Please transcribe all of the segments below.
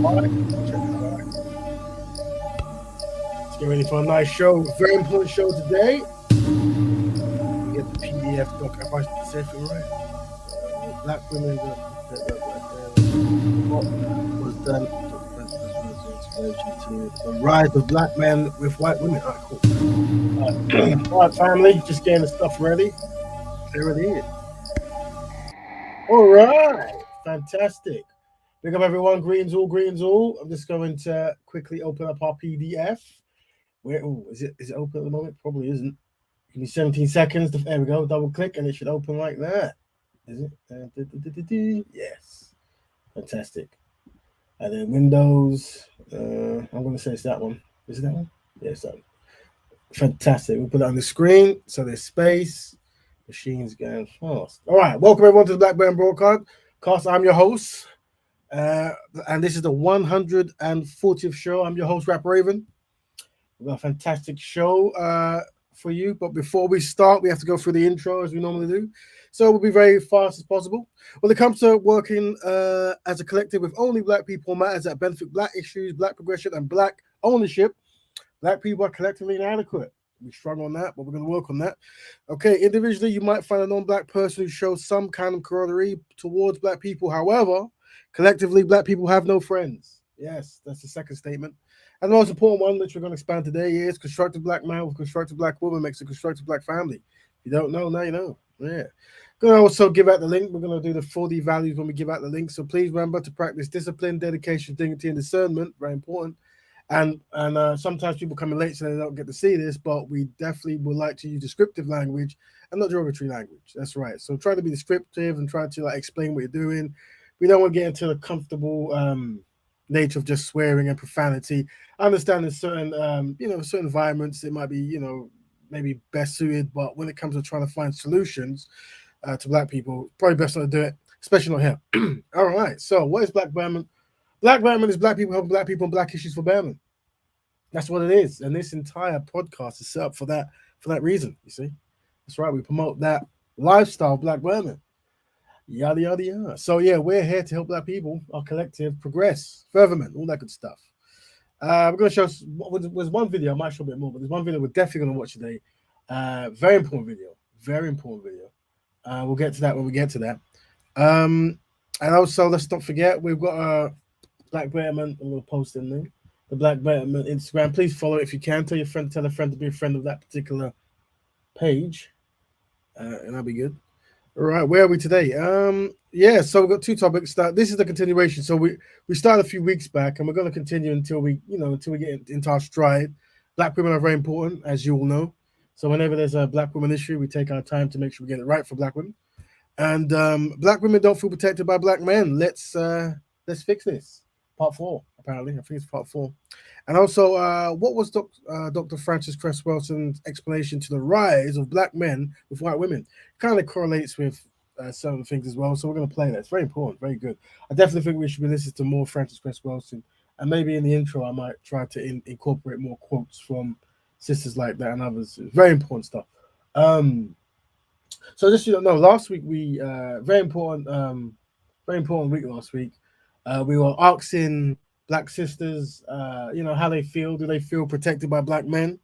Check this out. Let's get ready for a nice show. Very important show today. We get the PDF doc. If I say it right, black women. What was done? Inspiration to the rise of black men with white women. All right, cool. All right, family. Just getting the stuff ready. There it is. All right, fantastic. Big up everyone. Greetings all, greetings all. I'm just going to quickly open up our PDF. Where is it open at the moment? Probably isn't. Give me 17 seconds. There we go. Double click and it should open like that. Is it? Yes. Fantastic. And then Windows. I'm going to say it's that one. Is it that one? Yes, that one. Fantastic. We'll put it on the screen. So there's space. Machines going fast. All right. Welcome everyone to the Betterment Broadcast. I'm your host. And this is the 140th show. I'm your host, Rap Raven. We've got a fantastic show for you. But before we start, we have to go through the intro as we normally do. So we'll be very fast as possible. When it comes to working as a collective with only black people matters that benefit black issues, black progression, and black ownership, black people are collectively inadequate. We struggle on that, but we're going to work on that. Okay, individually, you might find a non-black person who shows some kind of camaraderie towards black people. However, collectively, black people have no friends. Yes, that's the second statement. And the most important one, which we're going to expand today, is constructive black man with constructive black woman makes a constructive black family. If you don't know, now you know. Yeah. Going to also give out the link. We're going to do the 4D values when we give out the link. So please remember to practice discipline, dedication, dignity, and discernment. Very important. And sometimes people come in late so they don't get to see this, but we definitely would like to use descriptive language and not derogatory language. That's right. So try to be descriptive and try to explain what you're doing. We don't want to get into the comfortable nature of just swearing and profanity. I understand in certain certain environments it might be maybe best suited, but when it comes to trying to find solutions to black people, probably best not to do it, especially not here. All right. So what is Black Betterment? Black Betterment is black people helping black people and black issues for betterment. That's what it is, and this entire podcast is set up for that reason. You see, that's right. We promote that lifestyle, Black Betterment. Yada yada yada. So yeah, we're here to help black people, our collective, progress, furtherment, all that good stuff. We're going to show. Was one video. I might show a bit more, but there's one video we're definitely going to watch today. Very important video. Very important video. We'll get to that when we get to that. And also, let's not forget we've got a Black Betterment. I'm going to post in there. The Black Betterment Instagram. Please follow it if you can. Tell a friend to be a friend of that particular page, and that'll be good. All right, where are we today? Yeah, so we've got two topics. This is the continuation. So we started a few weeks back, and we're going to continue until we get into our stride. Black women are very important, as you all know. So whenever there's a black woman issue, we take our time to make sure we get it right for black women. And black women don't feel protected by black men. Let's fix this. Part 4, apparently. I think it's part 4. And also, what was Dr. Francis Cress Welsing's explanation to the rise of black men with white women? Kind of correlates with certain things as well. So we're going to play that. It's very important, very good. I definitely think we should be listening to more Francis Cress Welsing. And maybe in the intro, I might try to incorporate more quotes from sisters like that and others. Very important stuff. So just last week we very important week last week. We were asking black sisters, how they feel. Do they feel protected by black men?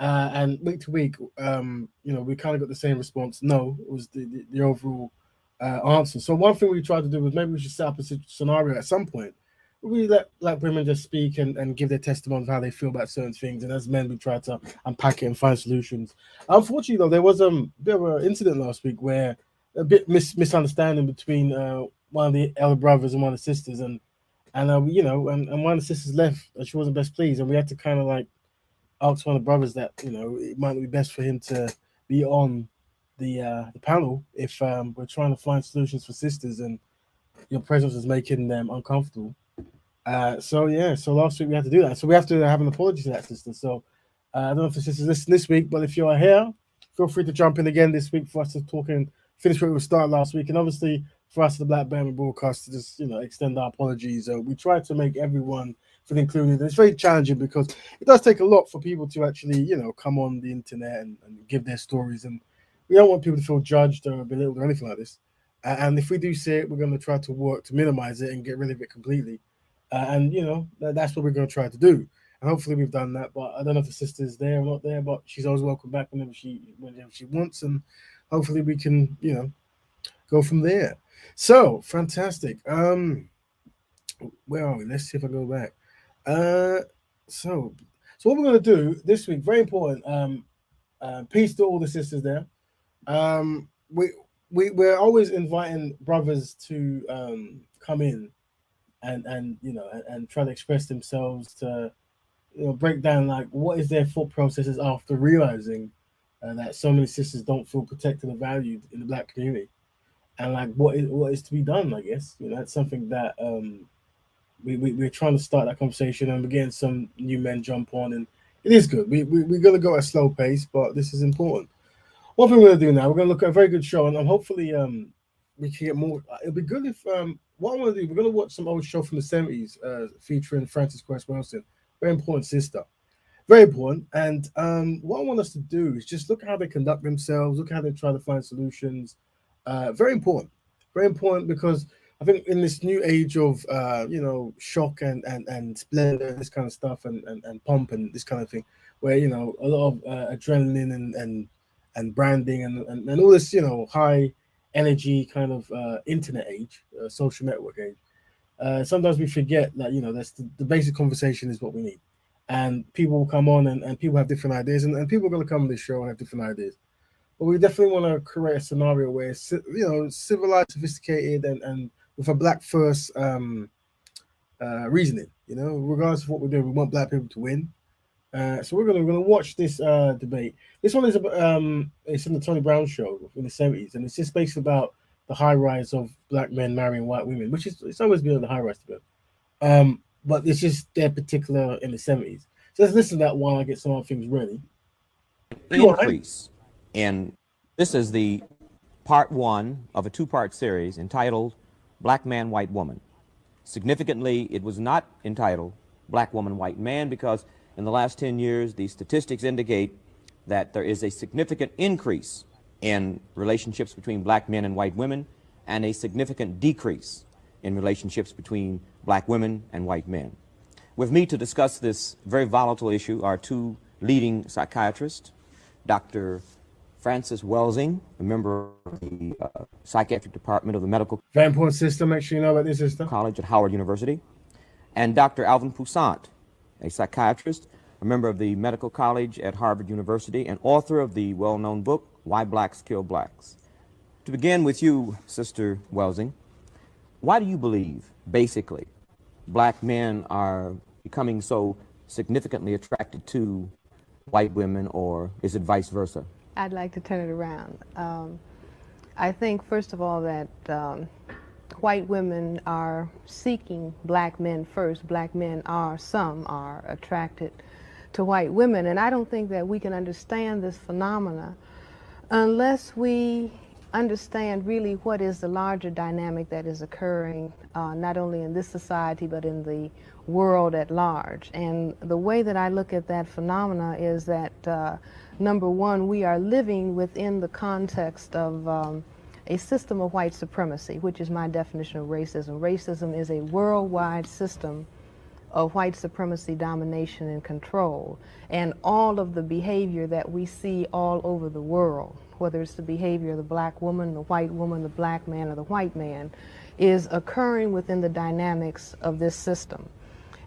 And week to week, we kind of got the same response. No, it was the overall answer. So one thing we tried to do was maybe we should set up a scenario at some point. We let black women just speak and give their testimony of how they feel about certain things. And as men, we try to unpack it and find solutions. Unfortunately, though, there was a bit of an incident last week where a bit misunderstanding between one of the elder brothers and one of the sisters. And one of the sisters left and she wasn't best pleased. And we had to kind of ask one of the brothers that, it might be best for him to be on the panel if we're trying to find solutions for sisters and your presence is making them uncomfortable. So last week we had to do that. So we have to have an apology to that sister. So I don't know if the sisters listen this week, but if you're here, feel free to jump in again this week for us to talk and finish what we started last week. And obviously for us, the Black Betterment Broadcast, to just extend our apologies. We try to make everyone feel included. And it's very challenging because it does take a lot for people to actually come on the internet and give their stories. And we don't want people to feel judged or belittled or anything like this. And if we do see it, we're going to try to work to minimize it and get rid of it completely. And that's what we're going to try to do. And hopefully we've done that. But I don't know if the sister's there or not there. But she's always welcome back whenever she wants, and hopefully we can go from there. So fantastic. Where are we? Let's see if I go back. Uh, so so what we're going to do this week, very important. Peace to all the sisters there. Um, we we're always inviting brothers to come in and try to express themselves to break down like what is their thought processes after realizing that so many sisters don't feel protected and valued in the black community, and like what is to be done. I guess that's something that we're trying to start that conversation, and we're getting some new men jump on, and it is good. We're gonna go at a slow pace, but this is important. What we're going to do now, we're going to look at a very good show, and hopefully we can get more. It'll be good if what I want to do, we're going to watch some old show from the 70s featuring Frances Cress Welsing, very important sister, very important. And what I want us to do is just look at how they conduct themselves, look at how they try to find solutions. Very important because I think in this new age of shock and splendor and this kind of stuff and pomp and this kind of thing, where a lot of adrenaline and branding and all this high energy kind of internet age, social network age. Sometimes we forget that that's the basic conversation is what we need, and people will come on and people have different ideas, and people are going to come on this show and have different ideas. But we definitely want to create a scenario where civilized, sophisticated, and with a black first reasoning. Regardless of what we're doing, we want black people to win. So we're gonna watch this debate. This one is about it's in the Tony Brown show in the 70s, and it's just based about the high rise of black men marrying white women, which is it's always been on the high rise to them. But it's just their particular in the 70s. So let's listen to that while I get some other things ready. Increase. And this is the part one of a two-part series entitled Black Man, White Woman. Significantly, it was not entitled Black Woman, White Man because in the last 10 years, the statistics indicate that there is a significant increase in relationships between black men and white women and a significant decrease in relationships between black women and white men. With me to discuss this very volatile issue are two leading psychiatrists, Dr. Cress Welsing, a member of the psychiatric department of the medical very important system. Make sure you know about this system. College at Howard University, and Dr. Alvin Poussant, a psychiatrist, a member of the Medical College at Harvard University, and author of the well-known book, Why Blacks Kill Blacks. To begin with you, Sister Welsing, why do you believe, basically, black men are becoming so significantly attracted to white women, or is it vice versa? I'd like to turn it around. I think, first of all, that white women are seeking black men first. Black men some are attracted to white women, and I don't think that we can understand this phenomena unless we understand really what is the larger dynamic that is occurring not only in this society but in the world at large. And the way that I look at that phenomena is that number one, we are living within the context of a system of white supremacy, which is my definition of racism. Racism is a worldwide system of white supremacy, domination, and control. And all of the behavior that we see all over the world, whether it's the behavior of the black woman, the white woman, the black man, or the white man, is occurring within the dynamics of this system.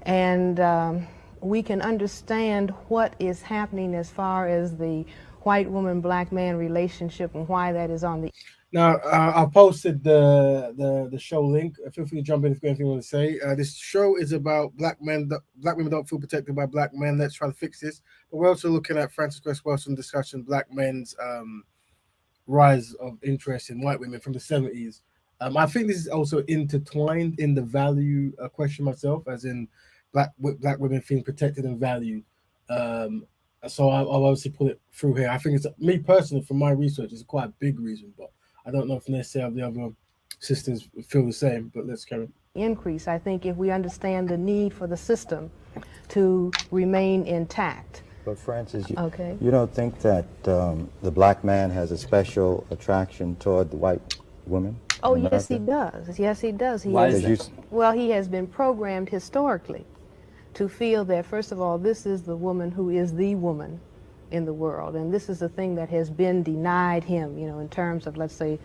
And we can understand what is happening as far as the white woman, black man relationship and why that is on the... Now, I posted the show link. Feel free to jump in if you have anything you want to say. This show is about black men. Black women don't feel protected by black men. Let's try to fix this. But we're also looking at Frances Cress Welsing discussion, black men's rise of interest in white women from the 70s. I think this is also intertwined in the value question myself, as in black women feeling protected and valued. So I'll obviously put it through here. I think it's, me personally, from my research, it's quite a big reason, but I don't know if necessarily the other sisters feel the same, but let's carry on. Increase. I think if we understand the need for the system to remain intact. But Frances, you don't think that the black man has a special attraction toward the white woman? Oh, yes, he does. Yes, he does. Why is that? Well, he has been programmed historically to feel that, first of all, this is the woman who is the woman in the world, and this is the thing that has been denied him, you know, in terms of, let's say,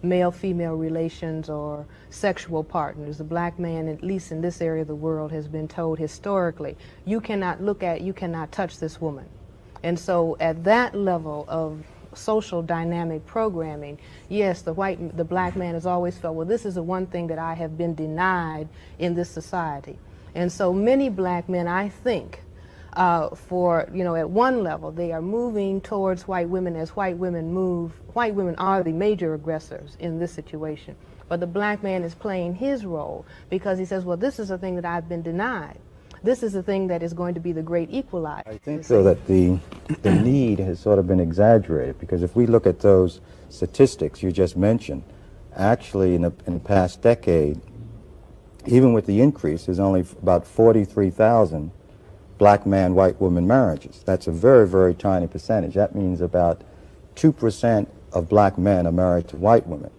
male-female relations or sexual partners. The black man, at least in this area of the world, has been told historically, you cannot look at, you cannot touch this woman. And so at that level of social dynamic programming, yes, the black man has always felt, well, this is the one thing that I have been denied in this society. And so many black men, I think, for, you know, at one level, they are moving towards white women as white women move. White women are the major aggressors in this situation. But the black man is playing his role because he says, well, this is a thing that I've been denied. This is the thing that is going to be the great equalizer. I think so that the need has sort of been exaggerated, because if we look at those statistics you just mentioned, actually in the past decade, even with the increase, there's only about 43,000 black man, white woman marriages. That's a very, very tiny percentage. That means about 2% of black men are married to white women.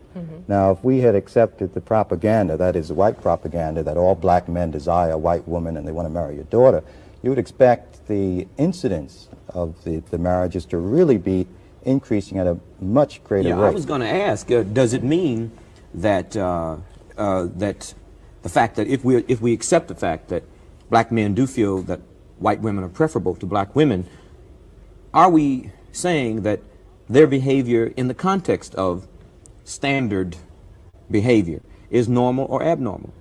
Now, if we had accepted the propaganda, that is the white propaganda, that all black men desire a white woman and they want to marry your daughter, you would expect the incidence of the marriages to really be increasing at a much greater rate. I was going to ask, does it mean that that the fact that if we accept the fact that black men do feel that white women are preferable to black women, are we saying that their behavior in the context of standard behavior is normal or abnormal?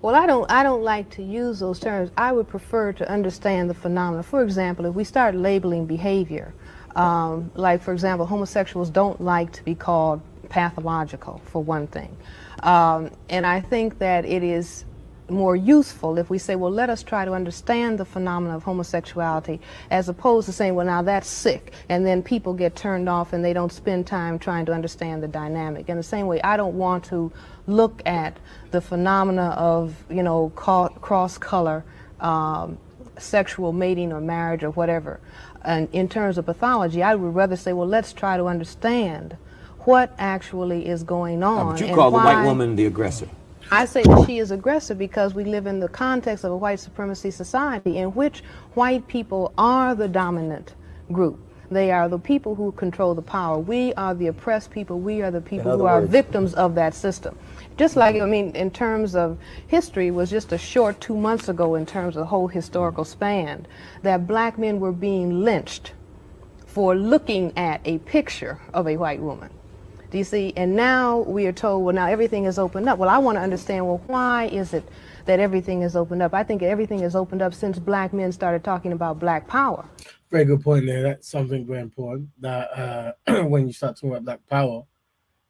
Well, I don't like to use those terms. I would prefer to understand the phenomena. For example, if we start labeling behavior, like, for example, homosexuals don't like to be called pathological, for one thing. And I think that it is more useful if we say, well, let us try to understand the phenomena of homosexuality, as opposed to saying, well, now that's sick, and then people get turned off and they don't spend time trying to understand the dynamic. In the same way, I don't want to look at the phenomena of, you know, cross-color sexual mating or marriage or whatever. And in terms of pathology, I would rather say, well, let's try to understand what actually is going on. But you call the white woman the aggressor. I say that she is aggressive because we live in the context of a white supremacy society in which white people are the dominant group. They are the people who control the power. We are the oppressed people. We are the people who are victims of that system. Just like, I mean, in terms of history, it was just a short 2 months ago in terms of the whole historical span that black men were being lynched for looking at a picture of a white woman. Do you see? And now we are told, well, now everything is opened up. Well, I want to understand, well, why is it that everything is opened up? I think everything is opened up since black men started talking about black power. Very good point there. That's something very important. That when you start talking about black power,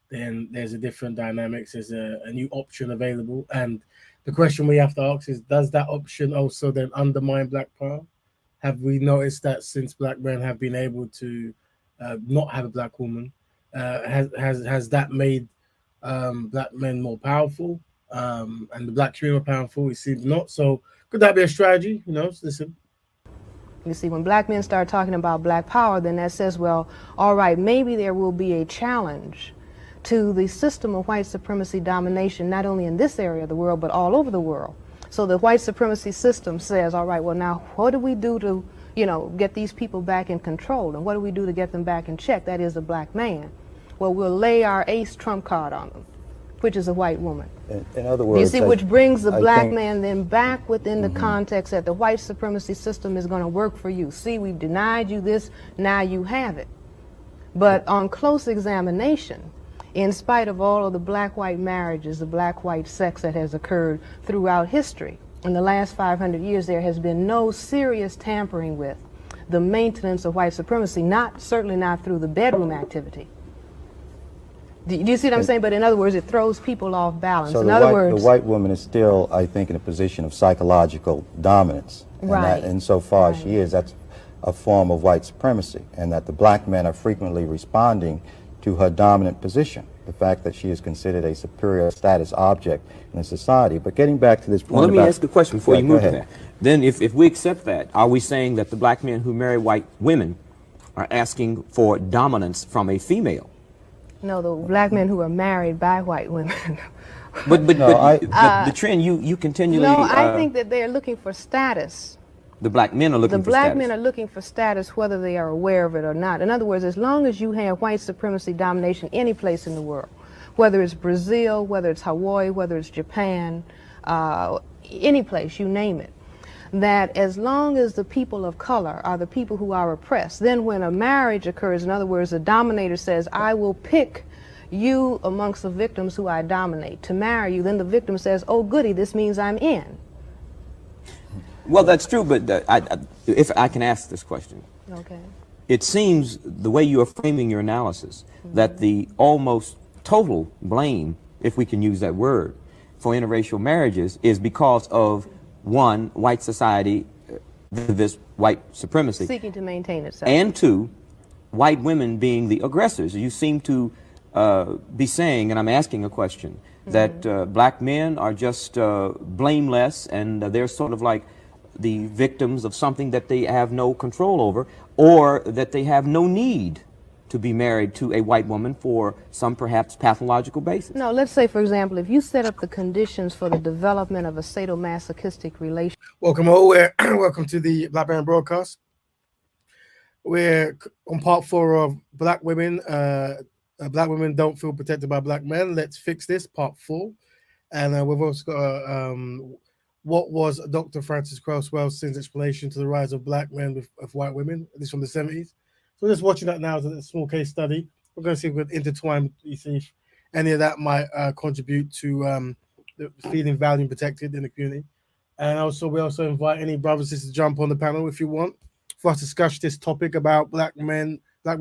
then there's a different dynamics. There's a new option available. And the question we have to ask is, does that option also then undermine black power? Have we noticed that since black men have been able to not have a black woman, has that made black men more powerful and the black community more powerful? It seems not. So could that be a strategy? You know, listen. You see, when black men start talking about black power, then that says, well, all right, maybe there will be a challenge to the system of white supremacy domination, not only in this area of the world, but all over the world. So the white supremacy system says, all right, well, now what do we do to, you know, get these people back in control? And what do we do to get them back in check? That is the black man. Well, we'll lay our ace trump card on them, which is a white woman. In other words, you see, which brings the black man then back within the context that the white supremacy system is going to work for you. See, we've denied you this, now you have it. But on close examination, in spite of all of the black-white marriages, the black-white sex that has occurred throughout history, in the last 500 years, there has been no serious tampering with the maintenance of white supremacy, certainly not through the bedroom activity. Do you see what I'm saying? But in other words, it throws people off balance. So in other words, the white woman is still, I think, in a position of psychological dominance. Right. And so far as she is, that's a form of white supremacy, and that the black men are frequently responding to her dominant position, the fact that she is considered a superior status object in the society. But getting back to this point, well, let me ask a question before you move to that. Then if we accept that, are we saying that the black men who marry white women are asking for dominance from a female No, the black men who are married by white women. But No, the trend you continually. No, I think that they're looking for status. The black men are looking for status. The black men are looking for status whether they are aware of it or not. In other words, as long as you have white supremacy domination any place in the world, whether it's Brazil, whether it's Hawaii, whether it's Japan, any place, you name it, that as long as the people of color are the people who are oppressed, then when a marriage occurs, in other words, the dominator says, I will pick you amongst the victims who I dominate to marry you, then the victim says, oh goody, this means I'm in. Well, that's true, but if I can ask this question. Okay. It seems the way you are framing your analysis that the almost total blame, if we can use that word, for interracial marriages is because of, one, white society, this white supremacy. Seeking to maintain itself. And two, white women being the aggressors. You seem to be saying, and I'm asking a question, that black men are just blameless and they're sort of like the victims of something that they have no control over, or that they have no need to be married to a white woman for some perhaps pathological basis. No, let's say, for example, if you set up the conditions for the development of a sadomasochistic relationship. Welcome welcome to the Betterment Broadcast. We're on part 4 of Black Women. Black women don't feel protected by black men. Let's fix this, part 4. And we've also got what was Dr. Francis Cress Welsing's explanation to the rise of black men of white women, at least from the 70s. So just watching that now as a small case study. We're going to see if we can intertwine, you see if any of that might contribute to the feeling valued and protected in the community. And also, we also invite any brothers and sisters to jump on the panel if you want, for us to discuss this topic about black women not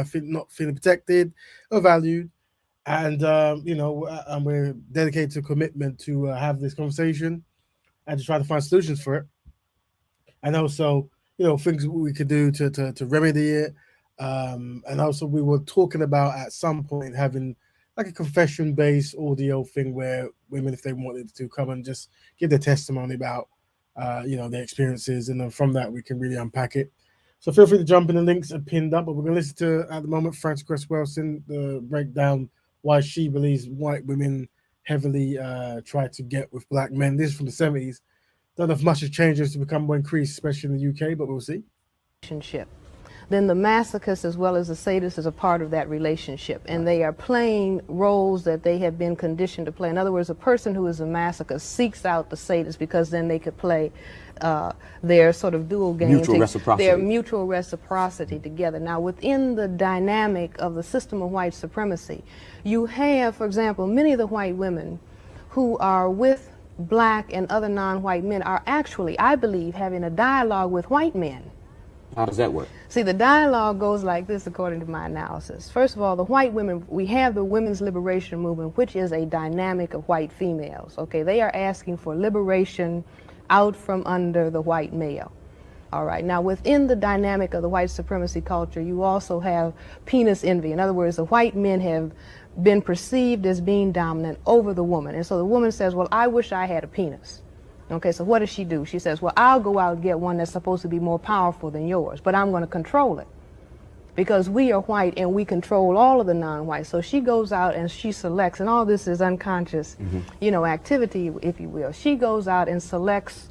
feeling protected or valued. And, and we're dedicated to commitment to have this conversation and to try to find solutions for it. And also, things we could do to remedy it. And also, we were talking about at some point having like a confession-based audio thing where women, if they wanted to, come and just give their testimony about, their experiences. And then from that, we can really unpack it. So feel free to jump in. The links are pinned up. But we're going to listen to, at the moment, Francis Cress Welsing, break down why she believes white women heavily try to get with black men. This is from the 70s. Don't know if much has changed as to become more increased, especially in the UK, but we'll see. Then the masochist as well as the sadist is a part of that relationship, and they are playing roles that they have been conditioned to play. In other words, a person who is a masochist seeks out the sadist because then they could play their sort of dual game, their mutual reciprocity together. Now, within the dynamic of the system of white supremacy, you have, for example, many of the white women who are with black and other non-white men are actually, I believe, having a dialogue with white men. How does that work? See, the dialogue goes like this, according to my analysis. First of all, the white women, we have the women's liberation movement, which is a dynamic of white females. Okay, they are asking for liberation out from under the white male. All right, now within the dynamic of the white supremacy culture, you also have penis envy. In other words, the white men have been perceived as being dominant over the woman. And so the woman says, well, I wish I had a penis. Okay, so what does she do? She says, well, I'll go out and get one that's supposed to be more powerful than yours, but I'm going to control it because we are white and we control all of the non-whites. So she goes out and she selects, and all this is unconscious, activity, if you will. She goes out and selects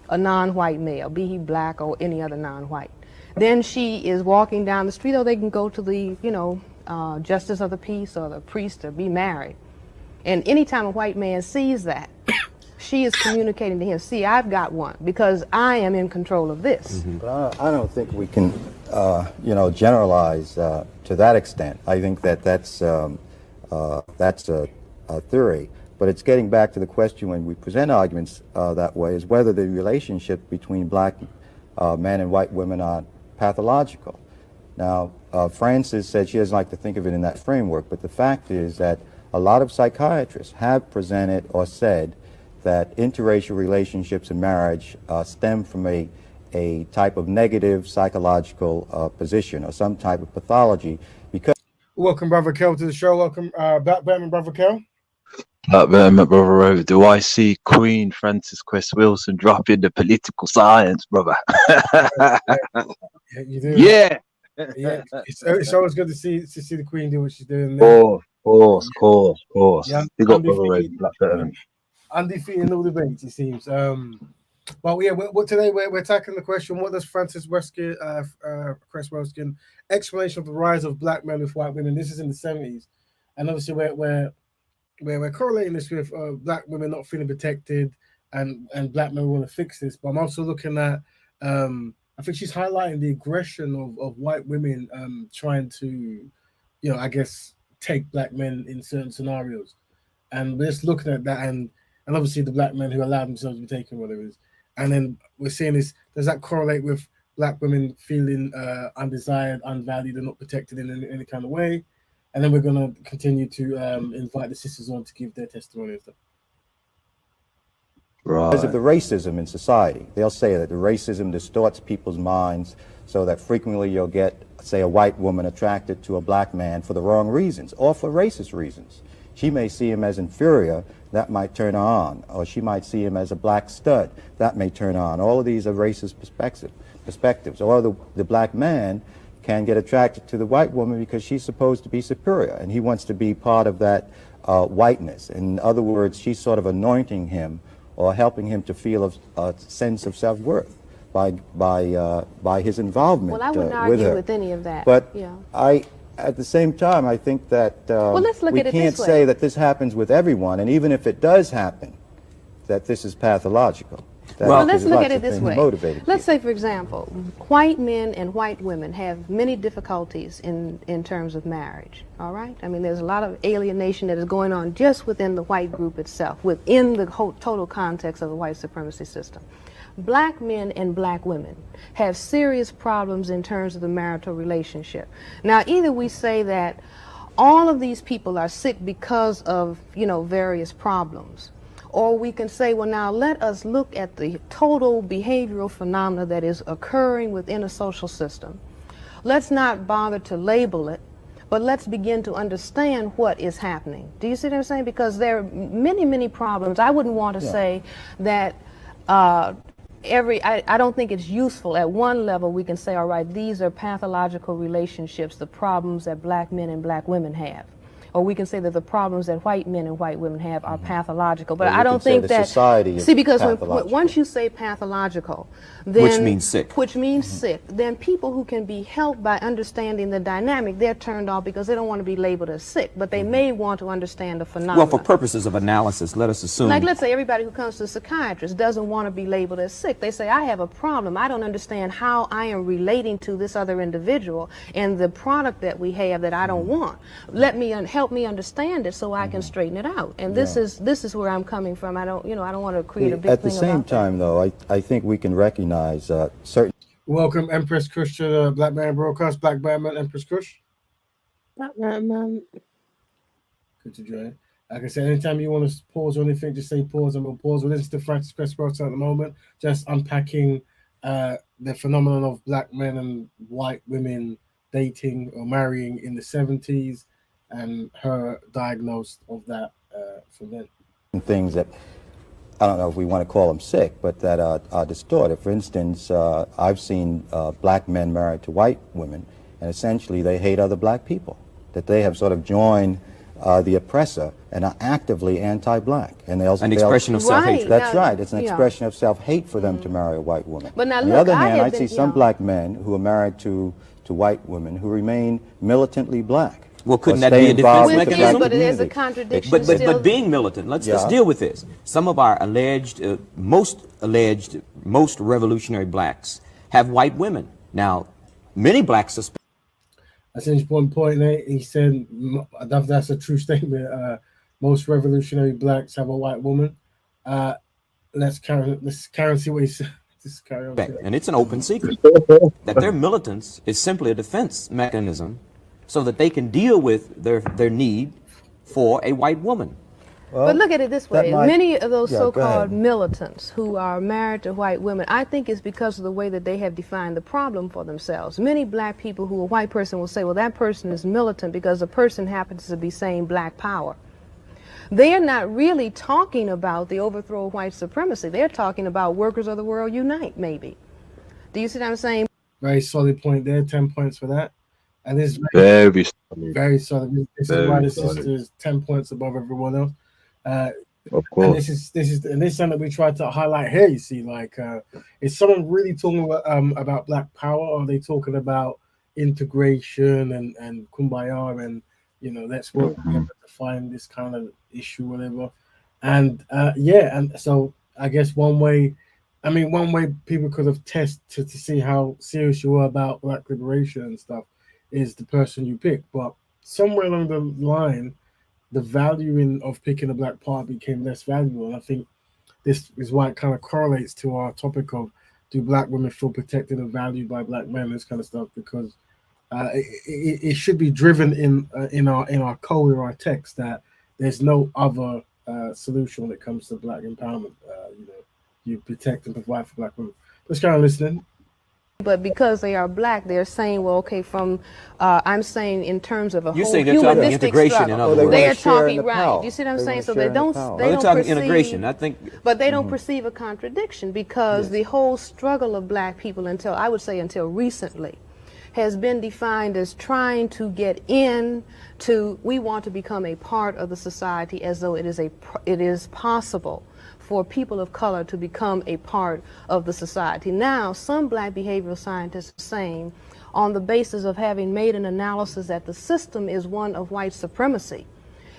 a non-white male, be he black or any other non-white. Then she is walking down the street, or they can go to the, justice of the peace or the priest or be married. And anytime a white man sees that, she is communicating to him, see, I've got one because I am in control of this. But I don't think we can, generalize to that extent. I think that's a theory. But it's getting back to the question when we present arguments that way is whether the relationship between black men and white women are pathological. Now, Frances said she doesn't like to think of it in that framework, but the fact is that a lot of psychiatrists have presented or said that interracial relationships in marriage stem from a type of negative psychological position or some type of pathology. Because welcome, Brother Kel, to the show. Welcome, Betterment, Brother Kel. Betterment, Brother O. Do I see Queen Francis Cress Welsing drop in the political science, brother? Yeah, you do. Yeah. Yeah, it's always good to see the Queen do what she's doing now. Course. Yeah, You got Brother Ray, Black Betterment. undefeated in all debates, it seems. But yeah, today we're tackling the question: what does Francis Welsing, Cress Welsing, explanation of the rise of black men with white women? This is in the 70s, and obviously we're correlating this with black women not feeling protected, and black men want to fix this. But I'm also looking at I think she's highlighting the aggression of white women trying to, I guess, take black men in certain scenarios, and we're just looking at that, and obviously the black men who allow themselves to be taken, whatever it is. And then we're seeing this, does that correlate with black women feeling undesired, unvalued, and not protected in any kind of way? And then we're going to continue to invite the sisters on to give their testimony and stuff. Right. Because of the racism in society. They'll say that the racism distorts people's minds so that frequently you'll get, say, a white woman attracted to a black man for the wrong reasons or for racist reasons. She may see him as inferior, that might turn her on, or she might see him as a black stud, that may turn her on. All of these are racist perspectives. Or the black man can get attracted to the white woman because she's supposed to be superior, and he wants to be part of that whiteness. In other words, she's sort of anointing him or helping him to feel a sense of self-worth by his involvement with her. Well, I wouldn't argue with any of that. But yeah. At the same time, I think that let's look we at it can't this way. say that this happens with everyone, and even if it does happen, that this is pathological. Well, let's look at it this way. Let's say, for example, white men and white women have many difficulties in terms of marriage, all right? I mean, there's a lot of alienation that is going on just within the white group itself, within the whole total context of the white supremacy system. Black men and black women have serious problems in terms of the marital relationship. Now, either we say that all of these people are sick because of, various problems, or we can say, well, now let us look at the total behavioral phenomena that is occurring within a social system. Let's not bother to label it, but let's begin to understand what is happening. Do you see what I'm saying? Because there are many, many problems. I wouldn't want to say that I don't think it's useful. At one level, we can say, all right, these are pathological relationships, the problems that black men and black women have. Or we can say that the problems that white men and white women have are pathological. But I don't think that society is because once you say pathological, then which means sick. Which means sick. Then people who can be helped by understanding the dynamic, they're turned off because they don't want to be labeled as sick, but they may want to understand the phenomenon. Well, for purposes of analysis, let us assume. Like, let's say everybody who comes to a psychiatrist doesn't want to be labeled as sick. They say, I have a problem. I don't understand how I am relating to this other individual and the product that we have that I don't want. Let me help me understand it so I can straighten it out. And this is where I'm coming from. I don't want to create a big thing about that. At the same time, though, I think we can recognize certain. Welcome, Empress Kush, to the Black Man Broadcast. Black Betterment, Empress Kush. Black Man. Good to join. Like I said, anytime you want to pause or anything, just say pause and we'll pause. We're listening to Francis Cress Welsing at the moment, just unpacking the phenomenon of black men and white women dating or marrying in the 70s and her diagnosis of that for them. Things that, I don't know if we want to call them sick, but that are distorted. For instance, I've seen black men married to white women, and essentially they hate other black people, that they have sort of joined the oppressor and are actively anti-black. And an expression of self-hatred. That's right. It's an expression of self-hate for them to marry a white woman. But now, on the other hand, I see some black men who are married to white women who remain militantly black. Well, couldn't that be a defense mechanism? But there's a contradiction. But being militant, let's deal with this. Some of our most revolutionary blacks have white women. Now, many blacks suspect. That's an important point, Nate. He said, that's a true statement. Most revolutionary blacks have a white woman. Let's carry on, see what he said. And it's an open secret that their militance is simply a defense mechanism so that they can deal with their need for a white woman. Well, but look at it this way. Many of those so-called militants who are married to white women, I think it's because of the way that they have defined the problem for themselves. Many black people who a white person will say, well, that person is militant because the person happens to be saying black power. They are not really talking about the overthrow of white supremacy. They're talking about workers of the world unite, maybe. Do you see what I'm saying? Very solid point there. 10 points for that. And this is Very solid. very solid. This is why Very the solid. sister is 10 points above everyone else. Of And course. this is something that we try to highlight here. You see, like, is someone really talking about Black Power, or are they talking about integration and kumbaya and let's work together to find this kind of issue, whatever. And and so I guess one way people could have tested to see how serious you are about Black liberation and stuff is the person you pick, but somewhere along the line the valuing of picking a Black party became less valuable. And I think this is why it kind of correlates to our topic of do Black women feel protected and valued by Black men, this kind of stuff, because it should be driven in our code or our text that there's no other solution when it comes to Black empowerment. You protect and provide for Black women. Let's kind of listening. But because they are Black, they're saying, well, okay, from I'm saying in terms of a You're whole saying they're talking humanistic integration, struggle. in other words. They are wanna share in talking the right. power. You see what I'm They saying? wanna So share they in the don't. power. They They're don't talking perceive integration. I think. But they don't perceive a contradiction because the whole struggle of Black people until recently has been defined as trying to get in to, we want to become a part of the society as though it is possible for people of color to become a part of the society. Now, some Black behavioral scientists are saying, on the basis of having made an analysis that the system is one of white supremacy,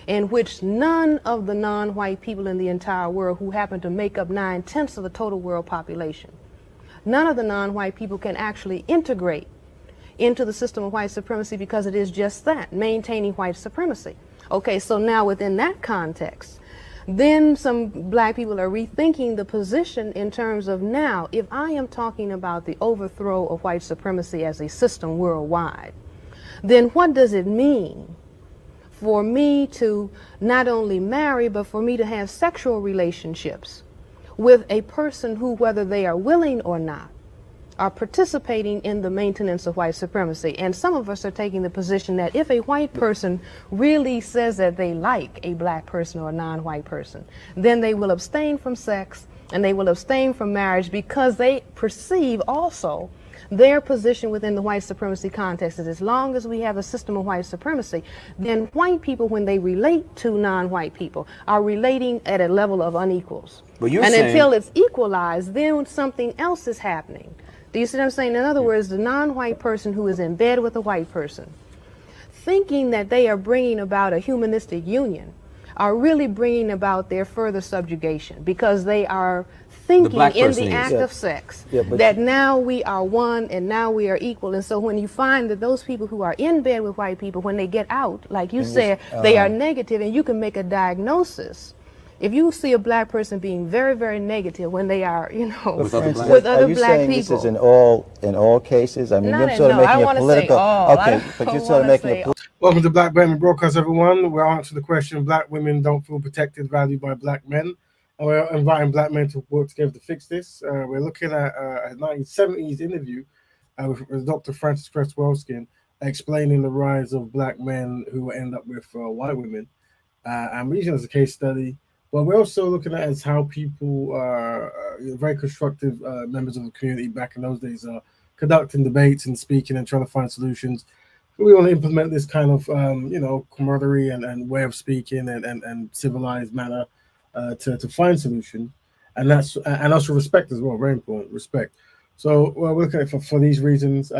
in which none of the non-white people in the entire world, who happen to make up 9/10 of the total world population, none of the non-white people can actually integrate into the system of white supremacy because it is just that, maintaining white supremacy. Okay, so now within that context, then some Black people are rethinking the position in terms of, now, if I am talking about the overthrow of white supremacy as a system worldwide, then what does it mean for me to not only marry, but for me to have sexual relationships with a person who, whether they are willing or not, are participating in the maintenance of white supremacy? And some of us are taking the position that if a white person really says that they like a Black person or a non-white person, then they will abstain from sex and they will abstain from marriage because they perceive also their position within the white supremacy context is, as long as we have a system of white supremacy, then white people, when they relate to non-white people, are relating at a level of unequals. But you're and saying, until it's equalized, then something else is happening. Do you see what I'm saying? In other words, the non-white person who is in bed with a white person, thinking that they are bringing about a humanistic union, are really bringing about their further subjugation, because they are thinking in the act of sex that now we are one and now we are equal. And so when you find that those people who are in bed with white people, when they get out, like you said, they are negative, and you can make a diagnosis. If you see a Black person being very, very negative when they are, with other Black people. This is in all cases? I mean, you're sort of making a political. But you're sort of making a. Welcome to Betterment Broadcast, everyone. We're answering the question: Black women don't feel protected, valued by Black men, and we're inviting Black men to work together to fix this. We're looking at a 1970s interview with Dr. Cress Welsing, explaining the rise of Black men who end up with white women, and we're using it as a case study. But we're also looking at as how people are very constructive members of the community back in those days are conducting debates and speaking and trying to find solutions. We want to implement this kind of camaraderie and way of speaking and civilized manner to find solutions, and that's and also respect as well, very important, respect. So we're looking at it for these reasons.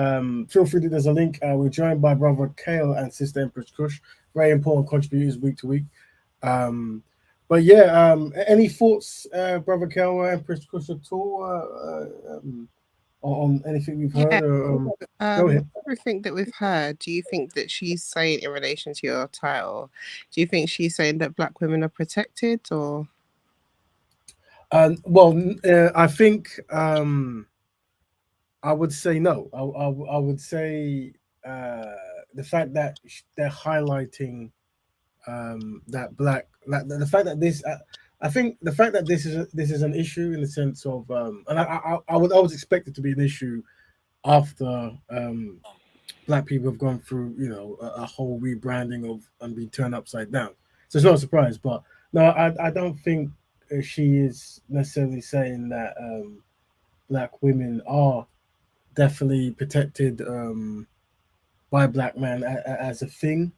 Feel free to, there's a link. We're joined by Brother Kale and Sister Empress Kush, very important contributors week to week. But yeah, any thoughts, Brother Kale, Empress Kush, at all on anything we've heard? Go ahead. Everything that we've heard, do you think that she's saying, in relation to your title, do you think she's saying that Black women are protected, or? I think I would say no. I would say the fact that they're highlighting that the fact that this I think the fact that this is an issue in the sense of and I would always expect it to be an issue after Black people have gone through a whole rebranding of and been turned upside down, so it's not a surprise. But no, I don't think she is necessarily saying that Black women are definitely protected by black men as a thing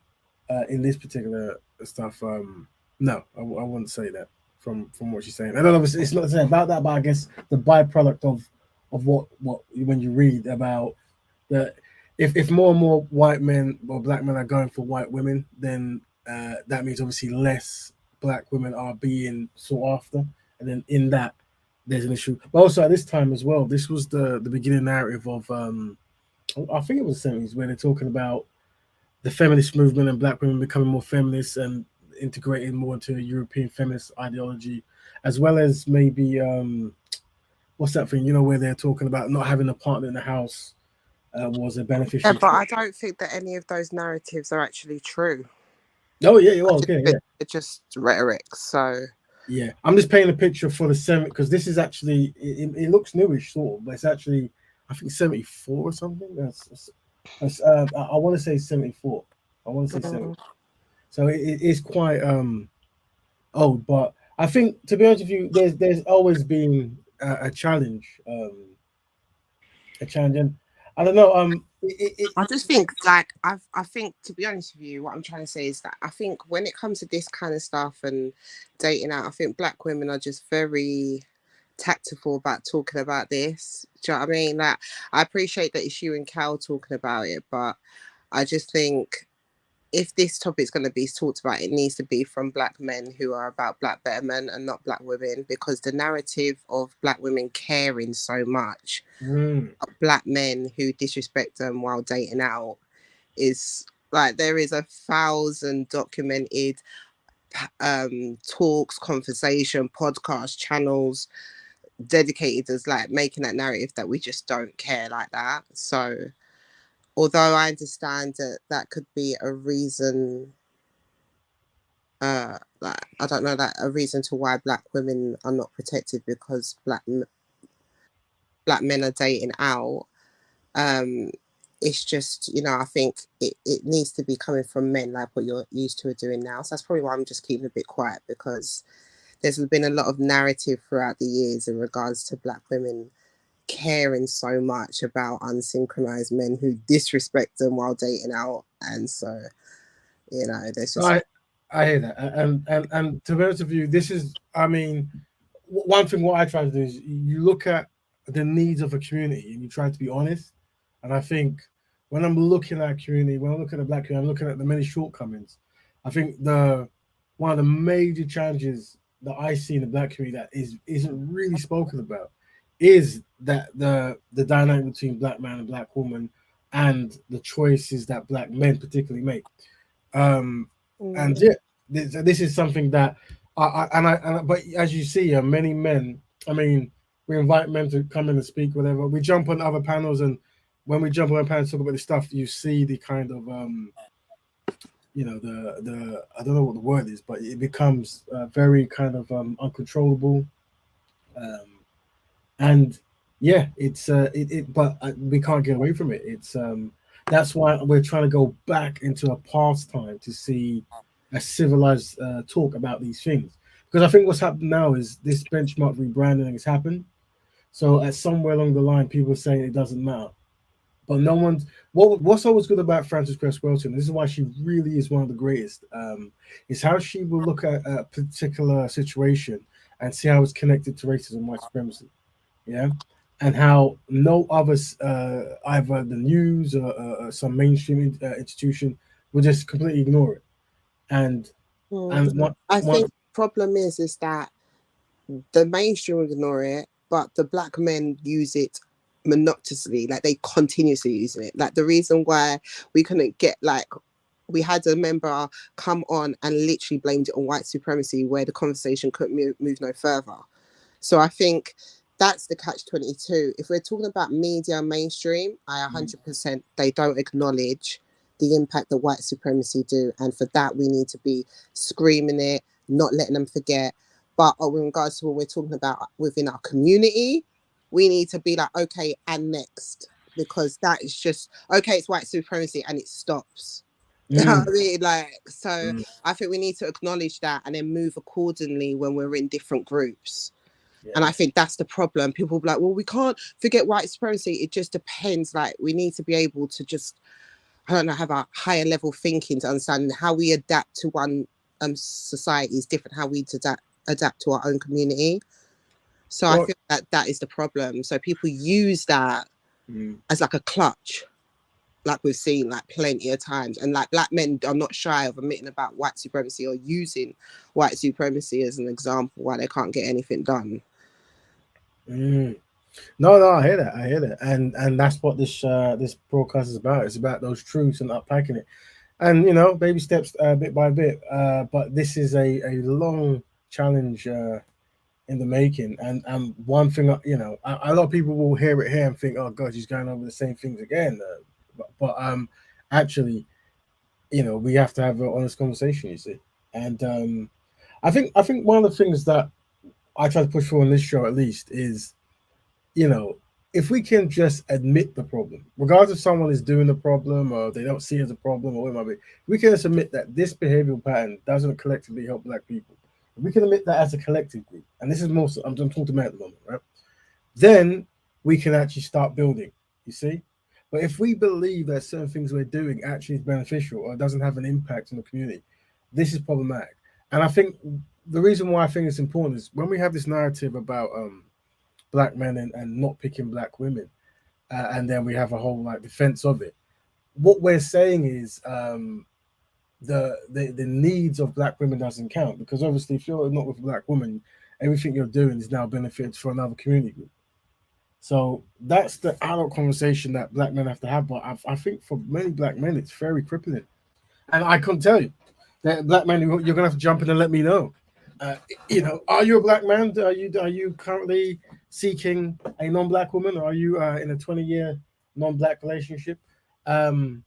in this particular stuff. No, I wouldn't say that from what she's saying. I don't know. It's not saying about that, but I guess the byproduct of what when you read about the if more and more white men or black men are going for white women, then that means obviously less black women are being sought after, and then in that there's an issue. But also at this time as well, this was the beginning narrative of I think it was the 70s where they're talking about the feminist movement and black women becoming more feminist and integrating more into European feminist ideology, as well as maybe what's that thing, where they're talking about not having a partner in the house was a Yeah, beneficiary. but I don't think that any of those narratives are actually true. Oh yeah, well, I think okay, yeah. it's just rhetoric. So Yeah, I'm just painting a picture for the 70 because this is actually it looks newish sort of, but it's actually I think 74 or something. That's I want to say 74. I want to say 70. So it is quite old, but I think to be honest with you, there's always been a challenge, and I don't know. I just think, like, I think, to be honest with you, what I'm trying to say is that I think when it comes to this kind of stuff and dating out, I think black women are just very tactful about talking about this. Do you know what I mean? Like, I appreciate that it's you and Cal talking about it, but I just think if this topic's going to be talked about, it needs to be from black men who are about black betterment and not black women, because the narrative of black women caring so much black men who disrespect them while dating out is like there is 1,000 documented talks, conversation, podcast channels dedicated as like making that narrative that we just don't care like that. So although I understand that that could be a reason, like I don't know, like a reason to why black women are not protected because black men are dating out. Um, it's just, I think it needs to be coming from men like what you're used to doing now. So that's probably why I'm just keeping a bit quiet, because there's been a lot of narrative throughout the years in regards to black women caring so much about unsynchronized men who disrespect them while dating out. And so, there's just I hear that, and to be honest with you, this is I mean, one thing what I try to do is you look at the needs of a community and you try to be honest. And I think when I'm looking at a community, when I look at the black community, I'm looking at the many shortcomings. I think the one of the major challenges that I see in the black community that isn't really spoken about is that the dynamic between black man and black woman and the choices that black men particularly make. And yeah, this is something that but as you see, many men. I mean, we invite men to come in and speak, whatever. We jump on other panels, and when we jump on panels talk about this stuff, you see the kind of the I don't know what the word is, but it becomes very kind of uncontrollable, and yeah, it's but we can't get away from it. It's that's why we're trying to go back into a past time to see a civilized talk about these things. Because I think what's happened now is this benchmark rebranding has happened. So at somewhere along the line, people are saying it doesn't matter. But no one's what's always good about Frances Cress Welsing. This is why she really is one of the greatest. Is how she will look at a particular situation and see how it's connected to racism, white supremacy. Yeah, and how no others, either the news or some mainstream institution, will just completely ignore it. And I what think the problem is that the mainstream ignore it, but the black men use it monotonously, like they continuously using it. Like the reason why we couldn't get we had a member come on and literally blamed it on white supremacy, where the conversation couldn't move no further. So I think that's the catch-22. If we're talking about media mainstream, I 100% they don't acknowledge the impact that white supremacy do, and for that we need to be screaming it, not letting them forget. But in regards to what we're talking about within our community, we need to be like, okay, and next, because that is just okay. It's white supremacy, and it stops. You know what I mean? I think we need to acknowledge that and then move accordingly when we're in different groups. And I think that's the problem. People be like, well, we can't forget white supremacy. It just depends. Like, we need to be able to just, I don't know, have a higher level thinking to understand how we adapt to one society is different, how we adapt to our own community. So I feel that is the problem. So people use that as like a clutch, like we've seen like plenty of times. And like black men are not shy of admitting about white supremacy or using white supremacy as an example why they can't get anything done. No, I hear that, and that's what this broadcast is about. It's about those truths and unpacking it, and baby steps, bit by bit. But this is a long challenge in the making, and one thing, a lot of people will hear it here and think, oh God, he's going over the same things again. But actually, we have to have an honest conversation. You see, and I think one of the things that I try to push for on this show, at least, is if we can just admit the problem, regardless if someone is doing the problem or they don't see it as a problem or what it might be, we can just admit that this behavioral pattern doesn't collectively help black people. If we can admit that as a collective group, and this is most I'm talking about at the moment, right? Then we can actually start building, you see? But if we believe that certain things we're doing actually is beneficial or doesn't have an impact on the community, this is problematic. And I think the reason why I think it's important is when we have this narrative about black men and not picking black women, and then we have a whole defense of it. What we're saying is the needs of black women doesn't count, because obviously if you're not with a black woman, everything you're doing is now benefits for another community group. So that's the adult conversation that black men have to have. But I think for many black men, it's very crippling. And I couldn't tell you that black men, you're gonna have to jump in and let me know. Are you a black man? Are you currently seeking a non-black woman, or are you in a 20-year non-black relationship? Do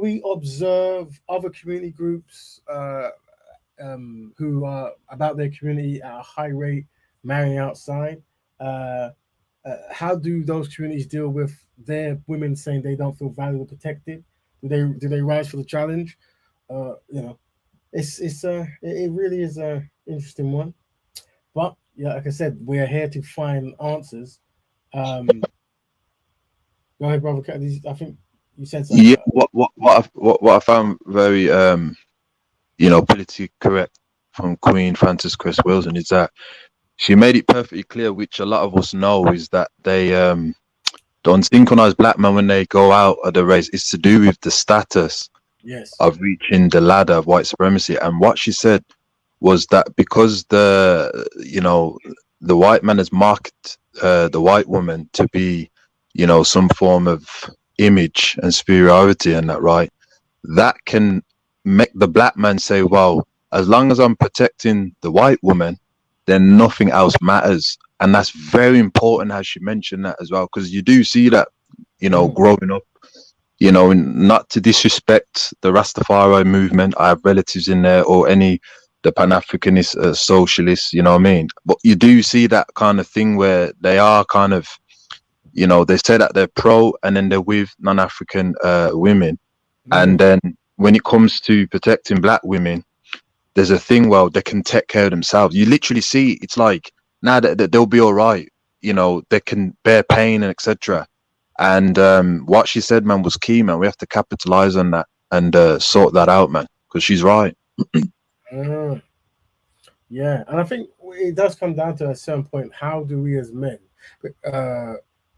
we observe other community groups who are about their community at a high rate marrying outside? How do those communities deal with their women saying they don't feel valued or protected? Do they rise for the challenge? It really is a interesting one. But yeah, like I said, we are here to find answers. Go ahead, brother. I think you said something. Yeah, what I found very politically correct from Queen Frances Cress Welsing is that she made it perfectly clear, which a lot of us know, is that they the unsynchronized black man, when they go out of the race, is to do with the status of reaching the ladder of white supremacy. And what she said was that because the white man has marked the white woman to be, some form of image and superiority, and that can make the black man say, well, as long as I'm protecting the white woman, then nothing else matters. And that's very important how she mentioned that as well, because you do see that, growing up, not to disrespect the Rastafari movement. I have relatives in there, or the Pan-Africanist socialists, you know what I mean? But you do see that kind of thing where they are kind of, they say that they're pro and then they're with non-African women. And then when it comes to protecting black women, there's a thing, well, they can take care of themselves. You literally see, it's like, now that they'll be all right. They can bear pain and etc. And what she said, man, was key, man. We have to capitalize on that and sort that out, man, because she's right. Yeah, and I think it does come down to a certain point. How do we as men,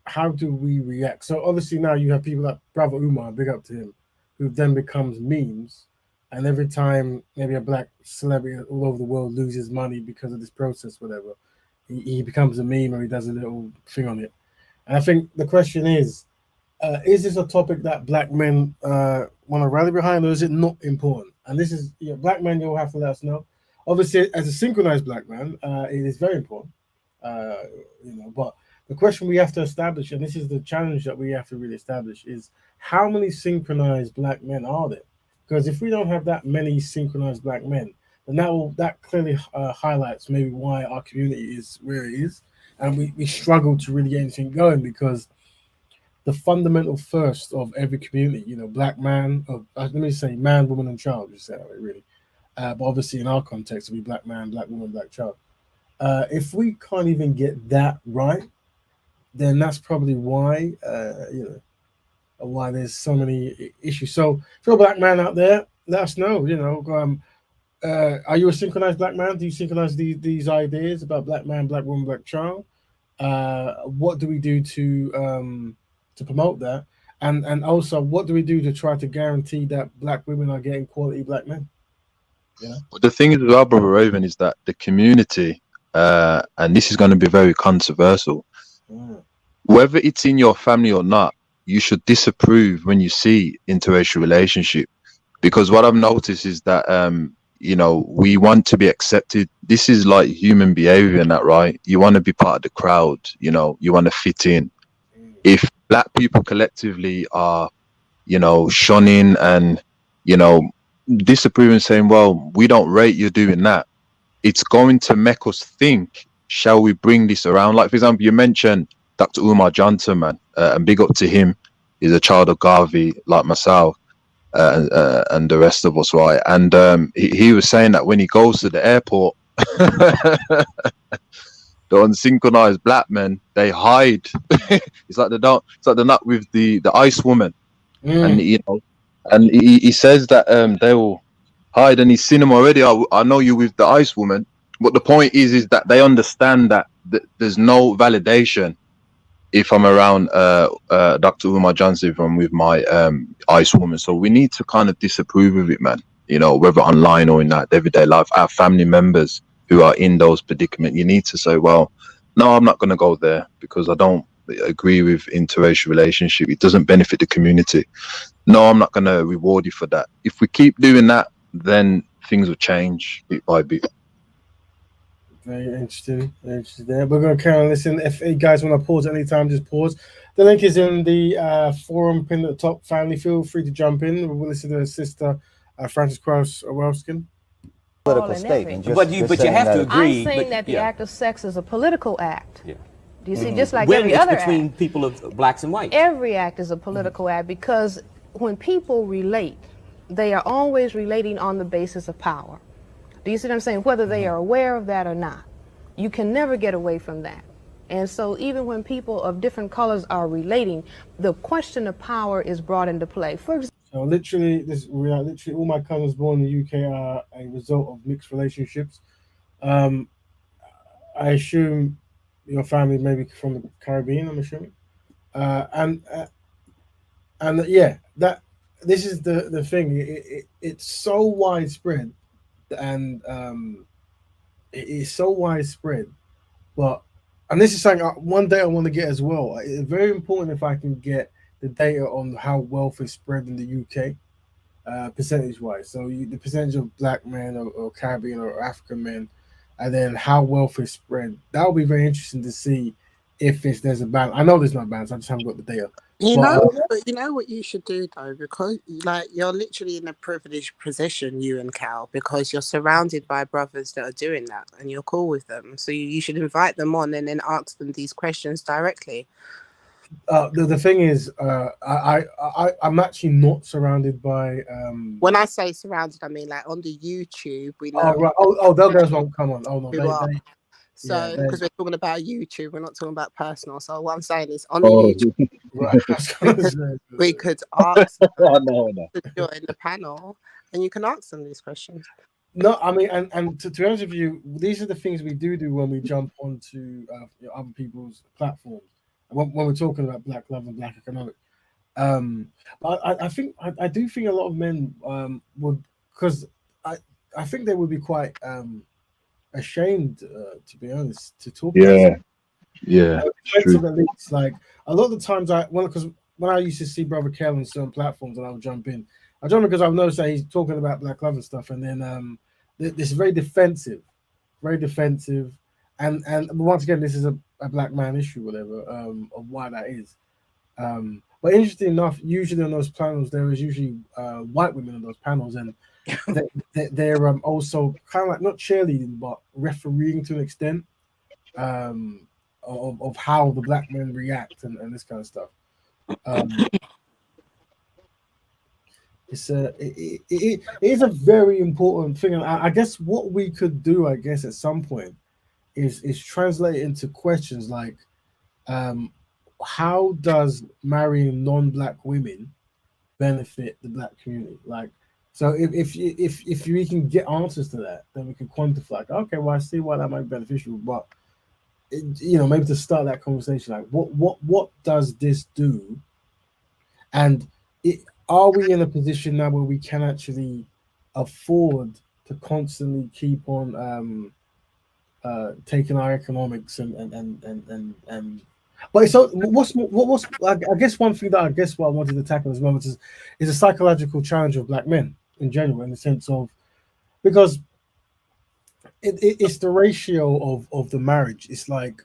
how do we react? So obviously now you have people like Brother Umar, big up to him, who then becomes memes. And every time maybe a black celebrity all over the world loses money because of this process, whatever, he becomes a meme or he does a little thing on it. And I think the question is this a topic that black men want to rally behind, or is it not important? And this is, black men, you'll have to let us know. Obviously, as a synchronized black man, it is very important, but the question we have to establish, and this is the challenge that we have to really establish, is how many synchronized black men are there? Because if we don't have that many synchronized black men, then that clearly highlights maybe why our community is where it is, and we struggle to really get anything going, because the fundamental first of every community, black man, let me say man, woman, and child, just say that way, really. But obviously in our context, it'll be black man, black woman, black child. If we can't even get that right, then that's probably why why there's so many issues. So if you're a black man out there, let us know. Are you a synchronized black man? Do you synchronize these ideas about black man, black woman, black child? What do we do to promote that? And also, what do we do to try to guarantee that black women are getting quality black men? But the thing is with our brother Raven is that the community, and this is going to be very controversial, whether it's in your family or not, you should disapprove when you see interracial relationship, because what I've noticed is that we want to be accepted. This is like human behavior and that, right? You want to be part of the crowd, you want to fit in. If black people collectively are shunning and disapproving, saying, well, we don't rate you doing that, it's going to make us think, shall we bring this around? Like, for example, you mentioned Dr. Umar Johnson, man, and big up to him. He's a child of Garvey like myself, and the rest of us, right? And he was saying that when he goes to the airport, the unsynchronized black men, they hide. It's like they're not with the ice woman. And and he says that they will hide, and he's seen them already. I know you with the ice woman, but the point is that they understand that there's no validation if I'm around Dr. Umar Johnson, if I'm with my ice woman. So we need to kind of disapprove of it, man. Whether online or in that everyday life, our family members who are in those predicaments, you need to say, well, no, I'm not going to go there because I don't agree with interracial relationship. It doesn't benefit the community. No, I'm not going to reward you for that. If we keep doing that, then things will change bit by bit. Very interesting. Very interesting there. We're going to carry on listening. If you guys want to pause at any time, just pause. The link is in the forum pinned at the top. Family, feel free to jump in. We'll listen to sister Frances Cress Welsing. Political statement. But you have to agree. I'm saying that the act of sex is a political act. Yeah. Do you see? Just like When every it's other between act. people of blacks and whites. Every act is a political act because when people relate, they are always relating on the basis of power. Do you see what I'm saying? Whether they are aware of that or not. You can never get away from that. And so even when people of different colors are relating, the question of power is brought into play. For example, so literally, all my cousins born in the UK are a result of mixed relationships. I assume your family maybe from the Caribbean, I'm assuming. And yeah, that this is the thing. It's so widespread, and it is so widespread. But and this is something one day I want to get as well. It's very important if I can get the data on how wealth is spread in the UK, percentage-wise. So the percentage of black men or Caribbean or African men, and then how wealth is spread. That would be very interesting to see if there's a balance. I know there's no balance. I just haven't got the data. But you know what you should do though, because like you're literally in a privileged position, you and Cal, because you're surrounded by brothers that are doing that, and you're cool with them. So you should invite them on and then ask them these questions directly. The thing is, I'm actually not surrounded by. When I say surrounded, I mean like on the YouTube. We know. Oh right. Oh, those guys won't come on. Oh no, they so because we're talking about YouTube, we're not talking about personal. So what I'm saying is on the YouTube, right. we could ask them to join the panel, and you can ask them these questions. No, I mean, and to be honest with you, these are the things we do when we jump onto other people's platforms when we're talking about black love and black economic. But I do think a lot of men would, because I think they would be quite ashamed, to be honest, to talk about at least, like a lot of the times because when I used to see Brother Kel on certain platforms and I would jump in because I've noticed that he's talking about black love and stuff, and then this is very defensive, and once again this is a black man issue, whatever, of why that is. But interesting enough, usually on those panels there is usually white women on those panels, and they're also kind of like not cheerleading but refereeing to an extent of how the black men react and this kind of stuff. It is a very important thing, and I guess what we could do, at some point, is translated into questions like, how does marrying non-black women benefit the black community? Like, so if we can get answers to that, then we can quantify. Like, okay, well, I see why that might be beneficial, but maybe to start that conversation, like, what does this do? And are we in a position now where we can actually afford to constantly keep on taking our economics and but so what's I guess one thing that what I wanted to tackle as well is a psychological challenge of black men in general, in the sense of, because it's the ratio of the marriage. It's like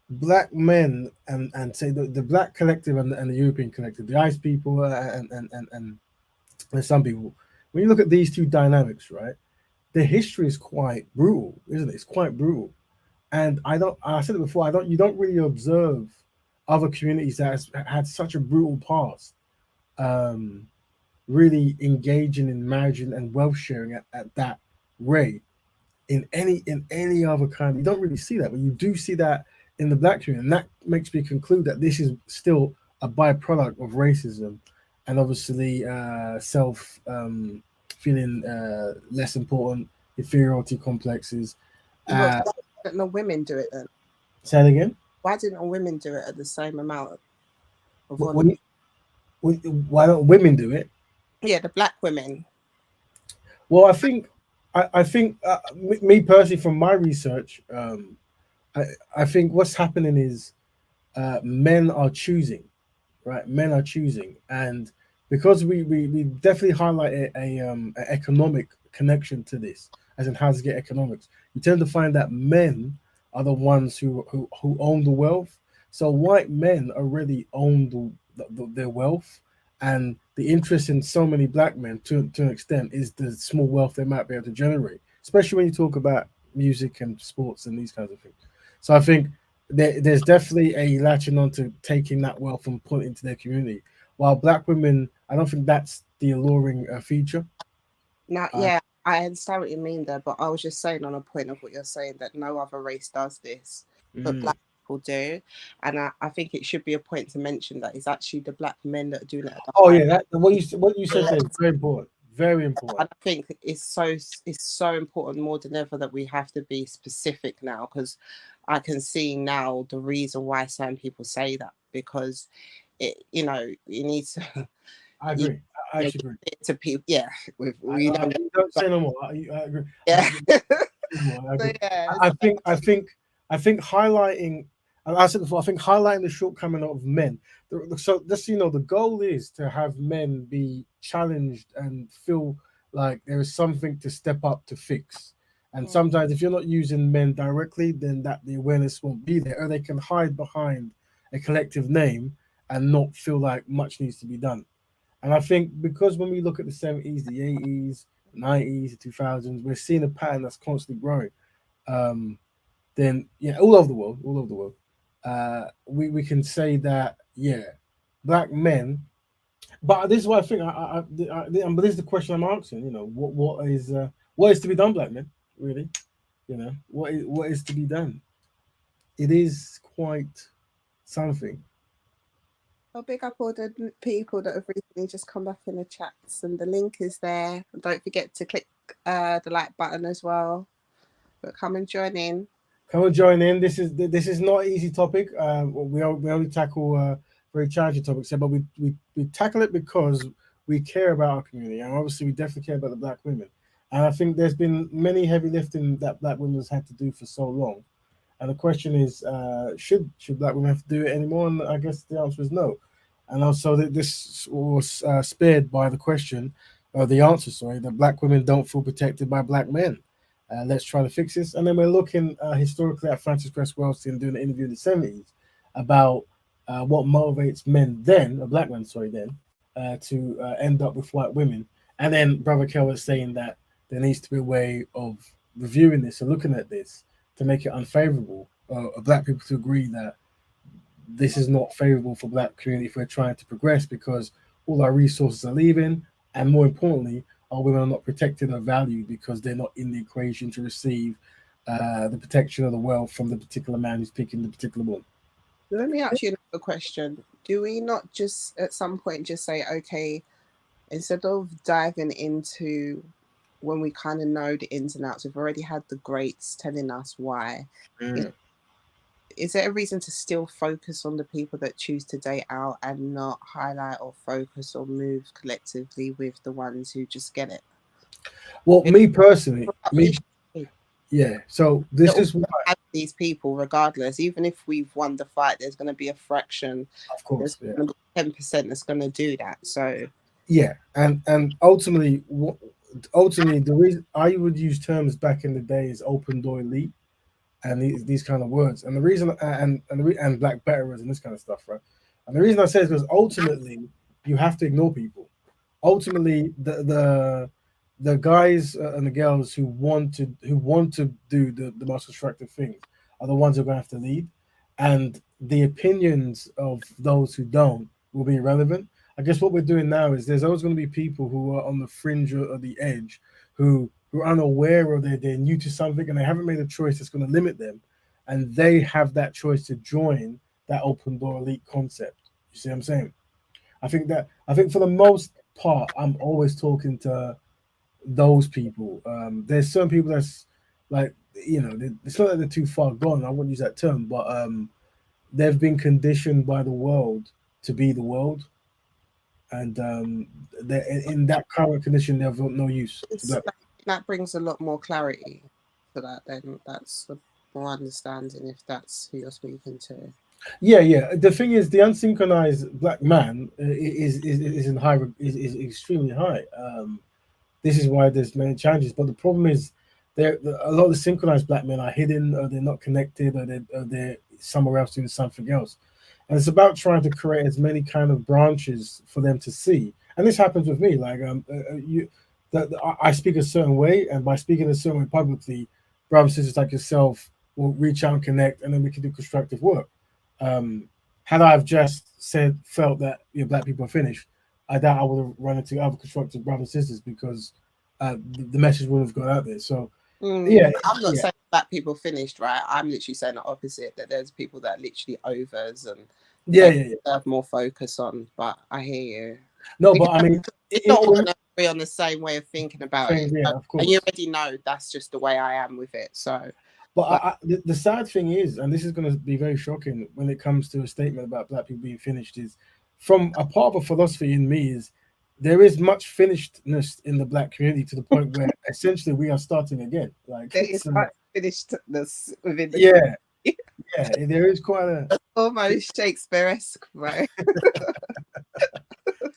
black men and say the black collective and the European collective, the ice people and some people. When you look at these two dynamics, right, the history is quite brutal, isn't it? It's quite brutal. And I said it before, you don't really observe other communities that has had such a brutal past really engaging in marriage and wealth sharing at that rate in any other kind. You don't really see that, but you do see that in the black community, and that makes me conclude that this is still a byproduct of racism, and obviously self feeling less important, inferiority complexes. Why didn't the women do it then? Say it again. Why didn't women do it at the same amount of why don't women do it? Yeah, the black women. Well, I think me personally, from my research, I think what's happening is men are choosing, right? Men are choosing, and because we definitely highlight a economic connection to this, as in how to get economics. You tend to find that men are the ones who own the wealth. So white men already own their wealth, and the interest in so many black men to an extent is the small wealth they might be able to generate, especially when you talk about music and sports and these kinds of things. So I think there's definitely a latching on to taking that wealth and putting it into their community. While black women, I don't think that's the alluring feature. Now, yeah, I understand what you mean there, but I was just saying on a point of what you're saying, that no other race does this, but black people do. And I think it should be a point to mention that it's actually the black men that are doing it. What you said there is very important. Very important. And I think it's so important more than ever that we have to be specific now, because I can see now the reason why certain people say that, because you need to. I agree. I actually agree. To people, yeah. Don't say no more. I agree. Yeah. I agree. I think highlighting. I said before, I think highlighting the shortcoming of men. So just the goal is to have men be challenged and feel like there is something to step up to fix. And sometimes if you're not using men directly, then the awareness won't be there, or they can hide behind a collective name and not feel like much needs to be done. And I think because when we look at the 70s, the 80s, the 90s, the 2000s, we're seeing a pattern that's constantly growing. Then all over the world, we can say that black men. But this is what I think. But this is the question I'm asking. What is to be done, black men? Really, what is to be done? It is quite something. I'll big up all the people that have recently just come back in the chats, and the link is there. Don't forget to click the like button as well. But come and join in. Come and join in. This is not an easy topic. We only tackle very challenging topics here, but we tackle it because we care about our community, and obviously we definitely care about the black women. And I think there's been many heavy lifting that black women has had to do for so long. And the question is, should black women have to do it anymore? And I guess the answer is no. And also this was spared by the question, the answer, sorry, that black women don't feel protected by black men. Let's try to fix this. And then we're looking historically at Frances Cress Welsing doing an interview in the 70s about what motivates men then, black men, to end up with white women. And then Brother Kel was saying that there needs to be a way of reviewing this and looking at this to make it unfavorable of black people to agree that this is not favorable for black community if we're trying to progress, because all our resources are leaving, and more importantly, our women are not protected or valued because they're not in the equation to receive the protection of the wealth from the particular man who's picking the particular one. Let me ask you another question. Do we not just at some point just say, okay, instead of diving into when we kind of know the ins and outs, we've already had the greats telling us why. Is there a reason to still focus on the people that choose to date out and not highlight or focus or move collectively with the ones who just get it? Well, me personally, yeah. So this is why these people, regardless, even if we've won the fight, there's going to be a fraction. Of course, there's 10% that's going to do that. So yeah, and ultimately, the reason I would use terms back in the day is open door elite, and these kind of words, and the reason and black betterers and this kind of stuff, right? And the reason I say is because ultimately you have to ignore people. Ultimately, the guys and the girls who want to do the most constructive things are the ones who are going to have to lead, and the opinions of those who don't will be irrelevant. I guess what we're doing now is there's always going to be people who are on the fringe or the edge who are unaware or they're new to something and they haven't made a choice that's going to limit them, and they have that choice to join that open door elite concept. You see what I'm saying? I think for the most part, I'm always talking to those people. There's certain people that's like, it's not that they're too far gone. I wouldn't use that term, but they've been conditioned by the world to be the world, and they're in that current condition. They're of no use. That brings a lot more clarity to that. Then that's more understanding if that's who you're speaking to. Yeah. The thing is, the unsynchronized black man is extremely high. This is why there's many challenges. But the problem is, a lot of the synchronized black men are hidden, or they're not connected, or they're somewhere else doing something else. And it's about trying to create as many kind of branches for them to see. And this happens with me. Like I speak a certain way, and by speaking a certain way publicly, brothers and sisters like yourself will reach out and connect, and then we can do constructive work. Had I have just felt that black people are finished, I doubt I would have run into other constructive brothers and sisters because the message wouldn't have gone out there. So yeah, I'm not saying black people finished, right? I'm literally saying the opposite, that there's people that are literally overs and have more focus on. But I hear you. No, but I mean, it's not all going to agree on the same way of thinking about it. Yeah, of course. And you already know that's just the way I am with it. So. But the sad thing is, and this is going to be very shocking when it comes to a statement about black people being finished, is from a part of a philosophy in me is there is much finishedness in the black community to the point where essentially we are starting again. Like there is finishedness within the yeah, there is quite a almost Shakespeare-esque, right? You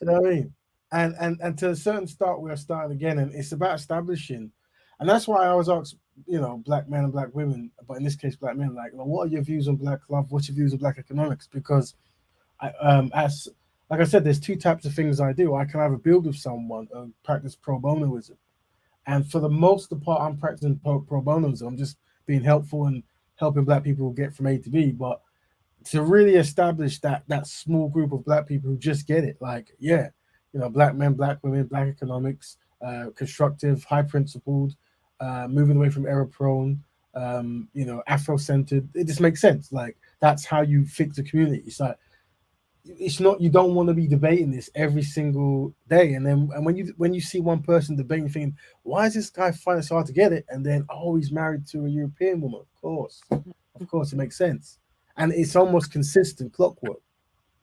know what I mean? And to a certain start, we are starting again, and it's about establishing, and that's why I always ask, black men and black women, but in this case, black men, like, what are your views on black love? What's your views on black economics? Because as like I said, there's two types of things I do. I can either build with someone or practice pro bonoism. And for the most part, I'm practicing pro bonoism. I'm just being helpful and helping black people get from A to B. But to really establish that small group of black people who just get it, like, black men, black women, black economics, constructive, high principled, moving away from error prone, Afro-centered. It just makes sense. Like, that's how you fix the community. It's like, it's not, you don't want to be debating this every single day, and when you see one person debating, thinking, why is this guy finding it so hard to get it? And then, he's married to a European woman. Of course it makes sense, and it's almost consistent clockwork.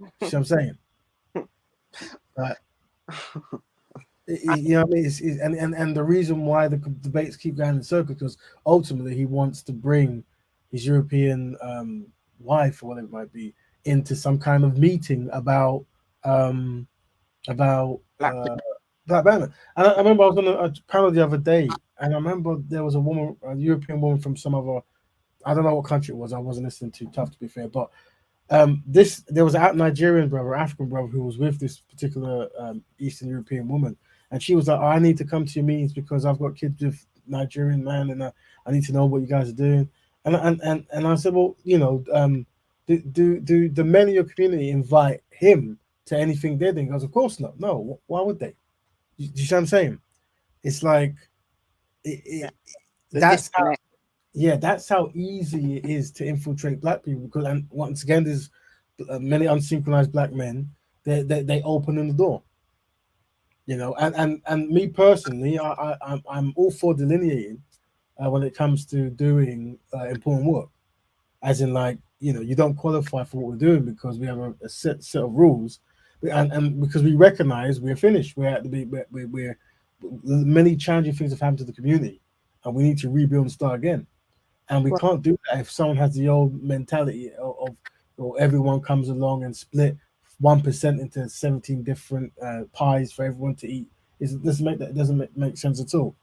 You see what I'm saying? You know what I mean? And the reason why the debates keep going in circles, because ultimately he wants to bring his European wife, or whatever it might be, into some kind of meeting about Black Banner. And I remember I was on a panel the other day, and I remember there was a European woman from some other, I don't know what country it was. I wasn't listening too tough, to be fair, but there was a Nigerian brother, African brother, who was with this particular Eastern European woman, and she was like, I need to come to your meetings because I've got kids with Nigerian man, and I need to know what you guys are doing. And I said, well, do the men in your community invite him to anything they're doing? He goes, of course not. No, why would they? Do you see what I'm saying? It's like that's how, Yeah, that's how easy it is to infiltrate black people. Because, and once again, there's many unsynchronized black men. They open in the door. You know, and me personally, I'm all for delineating when it comes to doing important work. As in, like, you know, you don't qualify for what we're doing because we have a set of rules, and because we recognize we're finished. We're at the we're many challenging things have happened to the community, and we need to rebuild and start again. And we Well, can't do that if someone has the old mentality of or everyone comes along and split 1% into 17 different pies for everyone to eat. It doesn't make make sense at all.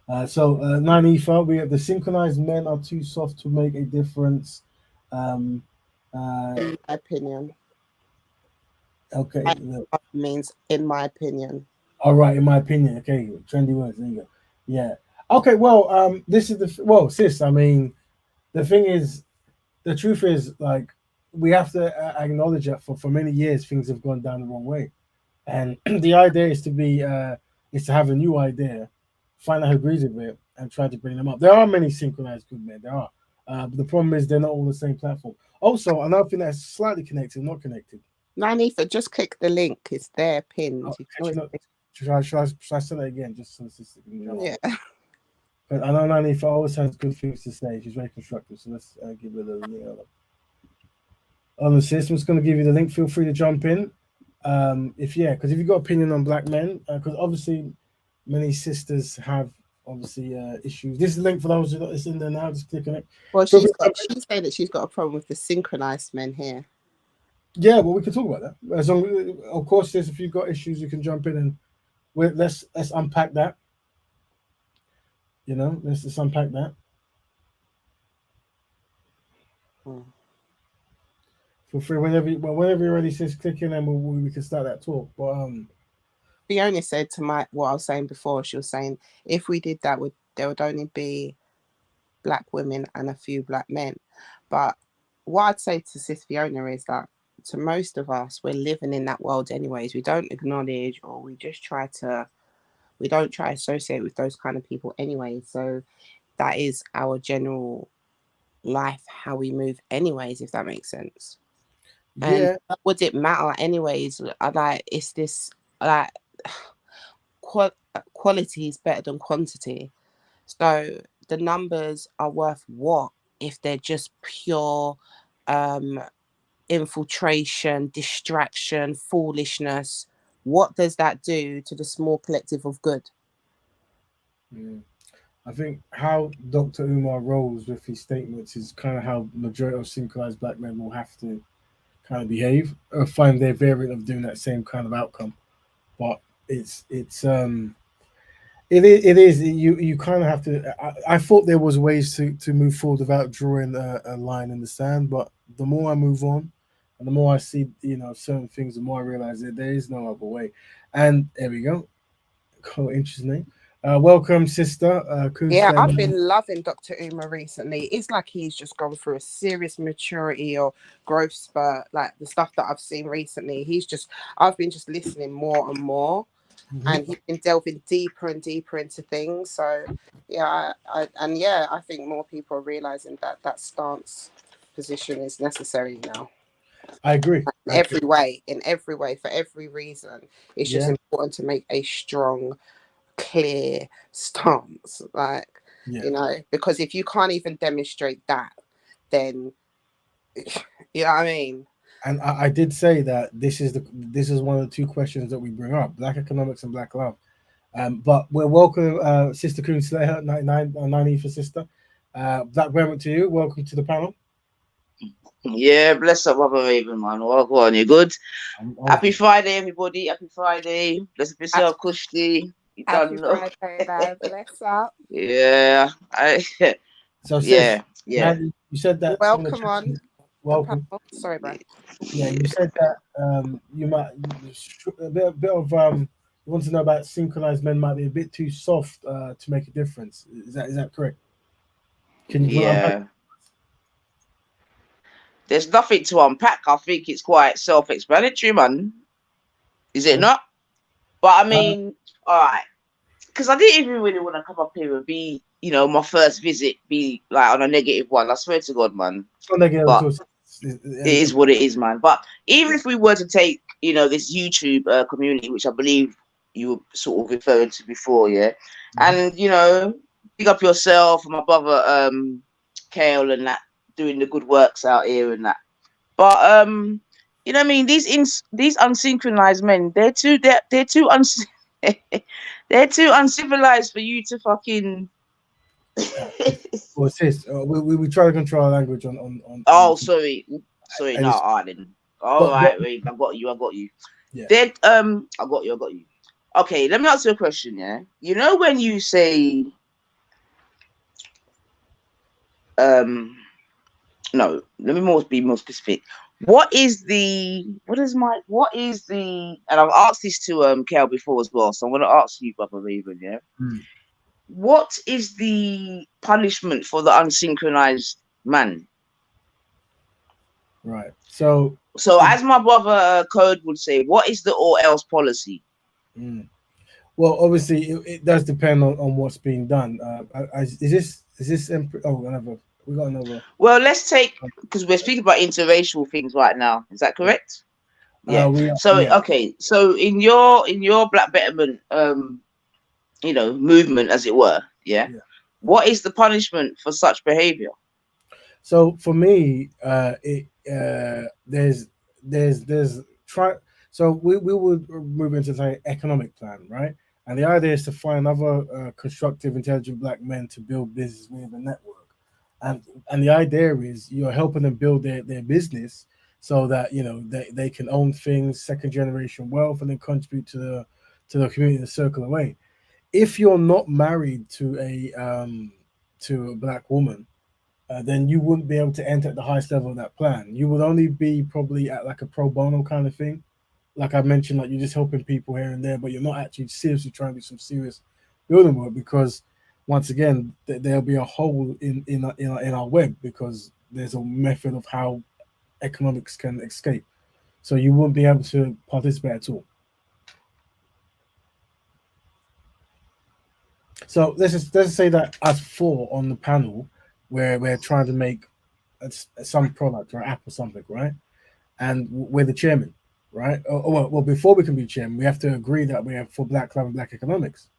Nine Ether, we have the synchronized men are too soft to make a difference. Um, in my opinion, okay, that means in my opinion. all right, in my opinion. Okay, trendy words. There you go. Yeah. Okay. Well, this is well, sis. I mean, the thing is, the truth is, like, we have to acknowledge that for many years things have gone down the wrong way, and the idea is to have a new idea, find out who agrees with it, and try to bring them up. There are many synchronized good men. There are, but the problem is they're not all the same platform. Also, another thing that's slightly connected, not connected. Nanifa, just click the link. It's there pinned. Oh, You can always should I say that again, just so the sister can jump on? yeah. But I know Nanifa always has good things to say. She's very constructive, so let's give her the link. On the system, it's going to give you the link. Feel free to jump in. Because if you've got opinion on black men, because obviously many sisters have obviously issues. This is the link for those who is in there now. Just click on it. Well, she's saying that she's got a problem with the synchronized men here. Yeah, well, we can talk about that. As long, of course, sis, if you've got issues, you can jump in and let's unpack that. You know, let's just unpack that. Feel free whenever you're ready, sis, click in and we can start that talk. But Fiona said to what I was saying before, she was saying if we did that, there would only be black women and a few black men. But what I'd say to sis Fiona is that to most of us, we're living in that world anyways. We don't acknowledge or we don't try to associate with those kind of people anyway. So that is our general life, how we move anyways, if that makes sense. yeah. And would it matter anyways? Like, it's this like quality is better than quantity. So the numbers are worth what if they're just pure infiltration, distraction, foolishness? What does that do to the small collective of good? I think how Dr. Umar rolls with his statements is kind of how majority of synchronized black men will have to kind of behave or find their variant of doing that same kind of outcome. But it is you kind of have to. I thought there was ways to move forward without drawing a line in the sand, but the more I move on and the more I see certain things, the more I realize that there is no other way. And there we go. Cool, interesting. Welcome, sister. Yeah, I've been loving Dr. Umar recently. It's like he's just gone through a serious maturity or growth spurt. Like the stuff that I've seen recently, I've been just listening more and more, and he's been delving deeper and deeper into things. So yeah, I think more people are realizing that stance position is necessary now. I agree. In every way, for every reason. It's just important to make a strong, clear stance, because if you can't even demonstrate that, then you know what I mean. And I did say that this is one of the two questions that we bring up: black economics and black love. But we're welcome, Sister Coon Slayer, 90 for sister. Black Reverend to you. Welcome to the panel. Yeah, bless up, Brother Raven, man. Well, go on, you good? Happy Friday, everybody. Happy Friday. Bless up yourself, Kushti. Happy Friday, lad. Bless up. Yeah. So, yeah. You said that. Welcome on. Welcome. Sorry, bro. Yeah, you said that you might a bit of you want to know about synchronized men might be a bit too soft to make a difference. Is that correct? Can you? Yeah. There's nothing to unpack. I think it's quite self-explanatory, man. Is it not? But I mean, all right. Because I didn't even really want to come up here and be, you know, my first visit be like on a negative one. I swear to God, man. So negative But to it is what it is, man. But even if we were to take, you know, this YouTube community, which I believe you were sort of referring to before, yeah, and you know, pick up yourself and my brother Kale and that doing the good works out here and that. But you know what I mean? These unsynchronized men, they're too they're too uncivilized for you to fucking. Well, sis, we try to control our language on. Oh, sorry, and no, it's- I didn't. All right, wait, I got you. Yeah. They I got you. Okay, let me ask you a question. Yeah, you know when you say no, let me be more specific. What is the and I've asked this to Kel before as well, so I'm gonna ask you, Brother Raven, yeah. What is the punishment for the unsynchronized man? Right. So as my brother Code would say, what is the or else policy? Well, obviously, it does depend on what's being done. Is this another? We got another. Well, let's take, because we're speaking about interracial things right now. Is that correct? Yeah. Okay. So in your Black Betterment, you know, movement, as it were, yeah. What is the punishment for such behavior? So for me, there's try. So we would move into the economic plan, right? And the idea is to find other constructive, intelligent Black men to build business with a network. And the idea is you're helping them build their business so that, you know, they can own things, second generation wealth, and then contribute to the community in a circular way. If you're not married to a Black woman, then you wouldn't be able to enter at the highest level of that plan. You would only be probably at like a pro bono kind of thing. Like I mentioned, like you're just helping people here and there, but you're not actually seriously trying to do some serious building work, because once again, there'll be a hole in our web, because there's a method of how economics can escape. So you won't be able to participate at all. So let's just say that as four on the panel, where we're trying to make some product or app or something, right? And we're the chairman, right? Well, before we can be chairman, we have to agree that we have for Black Love and Black Economics.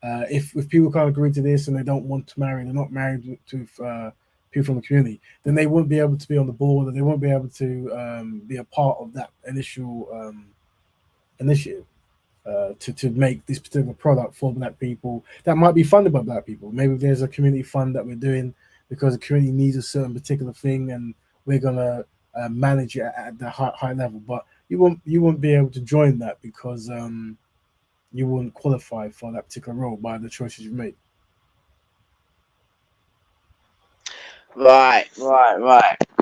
If people can't agree to this and they don't want to marry, they're not married to people from the community, then they won't be able to be on the board, and they won't be able to be a part of that initial initiative to make this particular product for Black people that might be funded by Black people. Maybe there's a community fund that we're doing because the community needs a certain particular thing, and we're gonna manage it at the high level. But you won't be able to join that because you wouldn't qualify for that particular role by the choices you've made. Right.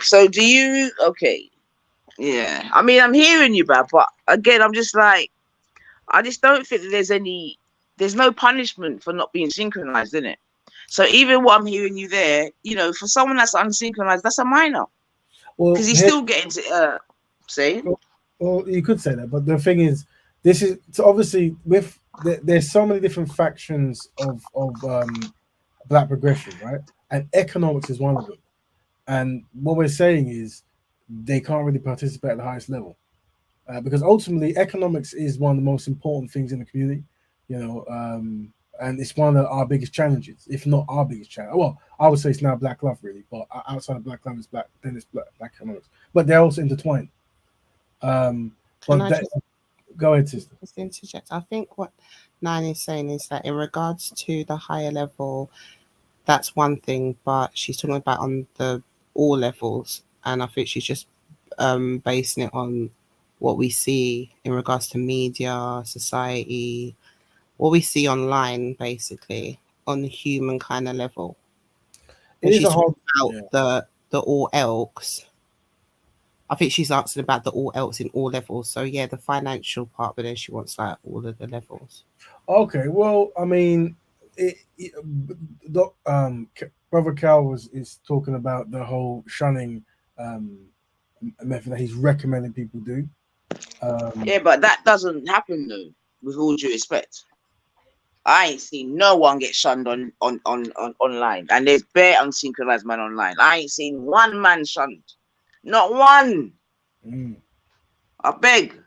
So do you? Okay. Yeah. I mean, I'm hearing you, but again, I'm just like, I just don't think that there's no punishment for not being synchronized, in it. So even what I'm hearing you there, you know, for someone that's unsynchronized, that's a minor. Because he's still getting to say. Well, you could say that, but the thing is, this is so obviously there's so many different factions of Black progression, right? And economics is one of them. And what we're saying is they can't really participate at the highest level. Because ultimately, economics is one of the most important things in the community, you know, and it's one of our biggest challenges, if not our biggest challenge. Well, I would say it's now Black Love, really, but outside of Black Love, it's Black economics. But they're also intertwined. Go ahead, sister. Just interject. I think what Nine is saying is that in regards to the higher level, that's one thing, but she's talking about on the all levels, and I think she's just basing it on what we see in regards to media, society, what we see online, basically on the human kind of level. And she's talking about the all else. I think she's answering about the all else in all levels. So yeah, the financial part, but then she wants like all of the levels. Okay, well, I mean, Brother Cal is talking about the whole shunning method that he's recommending people do. Yeah, but that doesn't happen though, with all due respect. I ain't seen no one get shunned on online, and there's bare unsynchronized man online. I ain't seen one man shunned, not one. I beg.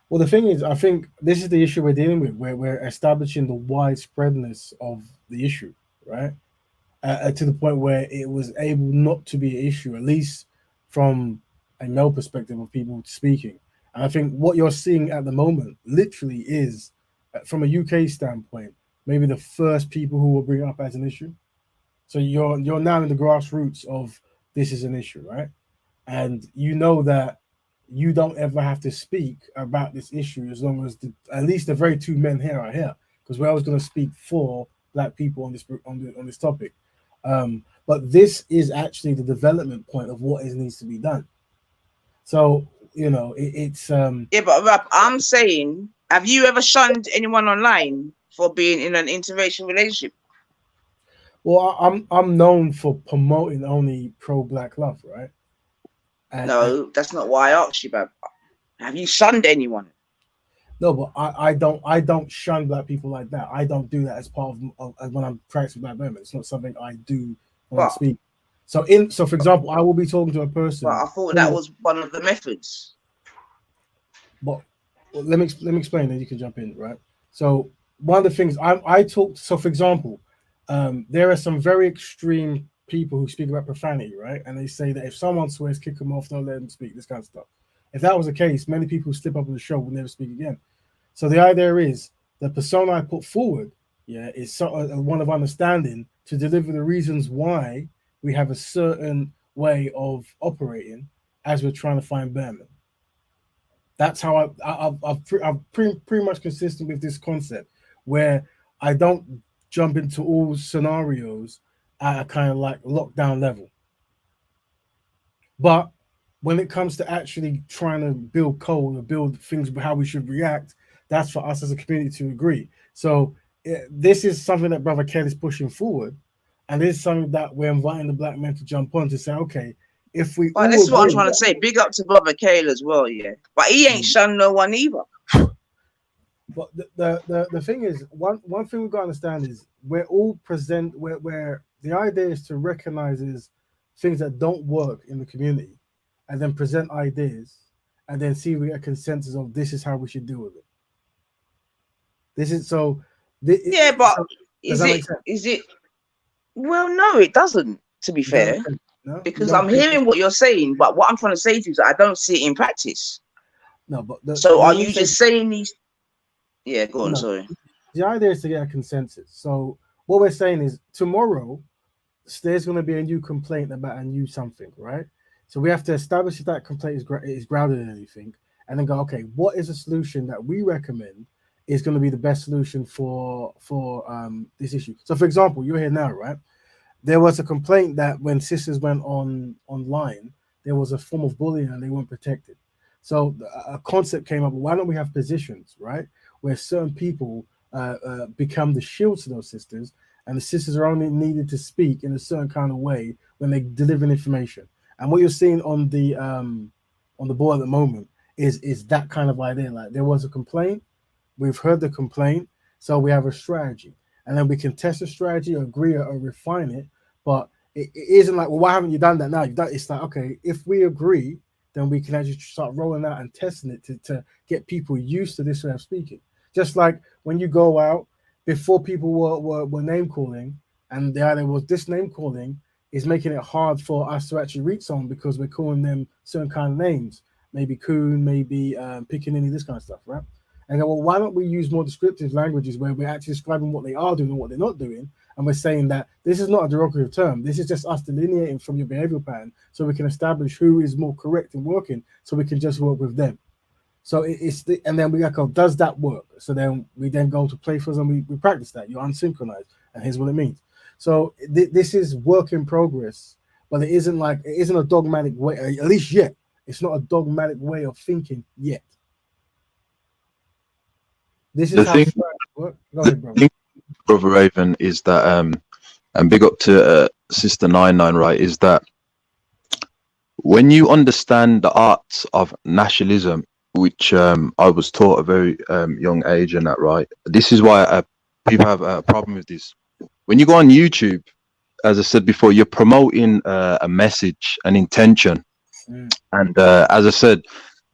Well, the thing is, I think this is the issue we're dealing with, where we're establishing the widespreadness of the issue, right? To the point where it was able not to be an issue, at least from a male perspective of people speaking. And I think what you're seeing at the moment literally is, from a UK standpoint, maybe the first people who will bring it up as an issue. So you're now in the grassroots of this is an issue, right? And you know that you don't ever have to speak about this issue as long as at least the very two men here are here, because we're always going to speak for black people on this topic. But this is actually the development point of what needs to be done. So it's yeah, but Rap, I'm saying, have you ever shunned anyone online for being in an interracial relationship? Well, I'm known for promoting only pro-black love, right? No, that's not why I asked you about. Have you shunned anyone? No, but I don't shun black people like that. I don't do that as part of when I'm practicing black Betterment. It's not something I do when I speak. So for example, I will be talking to a person. But I thought that was one of the methods. But let me explain, then you can jump in, right? So one of the things I talk. So for example, there are some very extreme people who speak about profanity, right? And they say that if someone swears, kick them off, don't let them speak. This kind of stuff. If that was the case, many people who slip up on the show will never speak again. So the idea is the persona I put forward, is one of understanding to deliver the reasons why we have a certain way of operating as we're trying to find Betterment. That's how I'm pretty much consistent with this concept, where I don't jump into all scenarios at a kind of like lockdown level. But when it comes to actually trying to build code or build things how we should react, that's for us as a community to agree. So this is something that Brother Ken is pushing forward, and this is something that we're inviting the black men to jump on to say, okay, if we. But this is what I'm trying to say. Big up to Brother Kale as well, yeah. But he ain't shunned no one either. But the thing is, one thing we've got to understand is we're all present where the idea is to recognize things that don't work in the community, and then present ideas, and then see if we get a consensus of this is how we should deal with it. This is so. Yeah, but is it? Well, no, it doesn't. To be fair, no? Because I'm hearing what you're saying, but what I'm trying to say to you is that I don't see it in practice. No, but so are you just saying these? Yeah, go on. No, sorry. The idea is to get a consensus. So what we're saying is tomorrow there's going to be a new complaint about a new something, right? So we have to establish if that complaint is grounded in anything, and then go, okay, what is a solution that we recommend is going to be the best solution for this issue? So, for example, you're here now, right? There was a complaint that when sisters went online, there was a form of bullying and they weren't protected. So a concept came up: why don't we have positions, right, where certain people become the shield to those sisters, and the sisters are only needed to speak in a certain kind of way when they deliver information. And what you're seeing on the board at the moment is that kind of idea. Like, there was a complaint, we've heard the complaint, so we have a strategy, and then we can test the strategy, or agree or refine it. But it isn't like, well, why haven't you done that now? It's like, okay, if we agree, then we can actually start rolling out and testing it to get people used to this way of speaking. Just like when you go out, before people were name calling, and the idea was this name calling is making it hard for us to actually reach someone because we're calling them certain kind of names, maybe coon, maybe pickaninny, this kind of stuff, right? And go, well, why don't we use more descriptive languages where we're actually describing what they are doing and what they're not doing, and we're saying that this is not a derogatory term. This is just us delineating from your behavioral pattern so we can establish who is more correct in working, so we can just work with them. So and then we go, does that work? So then we go to playfields and we practice that. You're unsynchronized, and here's what it means. So this is work in progress, but it isn't a dogmatic way, at least yet. It's not a dogmatic way of thinking yet. This is how it works. Go ahead, bro. Brother Raven, is that and big up to Sister 99, right? Is that when you understand the arts of nationalism, which I was taught at a very young age, and that, right? This is why people have a problem with this. When you go on YouTube, as I said before, you're promoting a message, an intention, and as I said,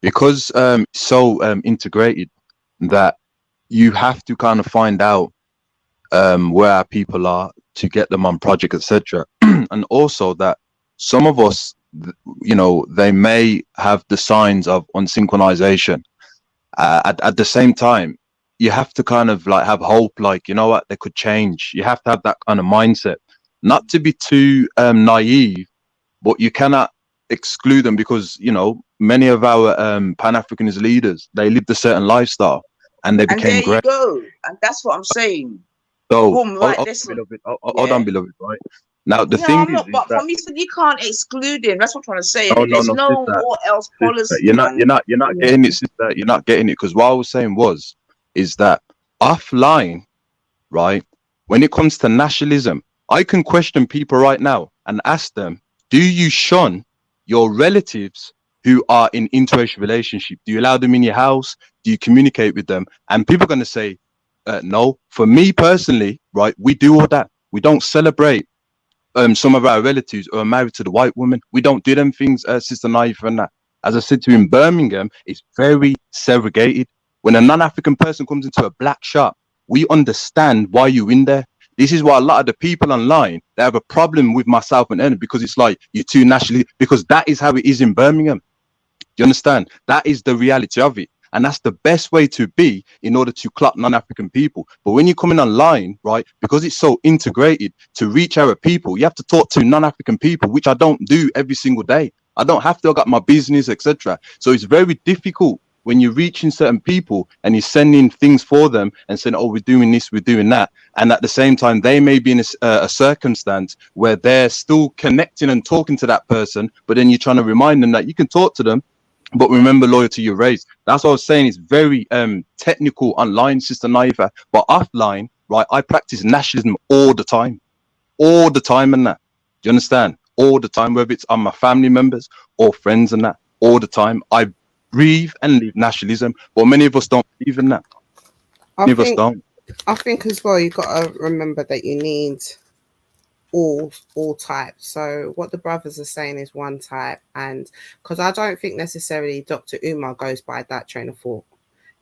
because it's so integrated that you have to kind of find out where our people are to get them on project, etc. And also that some of us, they may have the signs of unsynchronization. At the same time, you have to kind of like have hope, like, you know what, they could change. You have to have that kind of mindset, not to be too naive, but you cannot exclude them because, many of our Pan-Africanist leaders, they lived a certain lifestyle and they And became there you great. go. And that's what I'm saying. So, Boom, right, hold on, listen. beloved. Hold Yeah. on, beloved, right? Now, the No, thing I'm is not. But that from you said you can't exclude him. That's what I'm trying to say. no, And no, there's no, no sister, what else sister, policy, man. you're not Yeah. getting it, sister. You're not getting it because what I was saying is that offline, right? When it comes to nationalism, I can question people right now and ask them, do you shun your relatives who are in interracial relationship? Do you allow them in your house? Do you communicate with them? And people are going to say, no. For me personally, right, we do all that. We don't celebrate some of our relatives who are married to the white woman. We don't do them things, Sister Naive, and that. As I said to you, in Birmingham, it's very segregated. When a non-African person comes into a black shop, we understand why you're in there. This is why a lot of the people online, they have a problem with myself and Ellen, because it's like you're too nationally, because that is how it is in Birmingham. Do you understand? That is the reality of it. And that's the best way to be in order to clock non-African people. But when you're coming online, right, because it's so integrated, to reach our people, you have to talk to non-African people, which I don't do every single day. I don't have to, I got my business, etc. So it's very difficult when you're reaching certain people and you're sending things for them and saying, oh, we're doing this, we're doing that. And at the same time, they may be in a circumstance where they're still connecting and talking to that person, but then you're trying to remind them that you can talk to them, but remember loyalty your race. That's what I was saying. It's very technical online, Sister Naiva, but offline, right? I practice nationalism all the time, and that. Do you understand? All the time, whether it's on my family members or friends and that, all the time. I breathe and live nationalism, but many of us don't believe in that. Many of us don't. I think as well, you've got to remember that you need all types. So what the brothers are saying is one type, and because I don't think necessarily Dr. Umar goes by that train of thought.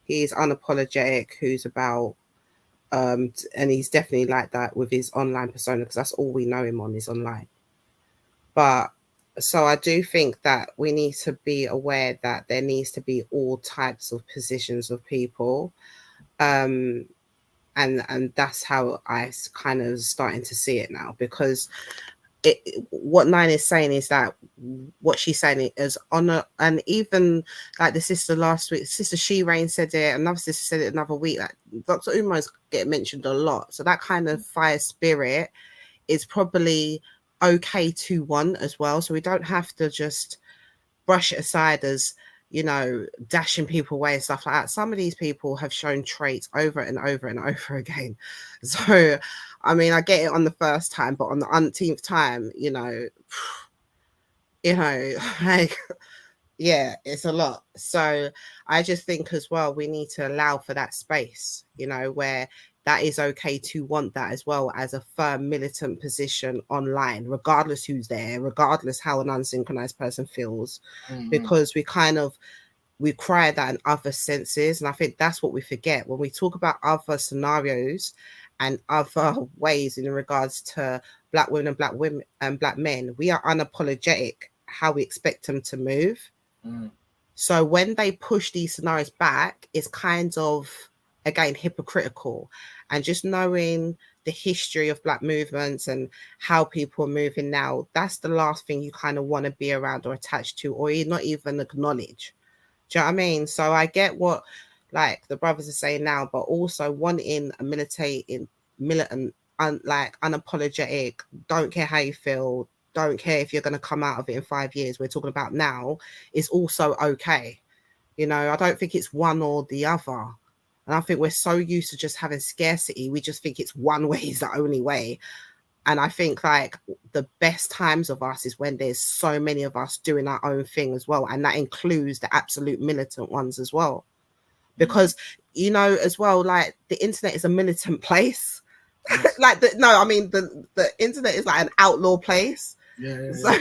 He's unapologetic, who's about and he's definitely like that with his online persona, because that's all we know him on is online. But so I do think that we need to be aware that there needs to be all types of positions of people. And that's how I kind of starting to see it now, because what Nine is saying is that what she's saying is honor, and even like the sister last week, Sister She Rain said it, another sister said it another week, like Dr. Umar's getting mentioned a lot. So that kind of fire spirit is probably okay to want as well. So we don't have to just brush it aside as, dashing people away and stuff like that. Some of these people have shown traits over and over and over again. So, I mean, I get it on the first time, but on the umpteenth time, like, yeah, it's a lot. So I just think as well, we need to allow for that space, where that is okay to want that as well as a firm militant position online, regardless who's there, regardless how an unsynchronized person feels, because we cry that in other senses. And I think that's what we forget when we talk about other scenarios and other ways in regards to Black women and Black men. We are unapologetic how we expect them to move. So when they push these scenarios back, it's kind of, again, hypocritical. And just knowing the history of Black movements and how people are moving now, that's the last thing you kind of want to be around or attached to, or not even acknowledge. Do you know what I mean? So I get what like the brothers are saying now, but also wanting a militant, like unapologetic, don't care how you feel, don't care if you're going to come out of it in 5 years, we're talking about now, is also okay. I don't think it's one or the other. And I think we're so used to just having scarcity, we just think it's one way is the only way. And I think like the best times of us is when there's so many of us doing our own thing as well. And that includes the absolute militant ones as well. because you know as well, like the internet is a militant place. Like the internet is like an outlaw place. So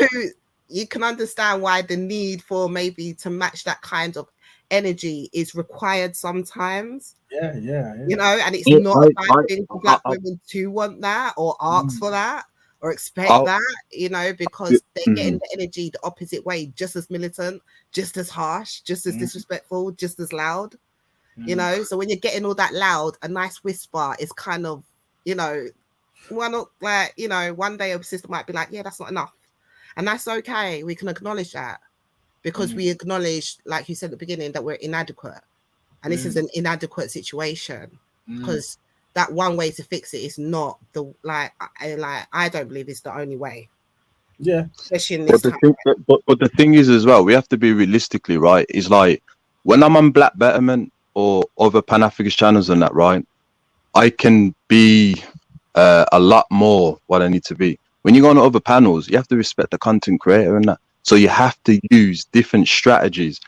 you can understand why the need for maybe to match that kind of energy is required sometimes. You know, and it's not a bad thing for black women to want that or ask for that or expect that, you know, because they're getting the energy the opposite way, just as militant, just as harsh, just as disrespectful, just as loud, you know. So when you're getting all that loud, a nice whisper is kind of, you know, one day a sister might be like, yeah, that's not enough, and that's okay. We can acknowledge that because we acknowledge, like you said at the beginning, that we're inadequate. And this is an inadequate situation because that one way to fix it is not the I don't believe it's the only way. Yeah. Especially in this time. But the thing is as well, we have to be realistically, right? Is like when I'm on Black Betterment or other Pan-Africanist channels and that, right? I can be a lot more what I need to be. When you go on other panels, you have to respect the content creator and that. So you have to use different strategies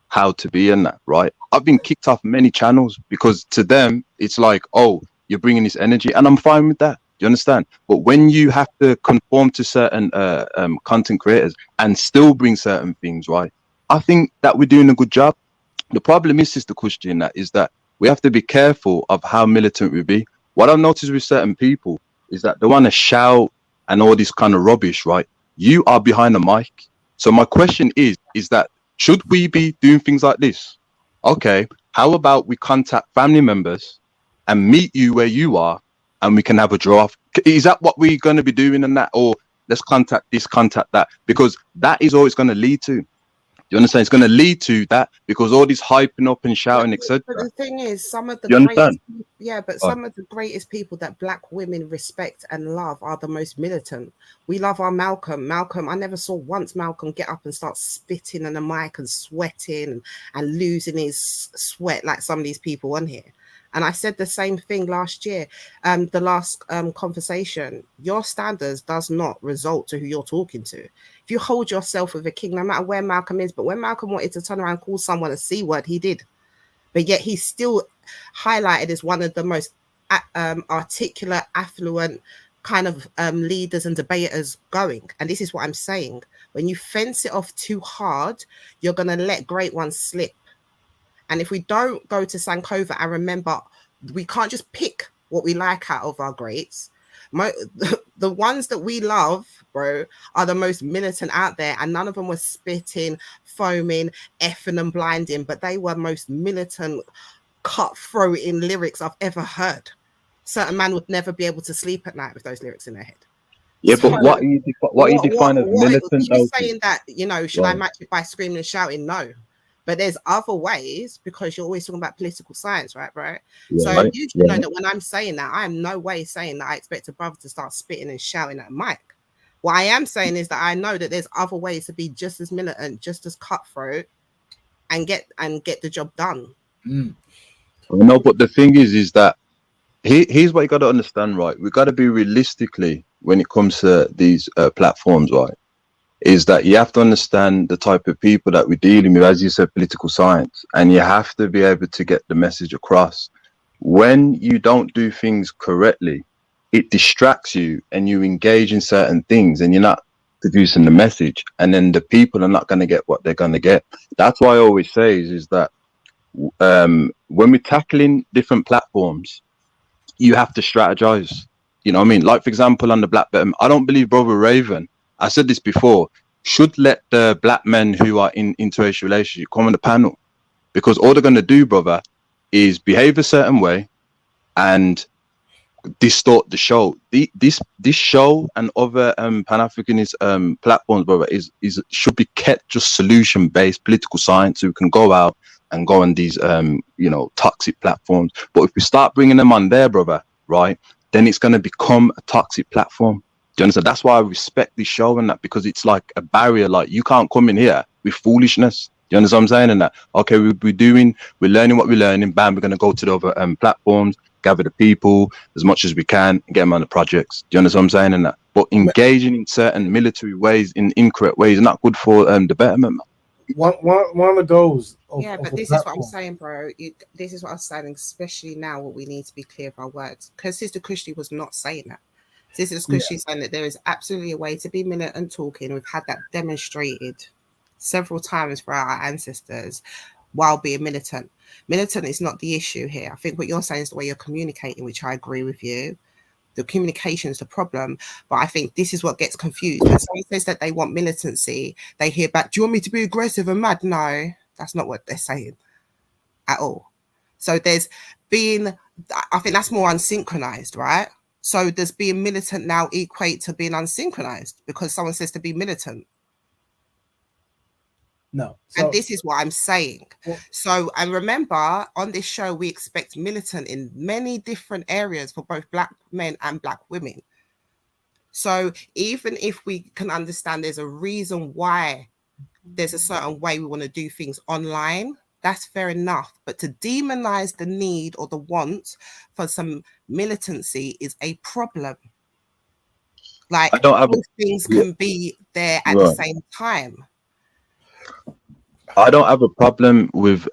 how to be in that, right? I've been kicked off many channels because to them it's like, oh, you're bringing this energy, and I'm fine with that. You understand? But when you have to conform to certain content creators and still bring certain things, right? I think that we're doing a good job. The problem is, Sister Kushti, in that is that we have to be careful of how militant we be. What I've noticed with certain people is that they want to shout and all this kind of rubbish, right? You are behind the mic. So my question is that should we be doing things like this? Okay, how about we contact family members and meet you where you are and we can have a draft? Is that what we're going to be doing in that? Or let's contact this, contact that? Because that is all it's going to lead to. You understand? It's going to lead to that because all this hyping up and shouting, etc. But the thing is, some of the some of the greatest people that black women respect and love are the most militant. We love our Malcolm. Malcolm, I never saw once Malcolm get up and start spitting on the mic and sweating and losing his sweat like some of these people on here. And I said the same thing last year, the last conversation. Your standards does not result to who you're talking to. If you hold yourself with a king, no matter where Malcolm is, but when Malcolm wanted to turn around and call someone a C word, he did. But yet he's still highlighted as one of the most articulate, affluent kind of leaders and debaters going. And this is what I'm saying. When you fence it off too hard, you're going to let great ones slip. And if we don't go to Sankova and remember, we can't just pick what we like out of our greats. The ones that we love, bro, are the most militant out there. And none of them were spitting, foaming, effing and blinding, but they were most militant, cutthroat in lyrics I've ever heard. Certain man would never be able to sleep at night with those lyrics in their head. Yeah, so, but what you define as militant? You're saying that, you know, should I match it by screaming and shouting? No. But there's other ways because you're always talking about political science, right, bro? Yeah, so you should know that when I'm saying that, I am no way saying that I expect a brother to start spitting and shouting at a mic. What I am saying is that I know that there's other ways to be just as militant, just as cutthroat, and get the job done. No, but the thing is that here's what you got to understand, right? We got to be realistically when it comes to these platforms, right? Is that you have to understand the type of people that we're dealing with, as you said, political science, and you have to be able to get the message across. When you don't do things correctly, it distracts you and you engage in certain things and you're not producing the message, and then the people are not going to get what they're going to get. That's why I always say is that when we're tackling different platforms, you have to strategize. You know what I mean? Like, for example, on the Black Betterment, I don't believe Brother Raven, I said this before, should let the black men who are in interracial relationship come on the panel, because all they're going to do, brother, is behave a certain way and distort the show. This show and other Pan-Africanist platforms, brother, should be kept just solution-based political science, so we can go out and go on these toxic platforms. But if we start bringing them on there, brother, right, then it's going to become a toxic platform. Do you understand? That's why I respect this show and that, because it's like a barrier. Like, you can't come in here with foolishness. Do you understand what I'm saying? And that, okay, we're learning what we're learning. Bam, we're going to go to the other platforms, gather the people as much as we can, and get them on the projects. Do you understand what I'm saying? And that, but engaging in certain military ways, in incorrect ways, is not good for the betterment. one of the goals of, Yeah, of but a this is what I'm platform. saying, bro. This is what I'm saying, especially now what we need to be clear of our words. Because Sister Kushti was not saying that. Sister Kushti is saying that there is absolutely a way to be militant talking. We've had that demonstrated several times for our ancestors while being militant. Militant is not the issue here. I think what you're saying is the way you're communicating, which I agree with you. The communication is the problem, but I think this is what gets confused. When someone says that they want militancy, they hear back, do you want me to be aggressive and mad? No, that's not what they're saying at all. So there's being, I think that's more unsynchronized, right? So does being militant now equate to being unsynchronized because someone says to be militant? No. And this is what I'm saying. So, and remember, on this show, we expect militant in many different areas for both Black men and Black women. So even if we can understand there's a reason why there's a certain way we want to do things online, that's fair enough. But to demonize the need or the want for some militancy is a problem. Like, both things can be there at the same time. I don't have a problem with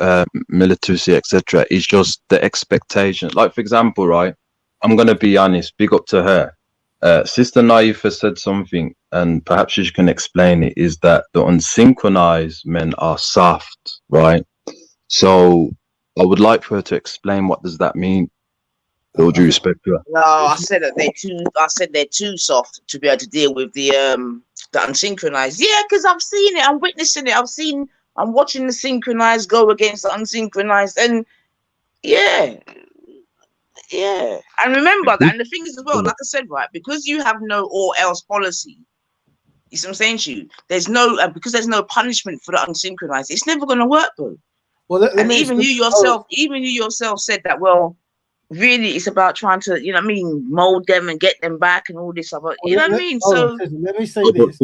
militancy, etc. It's just the expectation. Like, for example, right? I'm gonna be honest. Big up to her. Sister Naifa said something, and perhaps she can explain it. Is that the unsynchronized men are soft, right? So I would like for her to explain what does that mean. With all due respect to her. No, I said that they're too. I said they're too soft to be able to deal with the unsynchronized. Yeah, because I've seen it. I'm witnessing it. I'm watching the synchronized go against the unsynchronized, and yeah. And remember that. And the thing is as well, like I said, right, because you have no or else policy. You see what I'm saying to you? There's no because there's no punishment for the unsynchronized. It's never going to work, bro. Well, and even you yourself said that. Well, really, it's about trying to, you know what I mean, mold them and get them back and all this stuff. You know what I mean? So let me say this.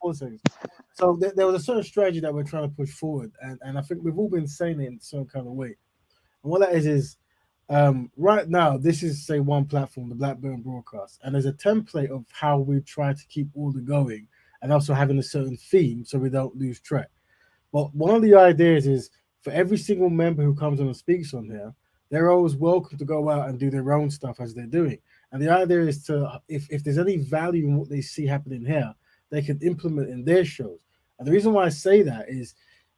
4 seconds. So there was a certain strategy that we're trying to push forward, and I think we've all been saying it in some kind of way. And what that is right now, this is, say, one platform, the Betterment Broadcast, and there's a template of how we try to keep order going and also having a certain theme so we don't lose track. But one of the ideas is for every single member who comes on and speaks on here, they're always welcome to go out and do their own stuff as they're doing. And the idea is to, if there's any value in what they see happening here, they can implement in their shows. And the reason why I say that is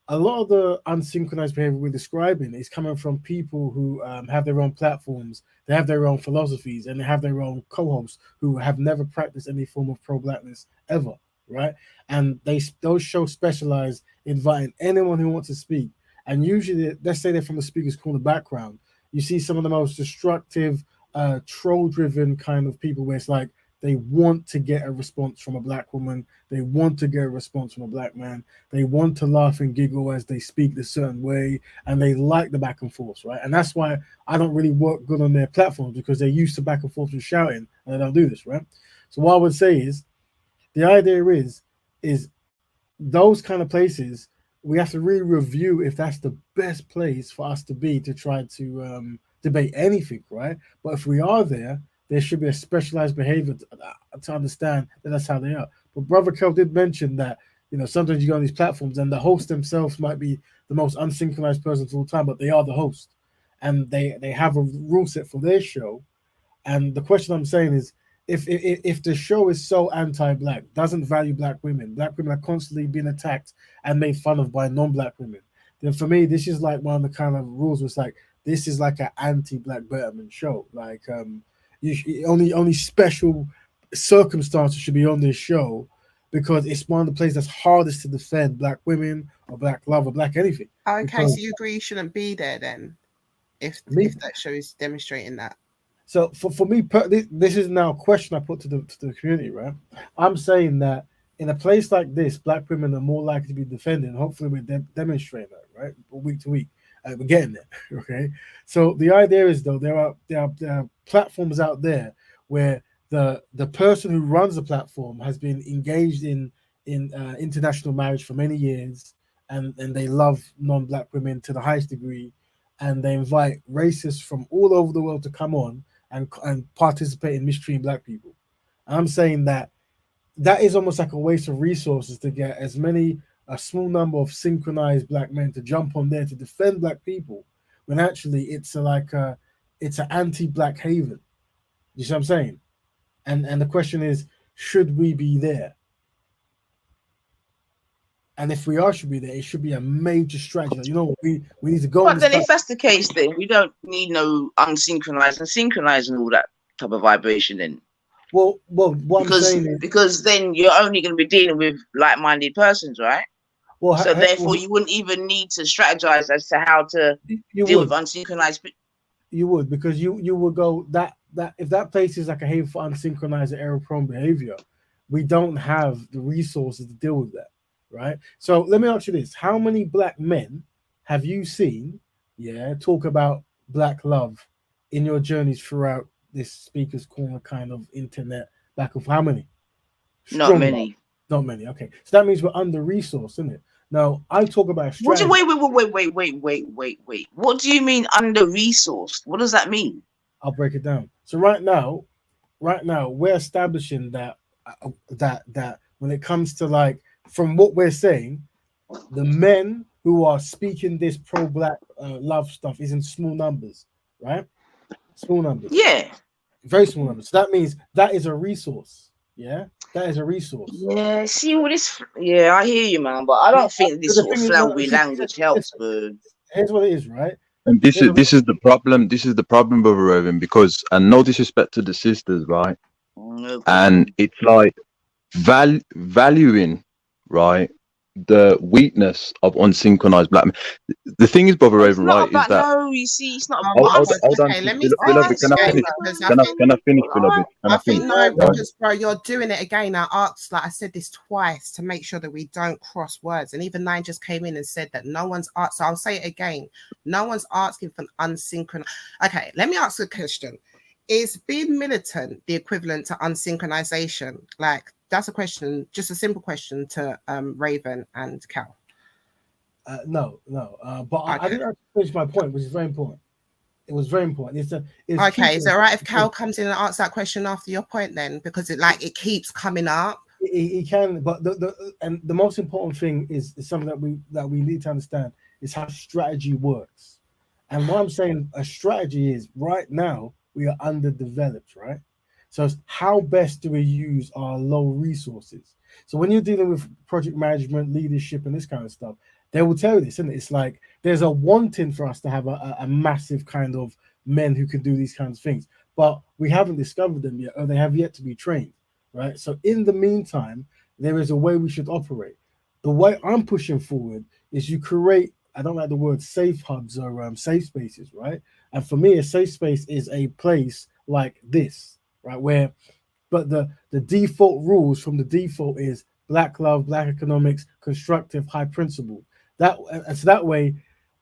a lot of the unsynchronized behavior we're describing is coming from people who have their own platforms, they have their own philosophies, and they have their own co-hosts who have never practiced any form of pro-blackness ever, right? And those shows specialize in inviting anyone who wants to speak. And usually, let's say they're from the speaker's corner background, you see some of the most destructive, troll-driven kind of people where it's like, they want to get a response from a Black woman. They want to get a response from a Black man. They want to laugh and giggle as they speak a certain way, and they like the back and forth, right? And that's why I don't really work good on their platforms, because they're used to back and forth and shouting, and they don't do this, right? So what I would say is, the idea is those kind of places, we have to really review if that's the best place for us to be to try to debate anything, right? But if we are there should be a specialized behavior to understand that that's how they are. But Brother Kel did mention that, you know, sometimes you go on these platforms and the host themselves might be the most unsynchronized person of all time, but they are the host. And they have a rule set for their show. And the question I'm saying is, if the show is so anti-Black, doesn't value Black women are constantly being attacked and made fun of by non-Black women, then for me, this is like one of the kind of rules where it's like, this is like an anti-Black Betterment show. Like, only special circumstances should be on this show, because it's one of the places that's hardest to defend Black women or Black love or Black anything. Okay, because, so you agree you shouldn't be there then, if that show is demonstrating that? So for me, this is now a question I put to the community, right? I'm saying that in a place like this, Black women are more likely to be defended, and hopefully we're demonstrating that, right, week to week. We're getting there, okay? So the idea is, though, there are platforms out there where the person who runs the platform has been engaged in international marriage for many years, and they love non-Black women to the highest degree, and they invite racists from all over the world to come on and participate in mistreating Black people. And I'm saying that is almost like a waste of resources to get as many a small number of synchronized black men to jump on there to defend black people, when actually it's it's an anti-black haven. You see what I'm saying? And the question is, should we be there? And if we are, should be there, it should be a major strategy. You know, we need to go on But this then, if that's the case, then we don't need no unsynchronized and synchronized and all that type of vibration. Then, well, what I'm saying is, because then you're only going to be dealing with like-minded persons, right? well, So therefore, you wouldn't even need to strategize as to how to deal with unsynchronized. You would, because you would go that if that place is like a haven for unsynchronized and error-prone behavior, we don't have the resources to deal with that, right? So let me ask you this: how many black men have you seen, talk about black love in your journeys throughout this Speaker's Corner kind of internet back of how many? Not many. Not many. Okay, so that means we're under-resourced, isn't it? Now I talk about strategy. Wait. What do you mean under-resourced? What does that mean? I'll break it down. So right now, we're establishing that when it comes to, like, from what we're saying, the men who are speaking this pro-black love stuff is in small numbers, right? Small numbers. Yeah. Very small numbers. So that means that is a resource. Yeah, that is a resource. Yeah. See all this. Yeah, I hear you, man. But I don't think this sort of flowery language helps. But here's what it is, right? And this is the problem. This is the problem, Brother Rowan, because, and no disrespect to the sisters, right? Okay. And it's like valuing, right, the weakness of unsynchronized black men. The thing is, Brother Raven, right, is that no, you see, it's not. Hold on, okay, let me Beloved, can I finish? Can I finish, beloved? I think no, because bro, you're doing it again. I asked, like I said this twice to make sure that we don't cross words. And even Nine just came in and said that no one's asked. So I'll say it again. No one's asking for an unsynchronized. Okay, let me ask a question. Is being militant the equivalent to unsynchronization? Like, that's a question, just a simple question to Raven and Cal. No, but okay. I didn't finish my point, which is very important. It was very important. It's okay. Is it all right if Cal comes in and asks that question after your point then? Because it keeps coming up. He can, but the most important thing is something that we need to understand is how strategy works. And what I'm saying, a strategy is, right now we are underdeveloped, right? So how best do we use our low resources? So when you're dealing with project management, leadership, and this kind of stuff, they will tell you this, isn't it? It's like there's a wanting for us to have a massive kind of men who can do these kinds of things, but we haven't discovered them yet, or they have yet to be trained, right? So in the meantime, there is a way we should operate. The way I'm pushing forward is you create, I don't like the word safe hubs or safe spaces, right? And for me, a safe space is a place like this, right? But the default rules from the default is black love, black economics, constructive, high principle. So that way,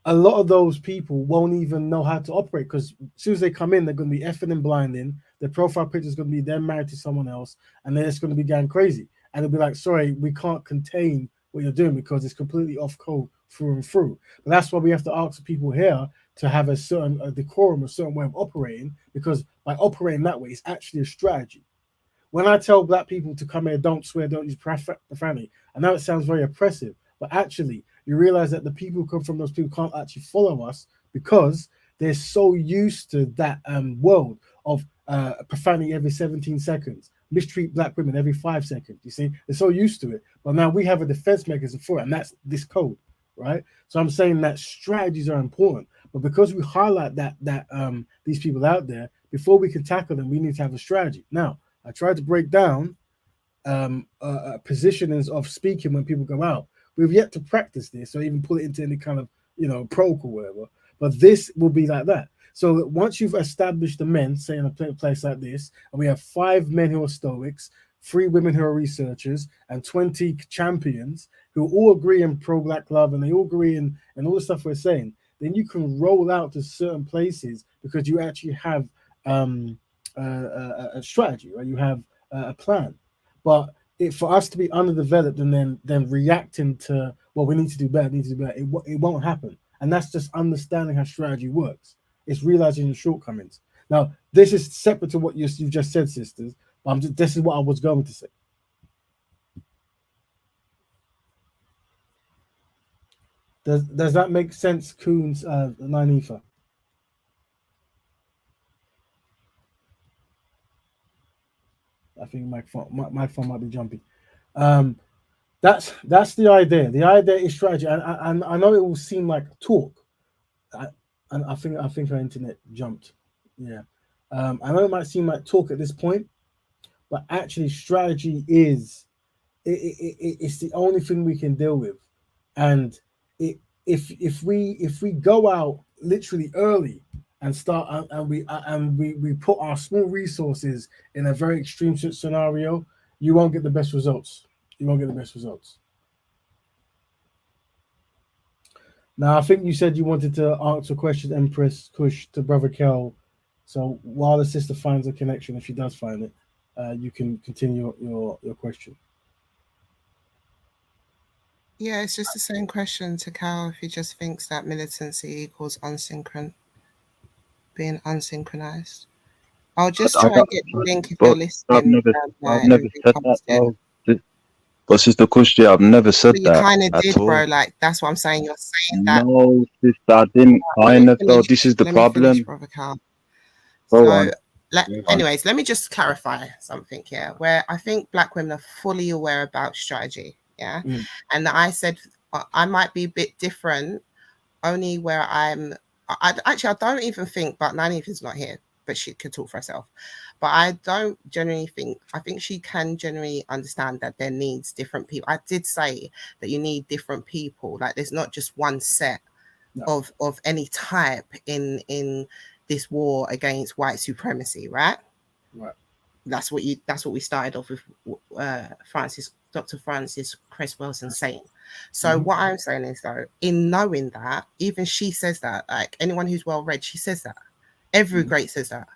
a lot of those people won't even know how to operate, because as soon as they come in, they're going to be effing and blinding. Their profile picture is going to be them married to someone else, and then it's going to be going crazy. And they'll be like, sorry, we can't contain what you're doing because it's completely off code through and through. But that's why we have to ask people here to have a certain decorum, a certain way of operating, because by operating that way, it's actually a strategy. When I tell black people to come here, don't swear, don't use profanity, I know it sounds very oppressive, but actually, you realize that the people who come from those people can't actually follow us because they're so used to that world of profanity every 17 seconds, mistreat black women every 5 seconds. You see, they're so used to it. But now we have a defense mechanism for it, and that's this code, right? So I'm saying that strategies are important, but because we highlight that these people out there, before we can tackle them, we need to have a strategy. Now, I tried to break down positionings of speaking when people go out. We've yet to practice this or even put it into any kind of, protocol or whatever. But this will be like that. So once you've established the men, say in a place like this, and we have 5 men who are stoics, 3 women who are researchers, and 20 champions who all agree in pro-black love, and they all agree in all the stuff we're saying, then you can roll out to certain places because you actually have a strategy, right? You have a plan. But for us to be underdeveloped and then reacting to, well, we need to do better, it won't happen. And that's just understanding how strategy works. It's realizing your shortcomings. Now, this is separate to what you've just said, sisters, but this is what I was going to say. Does that make sense, Coons? Nynefa? I think my phone might be jumpy. That's the idea. The idea is strategy, and I know it will seem like talk. And I think our internet jumped. Yeah, I know it might seem like talk at this point, but actually strategy is it's the only thing we can deal with, and if we go out literally early and start and we put our small resources in a very extreme scenario, you won't get the best results. You won't get the best results. Now, I think you said you wanted to answer a question, Empress Kush, to Brother Kel. So while the sister finds a connection, if she does find it, you can continue your question. Yeah, it's just the same question to Cal if he just thinks that militancy equals being unsynchronized. I'll just try and get the link if you're listening. I've never said that though. But Sister Kushti, I've never said You that kind of at did, all. bro. Like, that's what I'm saying. You're saying that. No, sister, I didn't kind of though. This is the Let me finish, problem. Brother Cal. Go So, on. anyways, let me just clarify something here, where I think Black women are fully aware about strategy. Yeah. And I said I might be a bit different, only where I don't even think, but Nynefa is not here, but she could talk for herself. But I don't generally think, I think she can generally understand that there needs different people. I did say that you need different people. Like, there's not just one set of any type in this war against white supremacy, right? Right. That's what we started off with, Dr. Francis Cress Welsing saying. So what I'm saying is, though, in knowing that, even she says that, like anyone who's well read, she says that. Every great says that.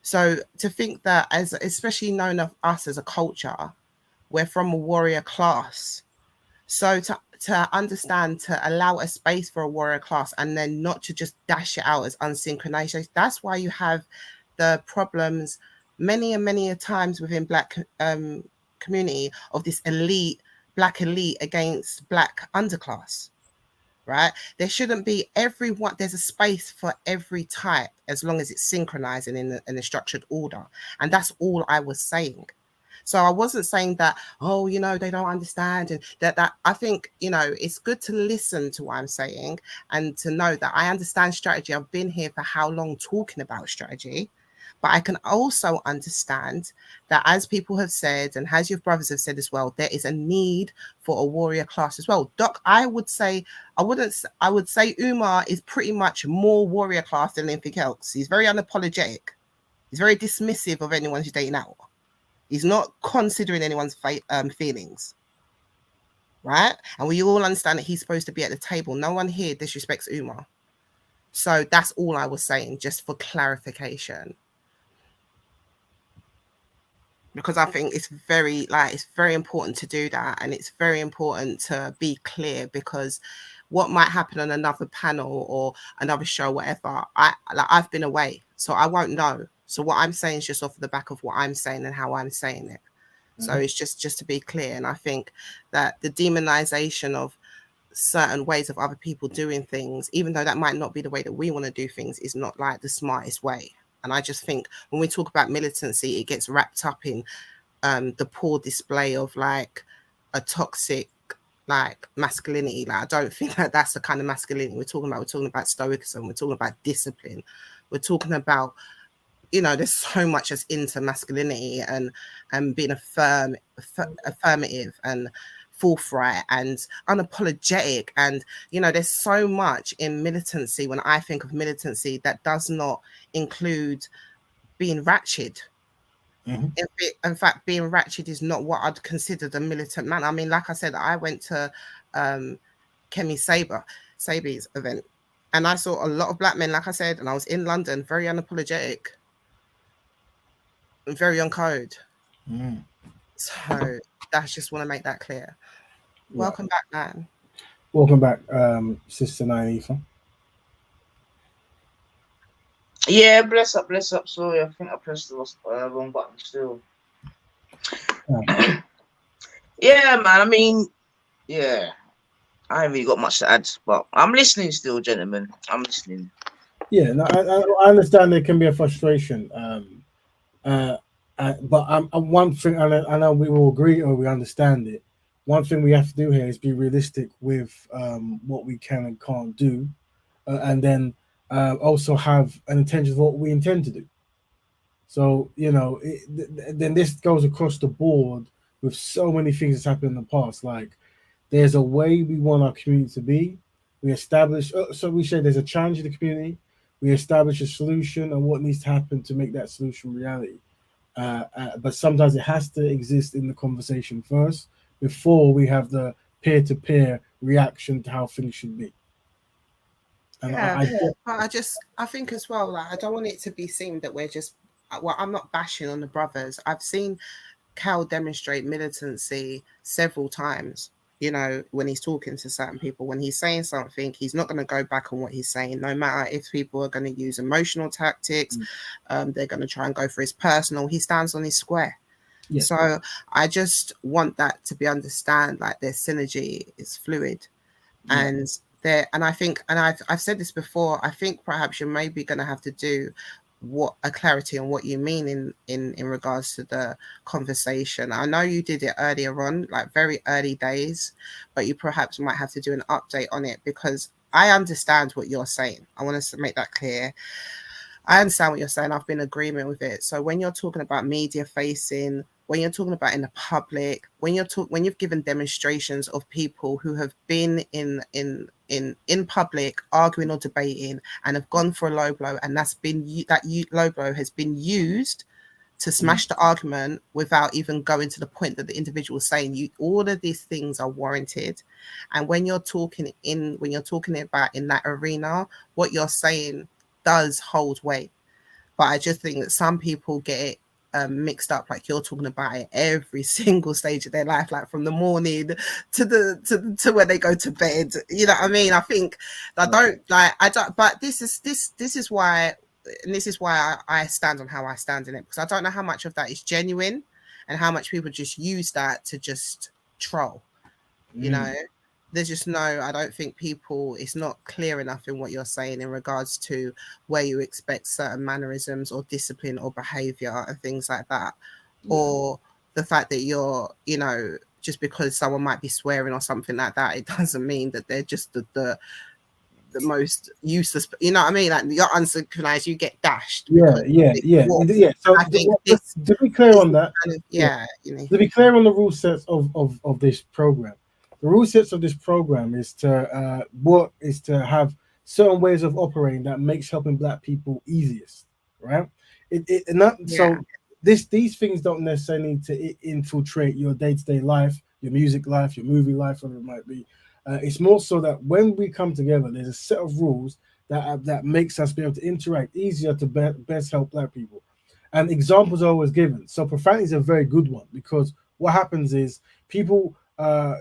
So to think that, especially knowing of us as a culture, we're from a warrior class. So to understand, to allow a space for a warrior class and then not to just dash it out as unsynchronized, that's why you have the problems many and many a times within Black community of this Black elite against Black underclass, right? There shouldn't be everyone. There's a space for every type as long as it's synchronizing in a structured order. And that's all I was saying. So I wasn't saying that, oh, they don't understand, and that I think, it's good to listen to what I'm saying and to know that I understand strategy. I've been here for how long talking about strategy, but I can also understand that, as people have said, and as your brothers have said as well, there is a need for a warrior class as well. Doc, I would say Umar is pretty much more warrior class than anything else. He's very unapologetic. He's very dismissive of anyone who's dating out. He's not considering anyone's feelings, right? And we all understand that he's supposed to be at the table. No one here disrespects Umar. So that's all I was saying, just for clarification. Because I think it's very important to do that, and it's very important to be clear, because what might happen on another panel or another show, whatever, I've been away, so I won't know. So what I'm saying is just off the back of what I'm saying and how I'm saying it. So it's just to be clear. And I think that the demonization of certain ways of other people doing things, even though that might not be the way that we want to do things, is not like the smartest way. And I just think when we talk about militancy, it gets wrapped up in the poor display of like a toxic masculinity. Like, I don't think that that's the kind of masculinity we're talking about stoicism, we're talking about discipline, we're talking about, there's so much that's into masculinity and being affirmative and forthright and unapologetic. And, there's so much in militancy, when I think of militancy, that does not include being ratchet. In fact, being ratchet is not what I'd consider a militant man. I mean, like I said, I went to Kemi Sabi's event, and I saw a lot of Black men, like I said, and I was in London, very unapologetic, very on code. So that's just want to make that clear. Welcome back, man. Welcome back, Sister Nynefa. Yeah, bless up. Sorry, I think I pressed the wrong button still. Yeah, man. I mean, yeah. I ain't really got much to add, but I'm listening still, gentlemen. I'm listening. Yeah, no, I understand there can be a frustration. Uh, but one thing, I know we will agree or we understand it. One thing we have to do here is be realistic with what we can and can't do, and then also have an intention of what we intend to do. So then this goes across the board with so many things that's happened in the past. Like there's a way we want our community to be. We establish, so we say there's a challenge in the community. We establish a solution and what needs to happen to make that solution reality. But sometimes it has to exist in the conversation first before we have the peer-to-peer reaction to how things should be. And yeah, but I think as well, like I don't want it to be seen that we're just. Well, I'm not bashing on the brothers. I've seen Cal demonstrate militancy several times. You know, when he's talking to certain people, when he's saying something, he's not going to go back on what he's saying, no matter if people are going to use emotional tactics, they're going to try and go for his personal. He stands on his square. Yeah. So I just want that to be understand, like their synergy is fluid, and there. And I think, and I've said this before. I think perhaps you're maybe going to have to do what a clarity on what you mean in regards to the conversation. I know you did it earlier on, like very early days, but you perhaps might have to do an update on it, because I understand what you're saying. I want to make that clear. I understand what you're saying. I've been in agreement with it. So when you're talking about media facing, when you're talking about in the public, when you've given demonstrations of people who have been in public arguing or debating and have gone for a low blow, and low blow has been used to smash the argument without even going to the point that the individual is saying, all of these things are warranted. And when you're talking about in that arena, what you're saying does hold weight. But I just think that some people get it mixed up, like you're talking about it every single stage of their life, like from the morning to when they go to bed. You know what I mean? I think I don't. But this is why, and this is why I stand on how I stand in it, because I don't know how much of that is genuine and how much people just use that to just troll. You know, there's just I don't think it's not clear enough in what you're saying in regards to where you expect certain mannerisms or discipline or behavior and things like that. Or the fact that you're, just because someone might be swearing or something like that, it doesn't mean that they're just the most useless, you know what I mean? Like you're unsynchronized, you get dashed. Yeah. So to be clear on that, to be clear on the rule sets of this program, the rule sets of this program is to have certain ways of operating that makes helping Black people easiest, right? So these things don't necessarily need to infiltrate your day-to-day life, your music life, your movie life, whatever it might be. It's more so that when we come together, there's a set of rules that makes us be able to interact easier to best help Black people. And examples are always given. So profanity is a very good one, because what happens is people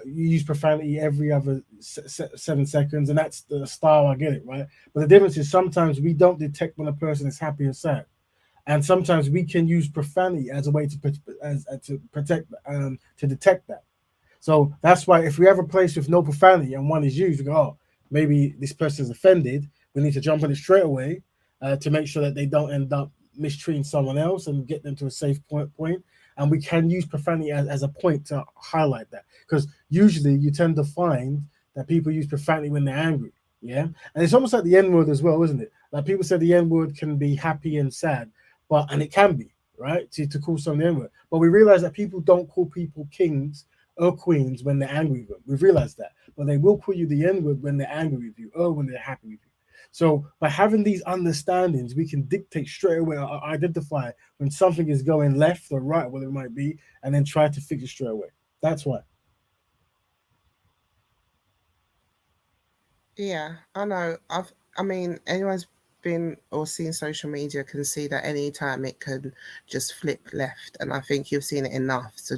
use profanity every other 7 seconds, and that's the style. I get it, right? But the difference is sometimes we don't detect when a person is happy or sad. And sometimes we can use profanity as a way to detect that. So that's why if we have a place with no profanity and one is used, we go, oh, maybe this person is offended. We need to jump on it straight away to make sure that they don't end up mistreating someone else and get them to a safe point. And we can use profanity as a point to highlight that, because usually you tend to find that people use profanity when they're angry. Yeah. And it's almost like the N-word as well, isn't it? Like people say the N-word can be happy and sad, and it can be, right? To call someone the N-word. But we realize that people don't call people kings or queens when they're angry with them. We've realized that. But they will call you the N-word when they're angry with you or when they're happy with you. So by having these understandings, we can dictate straight away, or identify when something is going left or right, whatever it might be, and then try to fix it straight away. That's why. Yeah, I know. I mean, anyone's been or seen social media can see that anytime it can just flip left, and I think you've seen it enough. So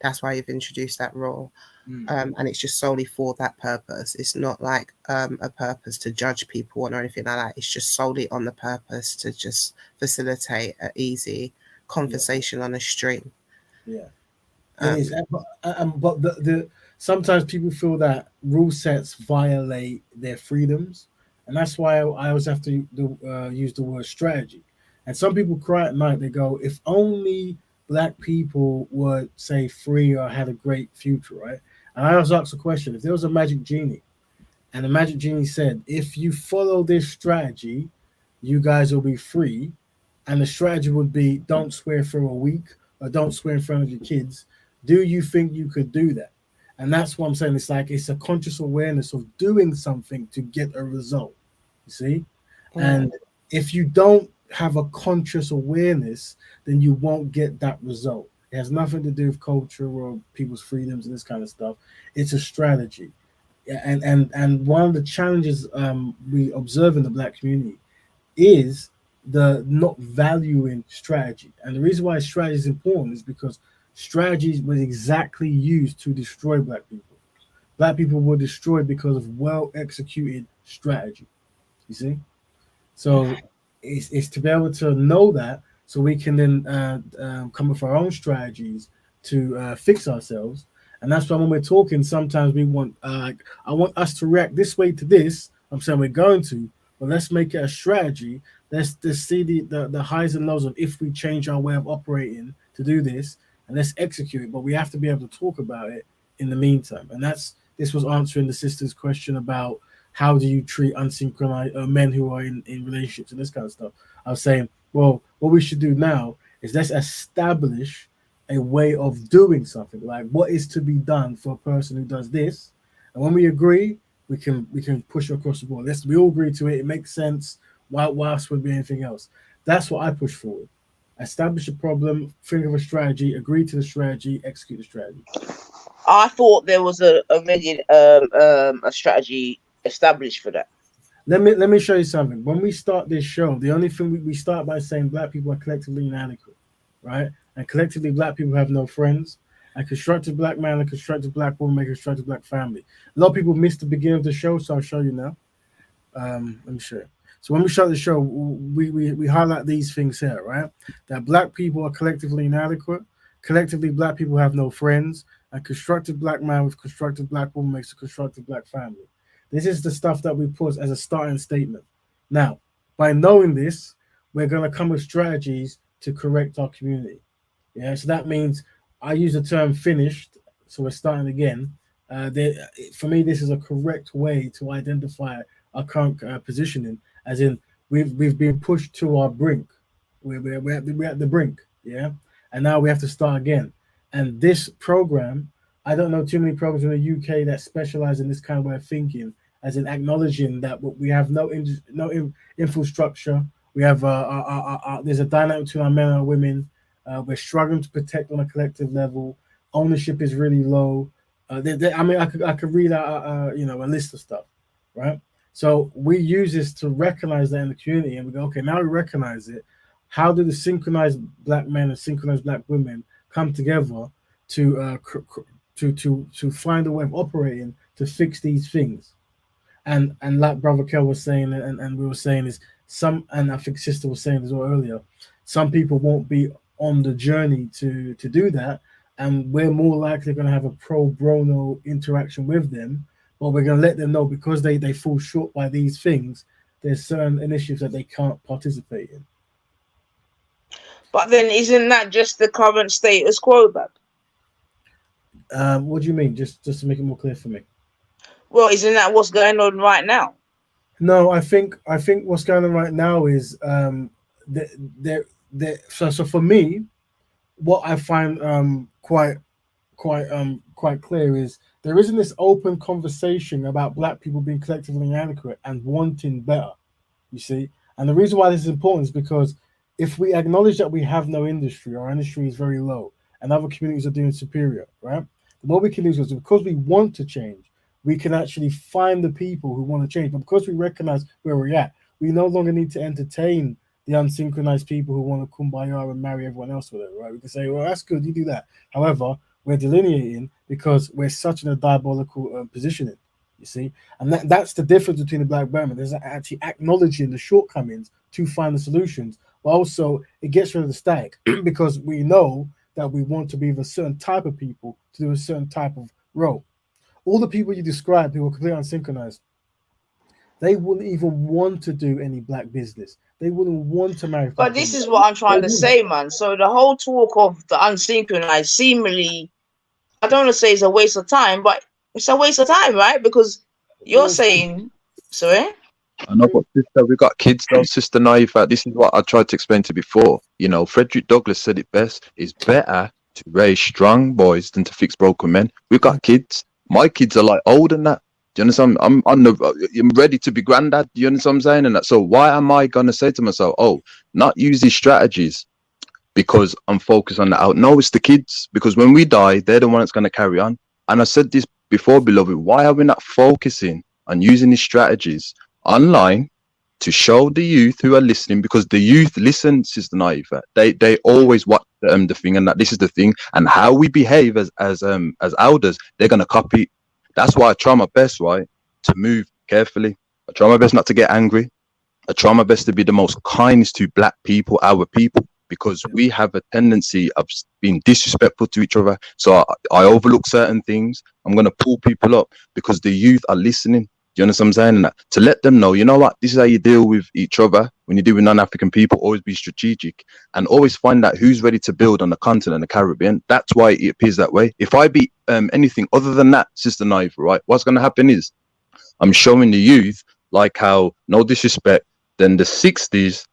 that's why you've introduced that rule. And it's just solely for that purpose. It's not like a purpose to judge people or anything like that. It's just solely on the purpose to just facilitate an easy conversation on a stream. Yeah, it is. But sometimes people feel that rule sets violate their freedoms, and that's why I always have to use the word strategy. And some people cry at night. They go, "If only black people were, say, free or had a great future, right?" And I always ask the question: if there was a magic genie, and the magic genie said, "If you follow this strategy, you guys will be free," and the strategy would be, "Don't swear for a week or don't swear in front of your kids," do you think you could do that? And that's what I'm saying. It's like it's a conscious awareness of doing something to get a result. You see? Mm. And if you don't have a conscious awareness, then you won't get that result. It has nothing to do with culture or people's freedoms and this kind of stuff. It's a strategy. Yeah, and one of the challenges we observe in the black community is the not valuing strategy. And the reason why strategy is important is because strategies was exactly used to destroy black people. Black people were destroyed because of well executed strategy. You see? So it's to be able to know that so we can then come up with our own strategies to fix ourselves. And that's why when we're talking, sometimes we want, I want us to react this way to this. I'm saying we're going to, but let's make it a strategy. Let's see the highs and lows of if we change our way of operating to do this, and let's execute it. But we have to be able to talk about it in the meantime. And this was answering the sister's question about how do you treat unsynchronized men who are in relationships and this kind of stuff. I was saying, well, what we should do now is let's establish a way of doing something. Like what is to be done for a person who does this, and when we agree, we can push it across the board. Let's we all agree to it. It makes sense. Why else would be anything else? That's what I push forward. Establish a problem, think of a strategy, agree to the strategy, execute the strategy. I thought there was a strategy established for that. Let me show you something. When we start this show, the only thing we start by saying black people are collectively inadequate, right? And collectively, black people have no friends. A constructive black man, a constructive black woman, make a constructive black family. A lot of people missed the beginning of the show, so I'll show you now. Let me show you. So when we start the show, we highlight these things here, right? That black people are collectively inadequate. Collectively, black people have no friends. A constructive black man with constructive black woman makes a constructive black family. This is the stuff that we put as a starting statement. Now, by knowing this, we're going to come with strategies to correct our community. Yeah, so that means I use the term finished, so we're starting again. For me, this is a correct way to identify our current positioning, as in we've been pushed to our brink. We're at the brink, yeah, and now we have to start again. And this program, I don't know too many programs in the UK that specialize in this kind of way of thinking, as in acknowledging that we have no infrastructure. We have there's a dynamic between our men and our women. We're struggling to protect on a collective level. Ownership is really low. I mean, I could read out a list of stuff, right? So we use this to recognize that in the community, and we go, okay, now we recognize it. How do the synchronized black men and synchronized black women come together to to find a way of operating to fix these things? And like Brother Kel was saying, and we were saying is some, and I think Sister was saying as well earlier, some people won't be on the journey to do that, and we're more likely going to have a pro bono interaction with them, but we're going to let them know because they fall short by these things. There's certain initiatives that they can't participate in. But then, isn't that just the current status quo, Bab? What do you mean? Just to make it more clear for me. Well, isn't that what's going on right now? No, I think what's going on right now is so for me, what I find quite clear is there isn't this open conversation about black people being collectively inadequate and wanting better. You see, and the reason why this is important is because if we acknowledge that we have no industry, our industry is very low, and other communities are doing superior, right? What we can do is because we want to change, we can actually find the people who want to change. But because we recognize where we're at, we no longer need to entertain the unsynchronized people who want to kumbaya and marry everyone else with it, right? We can say, well, that's good, you do that. However, we're delineating because we're such in a diabolical positioning, you see? And that's the difference between the black Burman. There's actually acknowledging the shortcomings to find the solutions, but also it gets rid of the static because we know that we want to be with a certain type of people to do a certain type of role. all the people you described who were completely unsynchronized, they wouldn't even want to do any black business. They wouldn't want to marry But black this women. is what I'm They trying to wouldn't. say, man. So the whole talk of the unsynchronized seemingly, I don't want to say it's a waste of time, but it's a waste of time, right? Because you're saying, sorry? I know, but sister, we got kids though, sister naive. This is what I tried to explain to you before. You know, Frederick Douglass said it best: it's better to raise strong boys than to fix broken men. We got kids. My kids are like older than that. Do you understand? I'm ready to be granddad. Do you understand what I'm saying? And that. So why am I gonna say to myself, oh, not use these strategies because I'm focused on the out? No, it's the kids, because when we die, they're the one that's gonna carry on. And I said this before, beloved. Why are we not focusing on using these strategies online to show the youth who are listening? Because the youth listen, Sister Naifa. They always watch the thing, and that this is the thing, and how we behave as elders, they're gonna copy. That's why I try my best, right, to move carefully. I try my best not to get angry. I try my best to be the most kindest to black people, our people, because we have a tendency of being disrespectful to each other. So I overlook certain things. I'm going to pull people up because the youth are listening. Do you understand what I'm saying? And that, to let them know, you know what, this is how you deal with each other. When you deal with non-African people, always be strategic and always find out who's ready to build on the continent and the Caribbean. That's why it appears that way. If I be anything other than that, Sister Naive, right, what's going to happen is I'm showing the youth, like how, no disrespect, then the 60s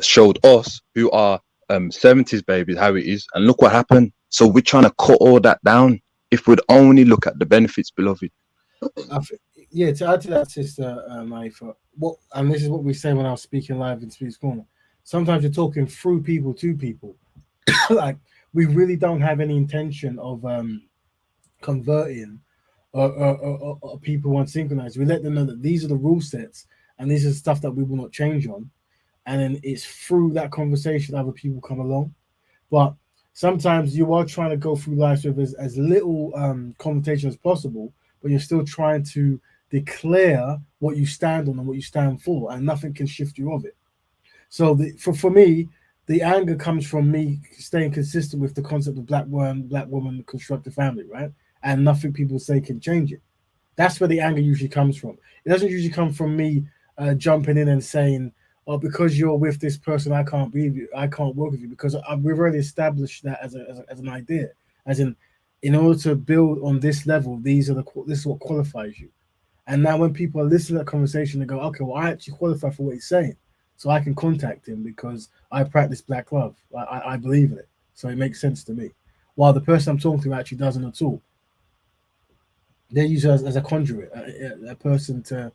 showed us who are 70s babies how it is, and look what happened. So we're trying to cut all that down. If we'd only look at the benefits, beloved. Yeah, to add to that, Sister Maifa, and this is what we say when I was speaking live in Speaks Corner. Sometimes you're talking through people to people. Like, we really don't have any intention of converting people unsynchronized. We let them know that these are the rule sets and this is stuff that we will not change on. And then it's through that conversation other people come along. But sometimes you are trying to go through life with as little connotation as possible, but you're still trying to declare what you stand on and what you stand for, and nothing can shift you of it. So for me, the anger comes from me staying consistent with the concept of black woman, constructed family, right? And nothing people say can change it. That's where the anger usually comes from. It doesn't usually come from me jumping in and saying, "Oh, because you're with this person, I can't be with you. I can't work with you," because we've already established that as an idea, as in order to build on this level, this is what qualifies you. And now when people are listening to that conversation, they go, "Okay, well, I actually qualify for what he's saying, so I can contact him because I practice black love. I believe in it, so it makes sense to me." While the person I'm talking to actually doesn't at all. They use it as a conduit, a person to,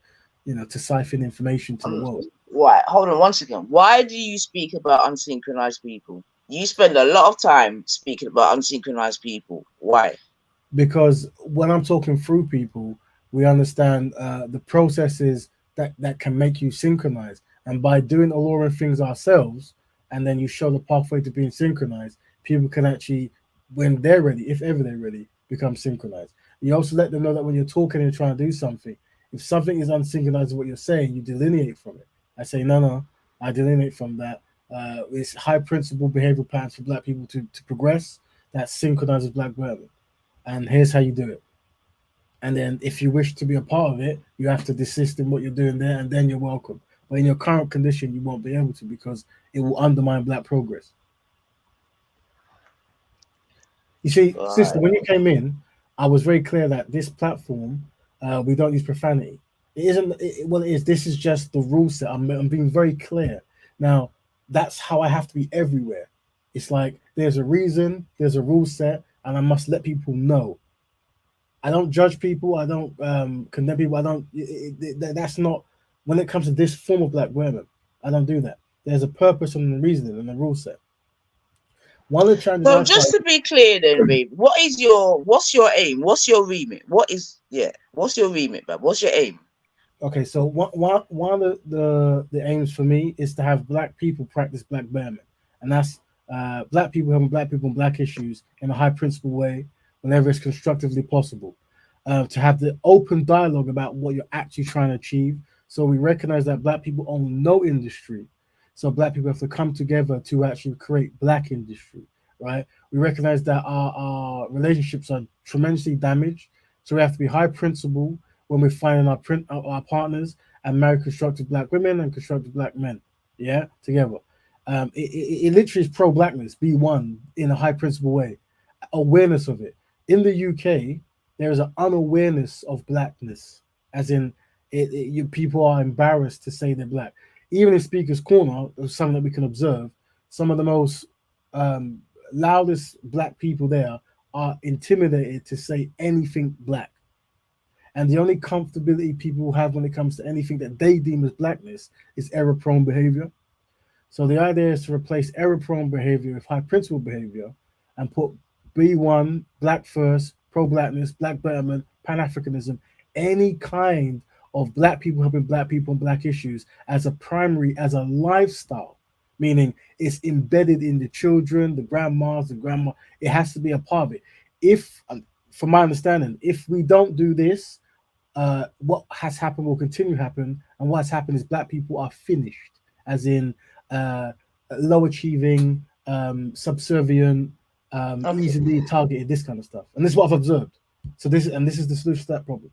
to siphon information to the world. Why? Hold on 1 second. Why do you speak about unsynchronized people? You spend a lot of time speaking about unsynchronized people. Why? Because when I'm talking through people, we understand the processes that can make you synchronize. And by doing alluring things ourselves, and then you show the pathway to being synchronized, people can actually, when they're ready, if ever they're ready, become synchronized. You also let them know that when you're talking and trying to do something, if something is unsynchronized with what you're saying, you delineate from it. I say, no, I delineate from that. It's high principle behavioral patterns for black people to progress that synchronizes black women. And here's how you do it. And then if you wish to be a part of it, you have to desist in what you're doing there, and then you're welcome. But in your current condition, you won't be able to, because it will undermine black progress. You see, sister, when you came in, I was very clear that this platform, we don't use profanity. It isn't, well, it is. This is just the rule set. I'm being very clear. Now, that's how I have to be everywhere. It's like there's a reason, there's a rule set, and I must let people know. I don't judge people. I don't condemn people. I don't. That's not, when it comes to this form of black women, I don't do that. There's a purpose and a reasoning and a rule set. One of the challenges So I just find, to be clear then, babe, what's your aim? What's your remit? What's your remit, babe? What's your aim? okay, so one of the aims for me is to have black people practice black betterment, and that's black people helping black people and black issues in a high principle way whenever it's constructively possible. To have the open dialogue about what you're actually trying to achieve. So we recognize that black people own no industry. So black people have to come together to actually create black industry, right? We recognize that our relationships are tremendously damaged So we have to be high principle when we're finding our partners, and marry constructive black women and constructive black men. Yeah, together. It literally is pro blackness. Be one in a high principle way. Awareness of it. In the UK, there is an unawareness of blackness, as in people are embarrassed to say they're black. Even in Speaker's Corner, something that we can observe, some of the most loudest black people there are intimidated to say anything black. And the only comfortability people have when it comes to anything that they deem as blackness is error-prone behavior. So the idea is to replace error-prone behavior with high-principle behavior and put B1, black first, pro-blackness, black betterment, Pan-Africanism, any kind of black people helping black people and black issues as a primary, as a lifestyle, meaning it's embedded in the children, the grandmas, the grandma. It has to be a part of it. If, from my understanding, if we don't do this, what has happened will continue to happen, and what's happened is black people are finished, as in low achieving, subservient, easily targeted, this kind of stuff. And this is what I've observed. So this is the solution to that problem.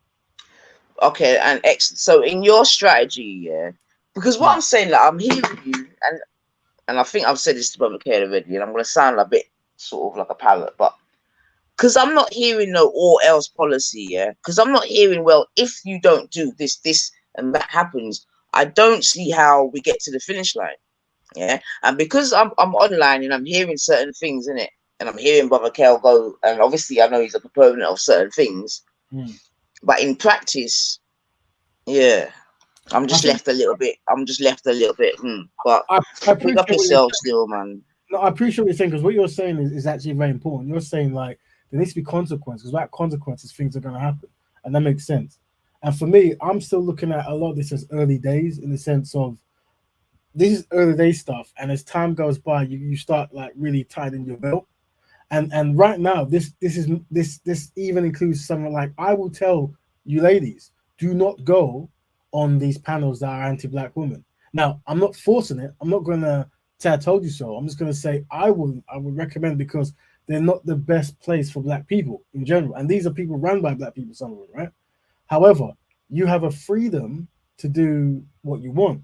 Okay, and excellent. So in your strategy, yeah, because what I'm saying, like, I'm hearing you, and I think I've said this to Brother Care already, and I'm gonna sound a bit sort of like a parrot, but because I'm not hearing no all else policy, yeah, because I'm not hearing, well, if you don't do this, and that happens, I don't see how we get to the finish line, yeah. And because I'm online and I'm hearing certain things in it, and I'm hearing Brother Kel go, and obviously I know he's a proponent of certain things, but in practice, yeah, I'm just left a little bit. But pick up yourself still, man. No, I appreciate what you're saying, because what you're saying is actually very important. You're saying, like, there needs to be consequences. Without consequences, things are going to happen, and that makes sense. And for me, I'm still looking at a lot of this as early days, in the sense of this is early day stuff, and as time goes by, you start like really tightening your belt. And right now, this even includes something like, I will tell you ladies, do not go on these panels that are anti-black women. Now, I'm not forcing it. I'm not going to say I told you so. I'm just going to say I would recommend, because they're not the best place for black people in general. And these are people run by black people, some of them, right? However, you have a freedom to do what you want,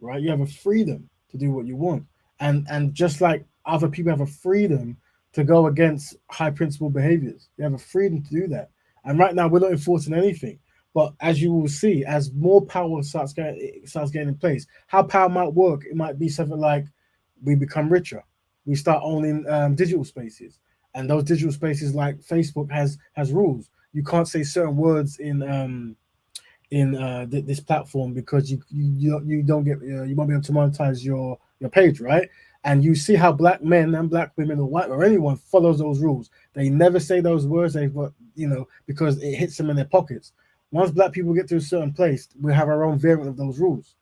right? You have a freedom to do what you want. And just like other people have a freedom to go against high principle behaviors, you have a freedom to do that. And right now, we're not enforcing anything. But as you will see, as more power starts getting in place, how power might work, it might be something like we become richer. We start owning digital spaces, and those digital spaces, like Facebook, has rules. You can't say certain words in this platform, because you don't get you won't be able to monetize your page, right? And you see how black men and black women or white or anyone follows those rules. They never say those words, because it hits them in their pockets. Once black people get to a certain place, we have our own variant of those rules.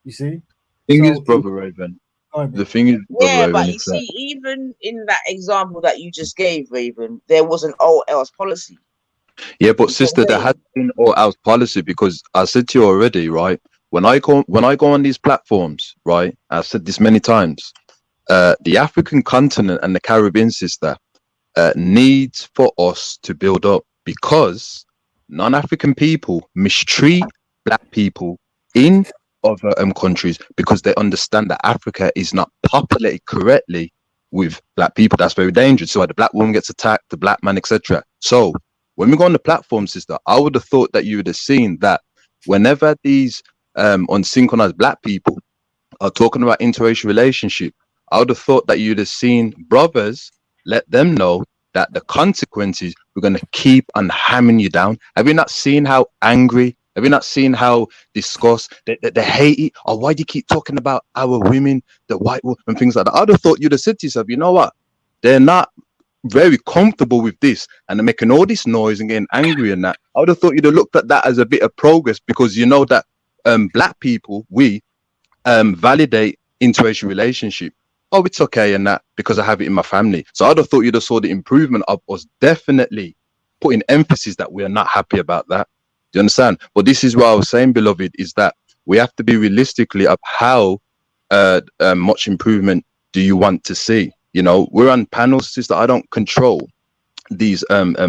You see? Thing is, Brother Raven. The thing is, yeah, Raven, but you see, even in that example that you just gave, Raven, there was an all else policy. Yeah, but sister, there has been all else policy, because I said to you already, right? When I go on these platforms, right? I've said this many times. The African continent and the Caribbean, sister, needs for us to build up, because non-African people mistreat black people in other countries, because they understand that Africa is not populated correctly with black people. That's very dangerous. So the black woman gets attacked, the black man, etc. So when we go on the platform, sister, I would have thought that you would have seen that whenever these unsynchronized black people are talking about interracial relationship, I would have thought that you'd have seen brothers let them know that the consequences, we're going to keep on hammering you down. Have you not seen how angry? Have you not seen how disgust? They hate it. Or why do you keep talking about our women, the white women, and things like that? I would have thought you'd have said to yourself, you know what? They're not very comfortable with this, and they're making all this noise and getting angry and that. I would have thought you'd have looked at that as a bit of progress, because you know that black people, we validate interracial relationship. Oh, it's okay and that, because I have it in my family. So I'd have thought you'd have saw the improvement of us definitely putting emphasis that we are not happy about that. Do you understand? But this is what I was saying, beloved, is that we have to be realistically of how much improvement do you want to see. You know, we're on panels, sister, I don't control these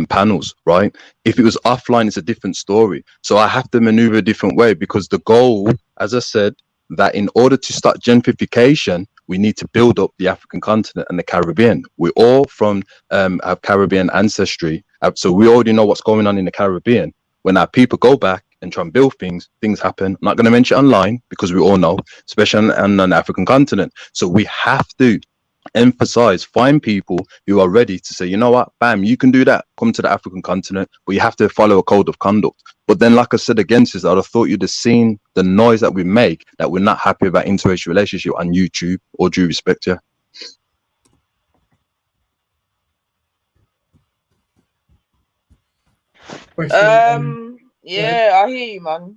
panels, right? If it was offline, it's a different story. So I have to maneuver a different way, because the goal, as I said, that in order to start gentrification, we need to build up the African continent and the Caribbean. We're all from have Caribbean ancestry, so we already know what's going on in the Caribbean. When our people go back and try and build things happen. I'm not going to mention online, because we all know, especially on the African continent. So we have to emphasize, find people who are ready to say, you know what, bam, you can do that, come to the African continent, but you have to follow a code of conduct. But then, like I said again, sis, I'd have thought you'd have seen the noise that we make, that we're not happy about interracial relationship on YouTube, or due respect. Yeah. Question, Yeah, I hear you, man.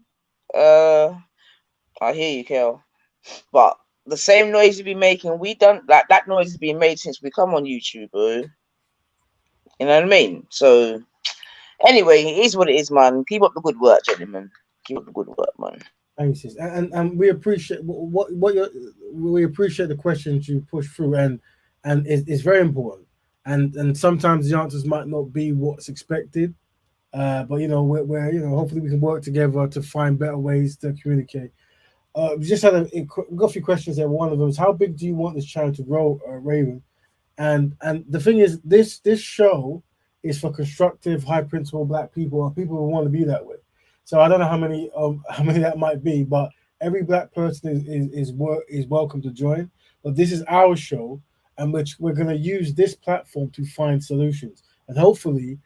I hear you, Kel. But the same noise you be making, we don't like that noise has been made since we come on YouTube, bro. You know what I mean? So anyway, it is what it is, man. Keep up the good work, gentlemen. Keep up the good work, man. Thanks, sis. And we appreciate we appreciate the questions you push through, and it's very important. And sometimes the answers might not be what's expected, but we're hopefully we can work together to find better ways to communicate. We just had we got a few questions there. One of them is, how big do you want this channel to grow, Raven? And the thing is, this show is for constructive, high principle Black people, or people who want to be that way. So I don't know how many that might be, but every Black person is welcome to join. But this is our show, and which we're going to use this platform to find solutions, and hopefully,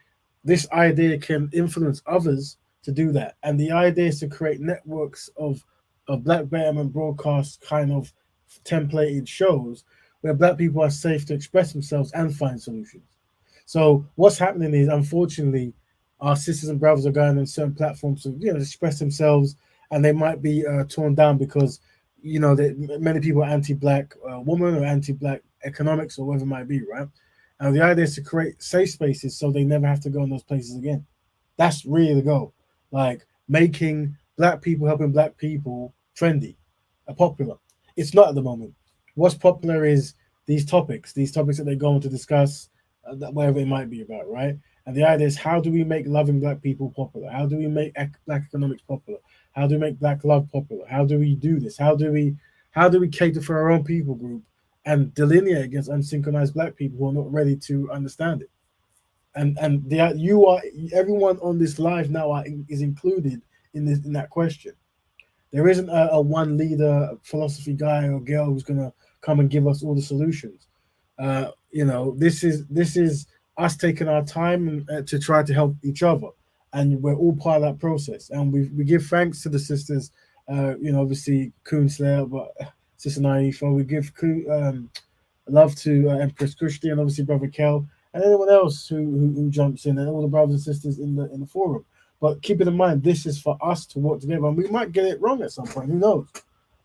this idea can influence others to do that. And the idea is to create networks of Black Betterment Broadcast kind of templated shows where Black people are safe to express themselves and find solutions. So what's happening is, unfortunately, our sisters and brothers are going on certain platforms to express themselves, and they might be torn down because many people are anti-Black woman or anti-Black economics or whatever it might be, right? And the idea is to create safe spaces so they never have to go in those places again. That's really the goal, like making Black people helping Black people trendy, popular. It's not at the moment. What's popular is these topics that they go on to discuss, whatever it might be about, right? And the idea is, how do we make loving Black people popular? How do we make Black economics popular? How do we make Black love popular? How do we do this? How do we cater for our own people group and delineate against unsynchronized Black people who are not ready to understand it? And everyone on this live now is included in that question. There isn't a one leader, philosophy guy or girl who's gonna come and give us all the solutions. This is us taking our time to try to help each other, and we're all part of that process. And we give thanks to the sisters, obviously Coonslayer, but Sister Naifa. We give love to Empress Kushti, and obviously Brother Kel, and anyone else who jumps in, and all the brothers and sisters in the forum. But keep it in mind, this is for us to work together, and we might get it wrong at some point. Who knows?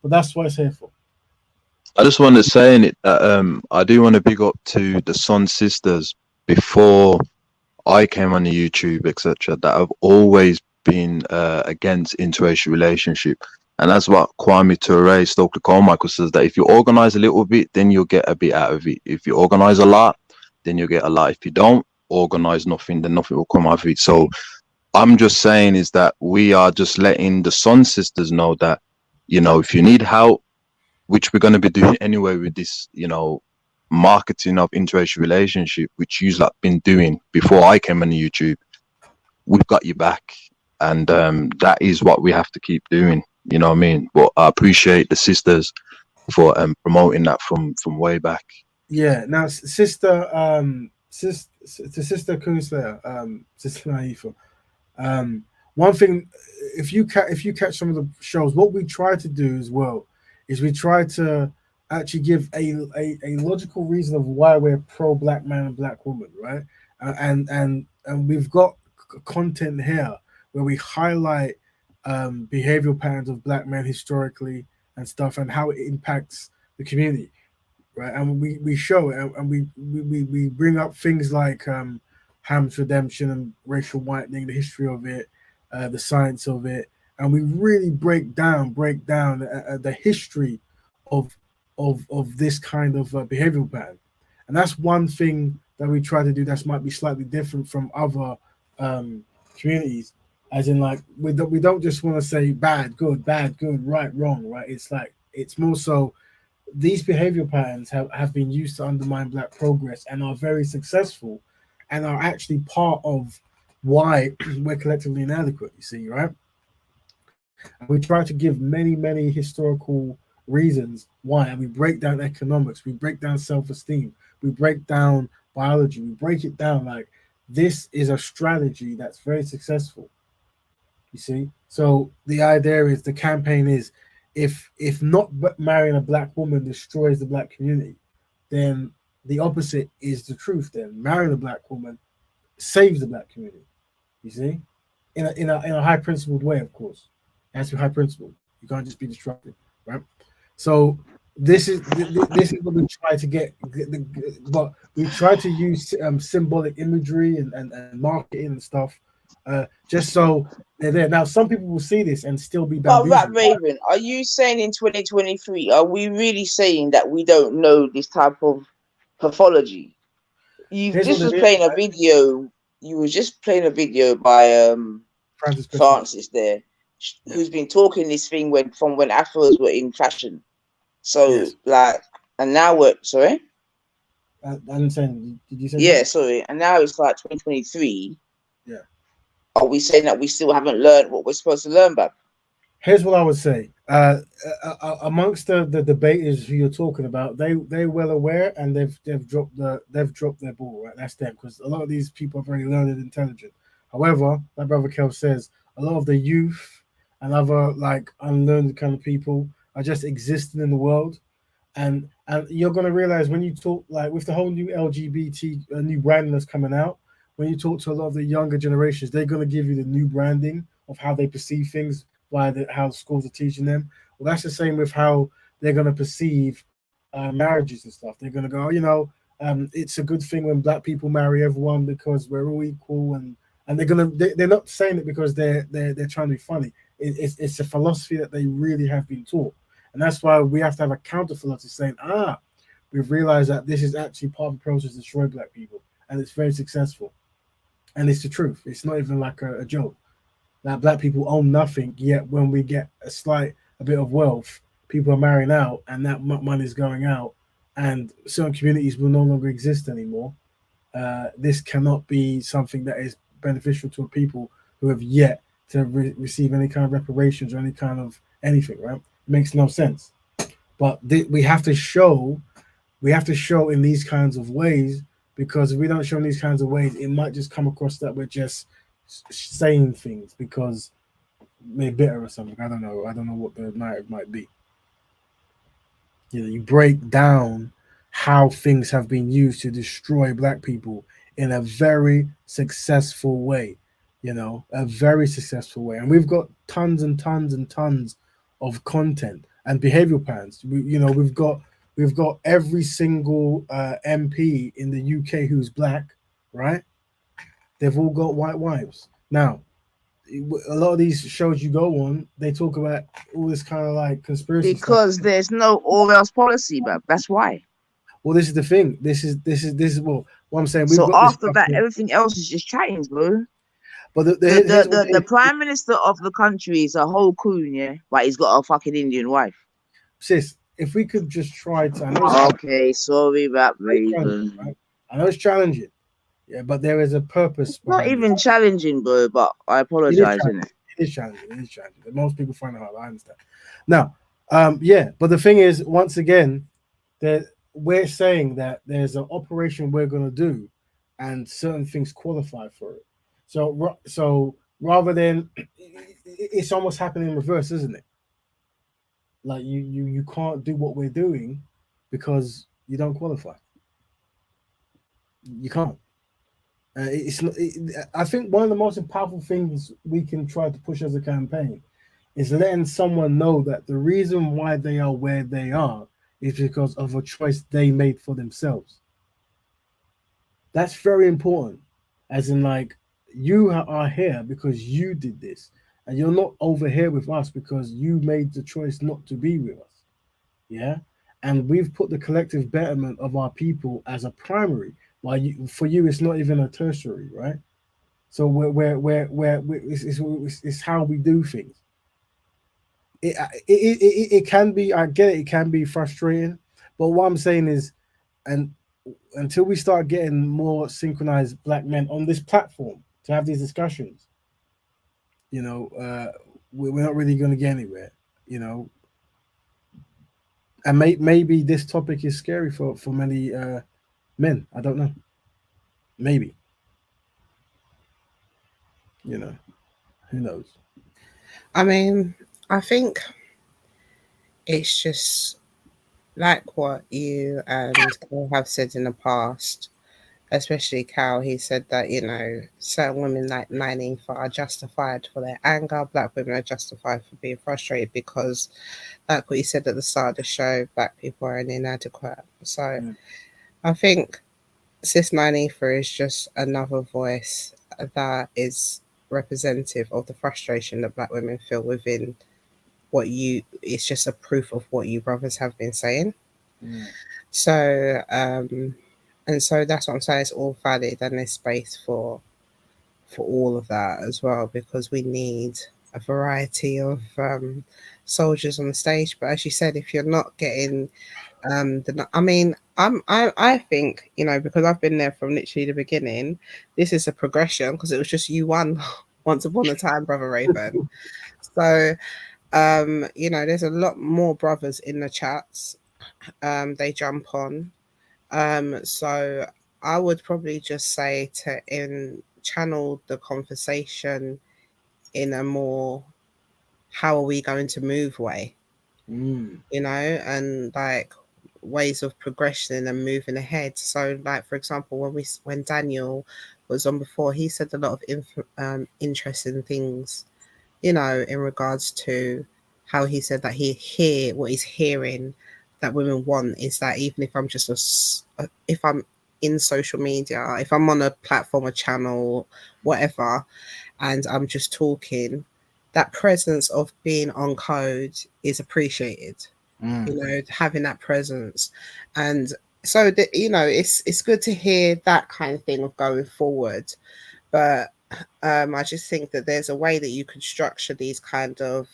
But that's what it's here for. I just want to say in it that I do want to big up to the Sun Sisters before I came on the YouTube, etc. That have always been against interracial relationship, and that's what Kwame Ture, Stokely Carmichael says, that if you organize a little bit, then you'll get a bit out of it. If you organize a lot, then you'll get a lot. If you don't organize nothing, then nothing will come out of it. So I'm just saying is that we are just letting the Sun Sisters know that, if you need help, which we're going to be doing anyway with this, marketing of interracial relationship, which you've been doing before I came on the YouTube, we've got you back. And that is what we have to keep doing. You know what I mean? But I appreciate the sisters for promoting that from way back. Yeah. Now, Sister Coonslayer, Sister Naifa, one thing, if you catch some of the shows, what we try to do as well is we try to actually give a logical reason of why we're pro Black man and Black woman, right? And we've got content here where we highlight behavioral patterns of Black men historically and stuff, and how it impacts the community, right? And we show it, and we bring up things like Ham's redemption and racial whitening, the history of it, the science of it, and we really break down the history of this kind of behavioral pattern. And that's one thing that we try to do that might be slightly different from other communities, as in like we don't just want to say bad, good, right, wrong, right? It's like it's more so these behavior patterns have been used to undermine black progress and are very successful and are actually part of why we're collectively inadequate, you see, right? And we try to give many historical reasons why, and we break down economics, we break down self-esteem, we break down biology, we break it down like this is a strategy that's very successful, you see. So the idea is, the campaign is, if not marrying a black woman destroys the black community, then the opposite is the truth. Then marrying a black woman saves the black community, you see, in a high principled way, of course. It has to be high principled. You can't just be destructive, right? So this is what we try to get, but we try to use symbolic imagery and marketing and stuff, just so they're there. Now, some people will see this and still be But Rat bamboozled. Raven, are you saying in 2023, are we really saying that we don't know this type of pathology? You Here's just what was it is, playing a right? video. You was just playing a video by Francis there, Yeah. who's been talking this thing from when Afros were in fashion. So Yes. like, and now we're sorry. I didn't say anything. Did you say Yeah, something? sorry. And now it's like 2023. Yeah. Are we saying that we still haven't learned what we're supposed to learn, Bab? Here's what I would say. Amongst the debaters who you're talking about, they're well aware, and they've dropped their ball, right? That's them, because a lot of these people are very learned and intelligent. However, like Brother Kel says, a lot of the youth and other like unlearned kind of people are just existing in the world, and you're gonna realize when you talk like with the whole new LGBT new branding that's coming out. When you talk to a lot of the younger generations, they're gonna give you the new branding of how they perceive things by how schools are teaching them. Well, that's the same with how they're going to perceive marriages and stuff. They're going to go, oh, it's a good thing when black people marry everyone because we're all equal, and they're not saying it because they're trying to be funny. It's a philosophy that they really have been taught, and that's why we have to have a counter philosophy saying, we've realized that this is actually part of the process to destroy black people, and it's very successful, and it's the truth. It's not even like a joke. That black people own nothing, yet when we get a bit of wealth, people are marrying out, and that money is going out, and certain communities will no longer exist anymore. This cannot be something that is beneficial to a people who have yet to receive any kind of reparations or any kind of anything. Right? It makes no sense. But we have to show in these kinds of ways, because if we don't show in these kinds of ways, it might just come across that we're just saying things because they're bitter or something. I don't know what the narrative might be. You break down how things have been used to destroy black people in a very successful way, a very successful way. And we've got tons and tons and tons of content and behavioral patterns. We've got every single MP in the UK who's black, right? They've all got white wives. Now, a lot of these shows you go on, they talk about all this kind of like conspiracy because stuff. there's no all else policy, Bab. That's why. Well, this is the thing. This is what I'm saying. So We've got after this that, everything else is just chatting, bro. But The prime minister of the country is a whole coon, yeah, but he's got a fucking Indian wife. Sis, if we could just try to. Okay, sorry about Raven. Right? I know it's challenging, yeah, but there is a purpose. Not even challenging, bro. But I apologize, innit? It is challenging. Most people find it hard. I understand. Now, yeah, but the thing is, once again, that we're saying that there's an operation we're going to do, and certain things qualify for it. So rather than, it's almost happening in reverse, isn't it? Like you can't do what we're doing because you don't qualify. You can't. It's not. I think one of the most powerful things we can try to push as a campaign is letting someone know that the reason why they are where they are is because of a choice they made for themselves. That's very important. As in, like, you are here because you did this, and you're not over here with us because you made the choice not to be with us. Yeah. And we've put the collective betterment of our people as a primary. While for you, it's not even a tertiary, right? So it's how we do things. It can be. I get it. It can be frustrating, but what I'm saying is, and until we start getting more synchronized black men on this platform to have these discussions, you know, we're not really going to get anywhere. You know, and maybe this topic is scary for many men. I don't know. Maybe, you know, who knows? I mean, I think it's just like what you and Cal have said in the past, especially Cal. He said that, you know, certain women like 9 are justified for their anger, black women are justified for being frustrated because, like what you said at the start of the show, black people are inadequate. So I think Sis 9 is just another voice that is representative of the frustration that black women feel within it's just a proof of what you brothers have been saying. So and so that's what I'm saying, it's all valid and there's space for all of that as well, because we need a variety of soldiers on the stage. But as you said, if you're not getting I think, you know, because I've been there from literally the beginning, this is a progression, because it was just you one once upon a time, Brother Raven. So you know, there's a lot more brothers in the chats. They jump on. So I would probably just say to channel the conversation in a more how are we going to move way, you know, and like ways of progression and moving ahead. So like, for example, when Daniel was on before, he said a lot of interesting things, you know, in regards to how he said that what he's hearing that women want is that even if I'm just if I'm in social media, if I'm on a platform, a channel, whatever, and I'm just talking, that presence of being on code is appreciated. You know, having that presence. And so that, you know, it's good to hear that kind of thing of going forward. But I just think that there's a way that you can structure these kind of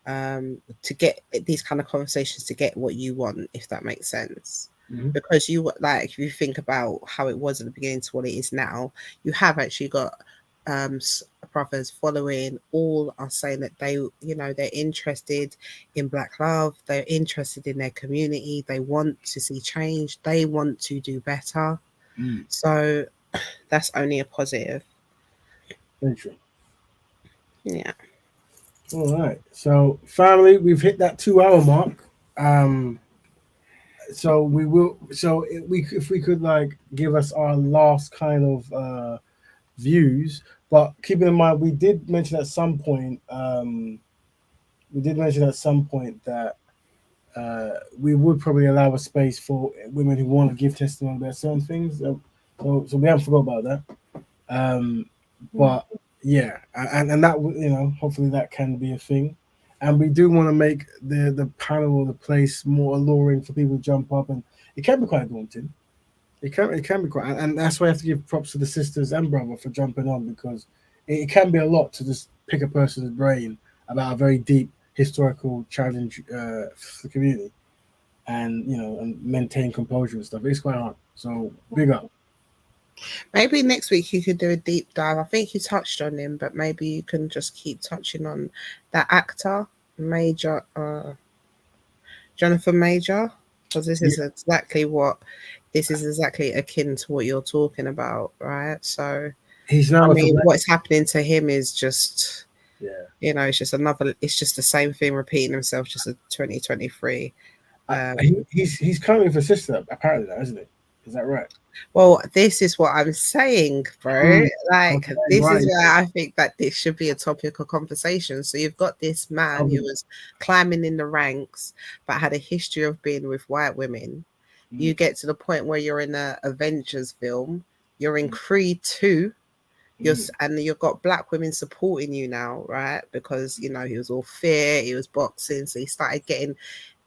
to get these kind of conversations to get what you want, if that makes sense. Because you, like, if you think about how it was at the beginning to what it is now, you have actually got brothers following, all are saying that they, you know, they're interested in black love, they're interested in their community, they want to see change, they want to do better. So that's only a positive. Very true. Yeah. All right. So, family, we've hit that 2 hour mark. So we will. So if we could like give us our last kind of views, but keeping in mind we did mention at some point. That we would probably allow a space for women who want to give testimony about certain things. So we haven't forgot about that. But yeah, and that, you know, hopefully that can be a thing. And we do want to make the panel or the place more alluring for people to jump up, and it can be quite daunting. It can be quite, and that's why I have to give props to the sisters and brother for jumping on, because it can be a lot to just pick a person's brain about a very deep historical challenge for the community, and you know, and maintain composure and stuff. It's quite hard. So big up. Maybe next week you could do a deep dive. I think you touched on him, but maybe you can just keep touching on that actor, Major, Jonathan Major, because this is exactly akin to what you're talking about, right? So he's now. I mean, what's happening to him is just, you know, it's just the same thing repeating himself, just a 2023. He's coming with a sister, apparently, now, isn't he? Is that right? Well, this is what I'm saying, bro. Like, this is where I think that this should be a topic of conversation. So you've got this man who was climbing in the ranks, but had a history of being with white women. You get to the point where you're in a Avengers film, you're in Creed 2, and you've got black women supporting you now, right? Because, you know, he was all fair, he was boxing, so he started getting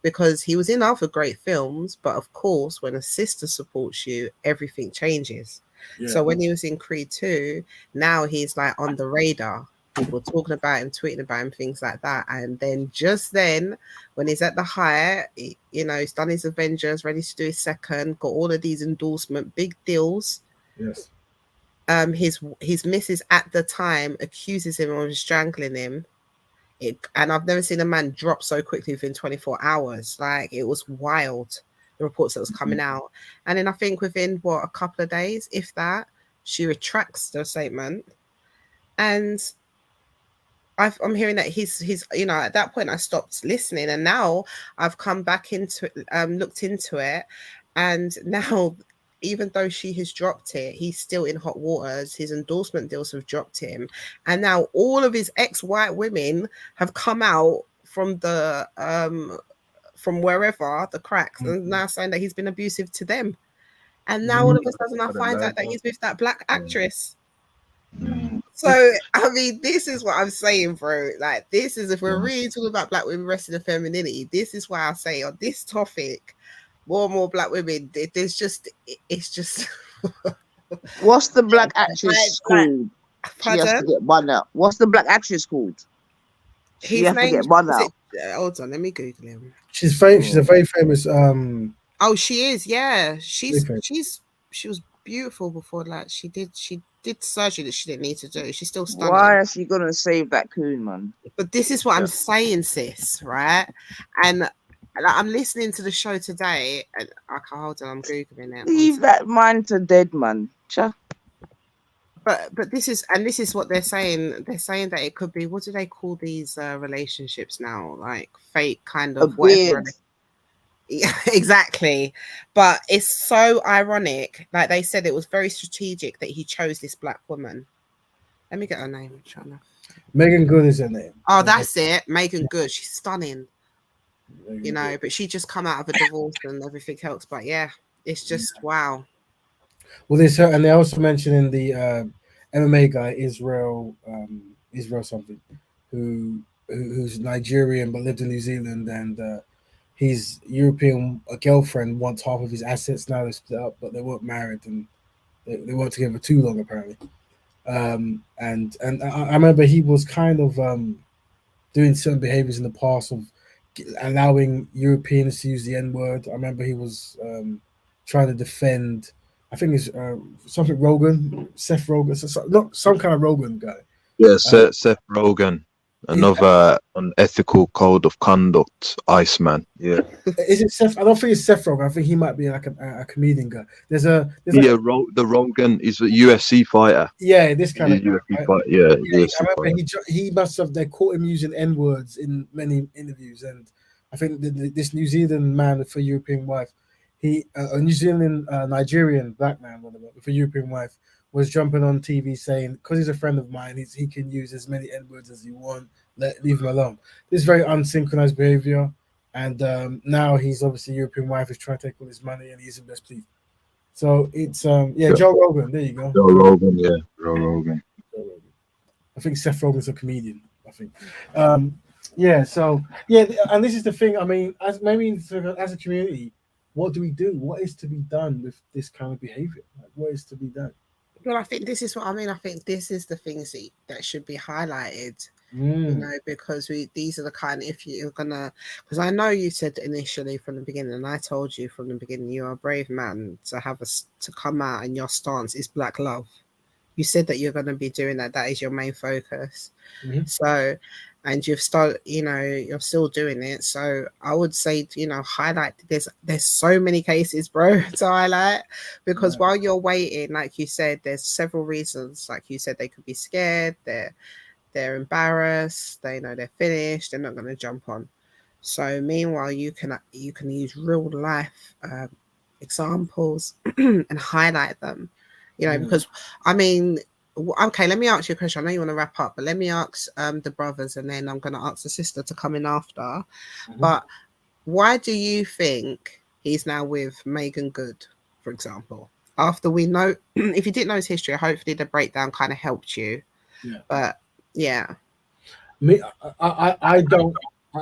because he was in other great films, but of course, when a sister supports you, everything changes. Yeah. So when he was in Creed 2, now he's like on the radar. People talking about him, tweeting about him, things like that. And then just then, when he's at the height, you know, he's done his Avengers, ready to do his second, got all of these endorsement, big deals. Yes. His missus at the time accuses him of strangling him. And I've never seen a man drop so quickly within 24 hours. Like, it was wild, the reports that was coming out. And then I think within, a couple of days, if that, she retracts the statement. And I'm hearing that he's you know, at that point I stopped listening, and now I've come back into it, looked into it, and now even though she has dropped it, he's still in hot waters. His endorsement deals have dropped him, and now all of his ex-white women have come out from the from wherever, the cracks, and now saying that he's been abusive to them. And now all of a sudden I find out that he's with that black actress. So, I mean, this is what I'm saying, bro. Like, this is, if we're really talking about black women resting in femininity, this is why I say on this topic, more and more black women, it's just. What's the black actress called? She has to get bun out. What's the black actress called? She has to get bun out. Hold on, let me Google him. She's famous. She's a very famous. Oh, she is. Yeah, she was beautiful before that. She did surgery that she didn't need to do. She's still stunning. Why is she gonna save that coon, man? But this is what I'm saying, sis, right? And I'm listening to the show today, and I can't hold on. I'm googling it. Leave that man to dead, man. But this is what they're saying. They're saying that it could be, what do they call these relationships now? Like fake kind of whatever. Yeah, exactly. But it's so ironic. Like, they said it was very strategic that he chose this black woman. Let me get her name. Megan Good is her name. Oh, that's it. Megan Good. She's stunning. You know, but she just come out of a divorce and everything else. But yeah, it's just wow. Well, there's her, and they also mentioned in the MMA guy Israel something, who's Nigerian but lived in New Zealand, and his European girlfriend wants half of his assets. Now they're split up, but they weren't married, and they weren't together too long apparently. And I remember he was kind of doing certain behaviors in the past of allowing Europeans to use the N-word. I remember he was trying to defend, I think it's something Seth Rogen, not some kind of Rogen guy. Yeah, Seth Rogen. Another unethical code of conduct, Iceman. Yeah. Is it Seth? I don't think it's Seth Rogen. I think he might be like a comedian guy. The Rogen is a UFC fighter. Yeah, this kind of UFC fighter. Yeah, I remember he must have. They caught him using N-words in many interviews, and I think this New Zealand man with a European wife, a New Zealand Nigerian black man with a European wife, was jumping on TV saying, because he's a friend of mine, he can use as many N-words as he wants, leave him alone. This is very unsynchronized behavior. And now he's obviously European wife is trying to take all his money and he's in best please. So it's, Joe Rogan. There you go. Joe Rogan, yeah. Joe Rogan. I think Seth Rogen's a comedian, I think. And this is the thing. I mean, as a community, what do we do? What is to be done with this kind of behavior? Like, what is to be done? Well, I think this is what I mean. I think this is the things that should be highlighted, you know, because these are the kind, if you're gonna, because I know you said initially from the beginning, and I told you from the beginning, you're a brave man to come out and your stance is black love. You said that you're going to be doing that. That is your main focus. Mm-hmm. So, and you've started, you know, you're still doing it. So I would say, you know, highlight, there's so many cases, bro, to highlight, because while you're waiting, like you said, there's several reasons. Like you said, they could be scared, they're embarrassed, they know they're finished, they're not going to jump on. So meanwhile, you can use real life examples and highlight them, you know, because I mean, okay, let me ask you a question. I know you want to wrap up, but let me ask the brothers, and then I'm going to ask the sister to come in after. Mm-hmm. But why do you think he's now with Megan Good, for example? After we know, if you didn't know his history, hopefully the breakdown kind of helped you. Yeah. But yeah, me, I don't.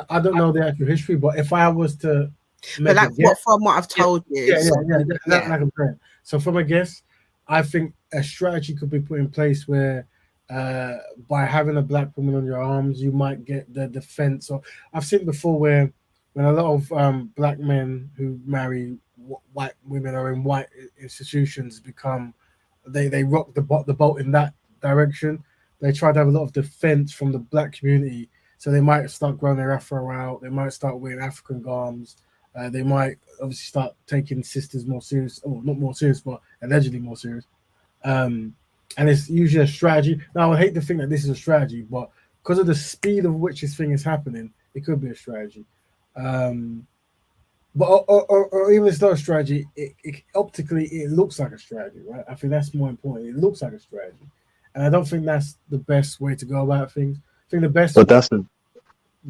I don't know the actual history, but if I was to But make a like guess, from what I've told you, yeah, sort of, like I'm saying. So from a guess, I think a strategy could be put in place where by having a black woman on your arms, you might get the defense. Or I've seen before where when a lot of black men who marry white women or in white institutions become they rock the boat in that direction. They try to have a lot of defense from the black community, so they might start growing their afro out. They might start wearing African garms. They might obviously start taking sisters more serious, or not more serious, but allegedly more serious. Um, and it's usually a strategy. Now, I would hate to think that this is a strategy, but because of the speed of which this thing is happening, it could be a strategy. Um, but or even if it's not a strategy, optically it looks like a strategy, right? I think that's more important. It looks like a strategy, and I don't think that's the best way to go about things. I think the best. But Go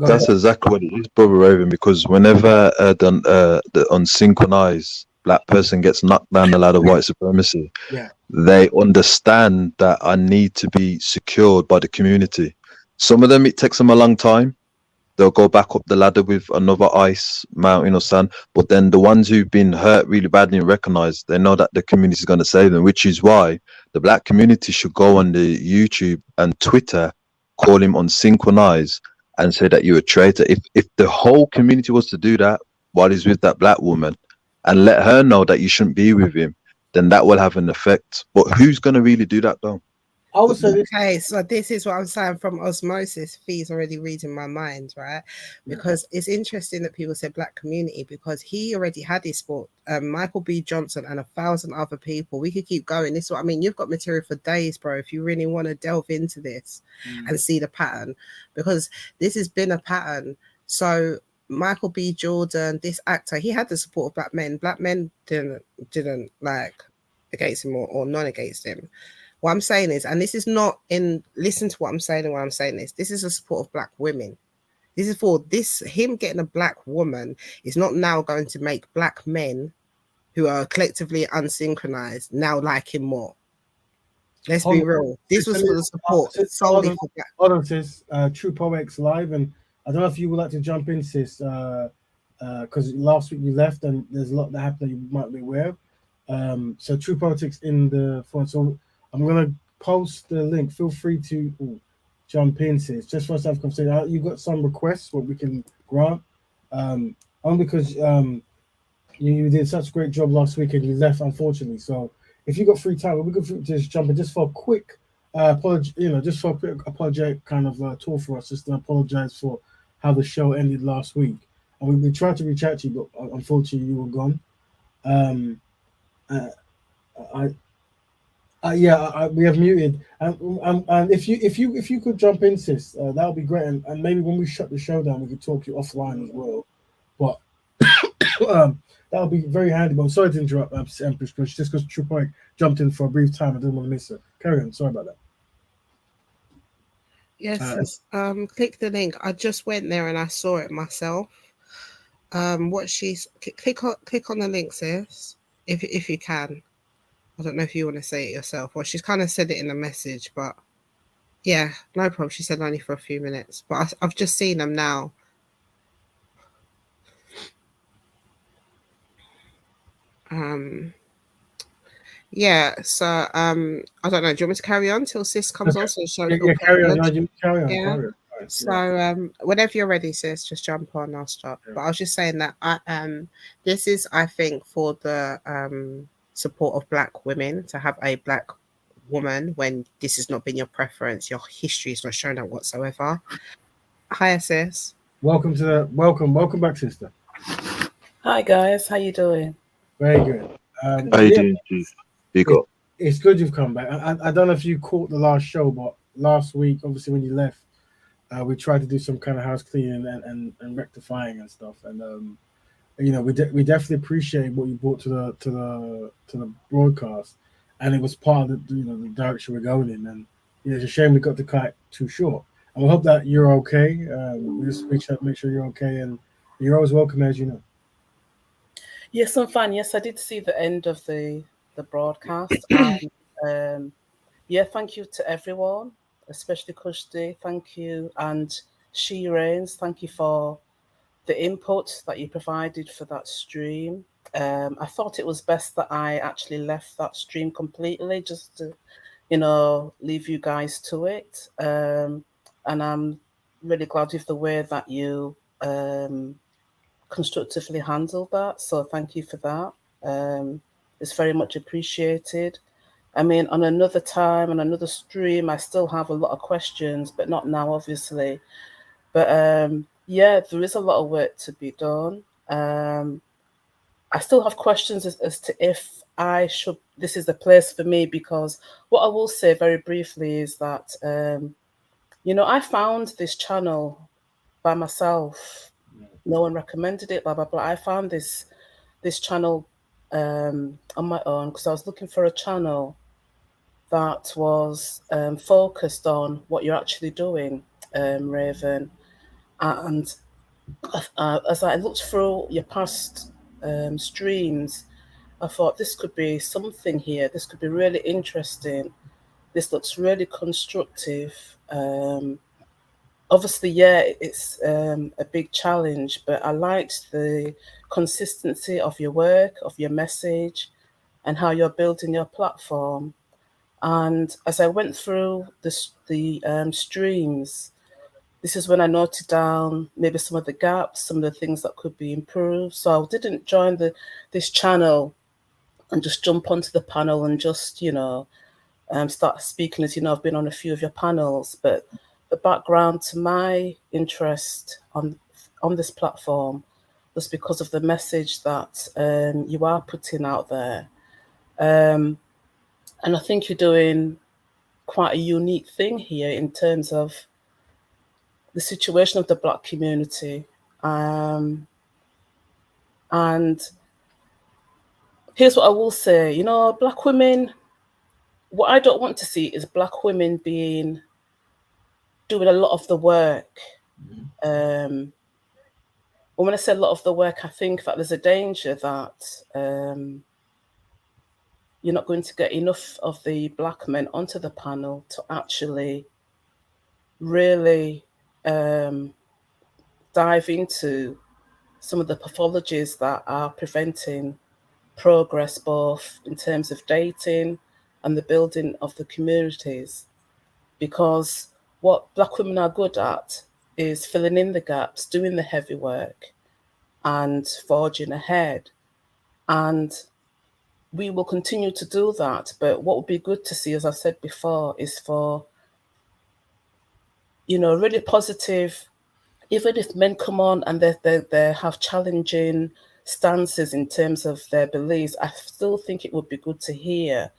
ahead. that's exactly what it is, Brother Raven. Because whenever the unsynchronized black person gets knocked down the ladder of white supremacy, Yeah. they understand that I need to be secured by the community. Some of them, it takes them a long time. They'll go back up the ladder with another ice mountain or sand. But then the ones who've been hurt really badly and recognized, they know that the community is going to save them, which is why the black community should go on the YouTube and Twitter, call him unsynchronized and say that you're a traitor. If the whole community was to do that while he's with that black woman and let her know that you shouldn't be with him, then that will have an effect. But who's going to really do that though? I would say this. Okay, so this is what I'm saying from osmosis. Fee's already reading my mind, right? Because it's interesting that people say black community, because he already had his sport. Michael B. Johnson and 1,000 other people. We could keep going. This is what I mean. You've got material for days, bro, if you really want to delve into this and see the pattern, because this has been a pattern. So Michael B. Jordan, this actor, he had the support of black men. Black men didn't like against him or non against him. What I'm saying is, and this is not in, listen to what I'm saying and what I'm saying is, this is a support of black women. This is for this, him getting a black woman is not now going to make black men who are collectively unsynchronized now like him more. Let's be real. This was for the support solely for black. Hold on, sis. True Poetics live, and I don't know if you would like to jump in, sis, because last week you left and there's a lot that happened that you might be aware of. So True Politics in the phone. So I'm gonna post the link. Feel free to jump in, sis. Just for us to have conversation. You got some requests what we can grant. Only because you did such a great job last week and you left, unfortunately. So if you got free time, we could just jump in just for a quick apology, just for a quick apologetic kind of tour for us, just to apologize for how the show ended last week. And we tried to reach out to you, but unfortunately you were gone. We have muted, and if you could jump in, sis, that would be great, and maybe when we shut the show down, we could talk to you offline as well. But that would be very handy. But I'm sorry to interrupt, Empress, just because True Point jumped in for a brief time, I didn't want to miss her. Carry on. Sorry about that. Yes, click the link. I just went there and I saw it myself. What she's click on the link, sis, if you can. I don't know if you want to say it yourself. Well, she's kind of said it in a message, but yeah, no problem. She said only for a few minutes, but I've just seen them now. Yeah, so I don't know. Do you want me to carry on till sis comes on? So carry on. Carry on. Right, so whenever you're ready, sis, just jump on. I'll start. Yeah. But I was just saying that this is, I think, for the support of black women, to have a black woman when this has not been your preference, your history is not shown that whatsoever. Hi, sis. Welcome back, sister. Hi guys, how you doing? Very good. How you doing, Chief? It's good you've come back. I don't know if you caught the last show, but last week, obviously when you left, we tried to do some kind of house cleaning and rectifying and stuff, and we definitely appreciate what you brought to the broadcast, and it was part of the direction we're going in, and it's a shame we got to cut too short. And we hope that you're okay. We just make sure you're okay, and you're always welcome, as you know. Yes, I'm fine. Yes, I did see the end of the broadcast. And, thank you to everyone, especially Kushti. Thank you. And She Reigns, thank you for the input that you provided for that stream. I thought it was best that I actually left that stream completely, just to, leave you guys to it. And I'm really glad with the way that you constructively handled that. So thank you for that. It's very much appreciated. I mean, on another time, on another stream, I still have a lot of questions, but not now, obviously. But yeah, there is a lot of work to be done. I still have questions as to if this is the place for me, because what I will say very briefly is that, I found this channel by myself. No one recommended it, blah, blah, blah. I found this channel on my own because I was looking for a channel that was focused on what you're actually doing, Raven. And as I looked through your past streams, I thought this could be something here. This could be really interesting. This looks really constructive. Obviously, yeah, it's a big challenge, but I liked the consistency of your work, of your message, and how you're building your platform. And as I went through the streams, this is when I noted down maybe some of the gaps, some of the things that could be improved. So I didn't join this channel and just jump onto the panel and just, start speaking. As you know, I've been on a few of your panels, but the background to my interest on this platform was because of the message that you are putting out there. And I think you're doing quite a unique thing here in terms of the situation of the Black community. And here's what I will say, Black women, what I don't want to see is Black women doing a lot of the work. When I say a lot of the work, I think that there's a danger that you're not going to get enough of the Black men onto the panel to actually really dive into some of the pathologies that are preventing progress, both in terms of dating and the building of the communities. Because what Black women are good at is filling in the gaps, doing the heavy work, and forging ahead. And we will continue to do that. But what would be good to see, as I said before, is for, really positive, even if men come on and they have challenging stances in terms of their beliefs, I still think it would be good to hear.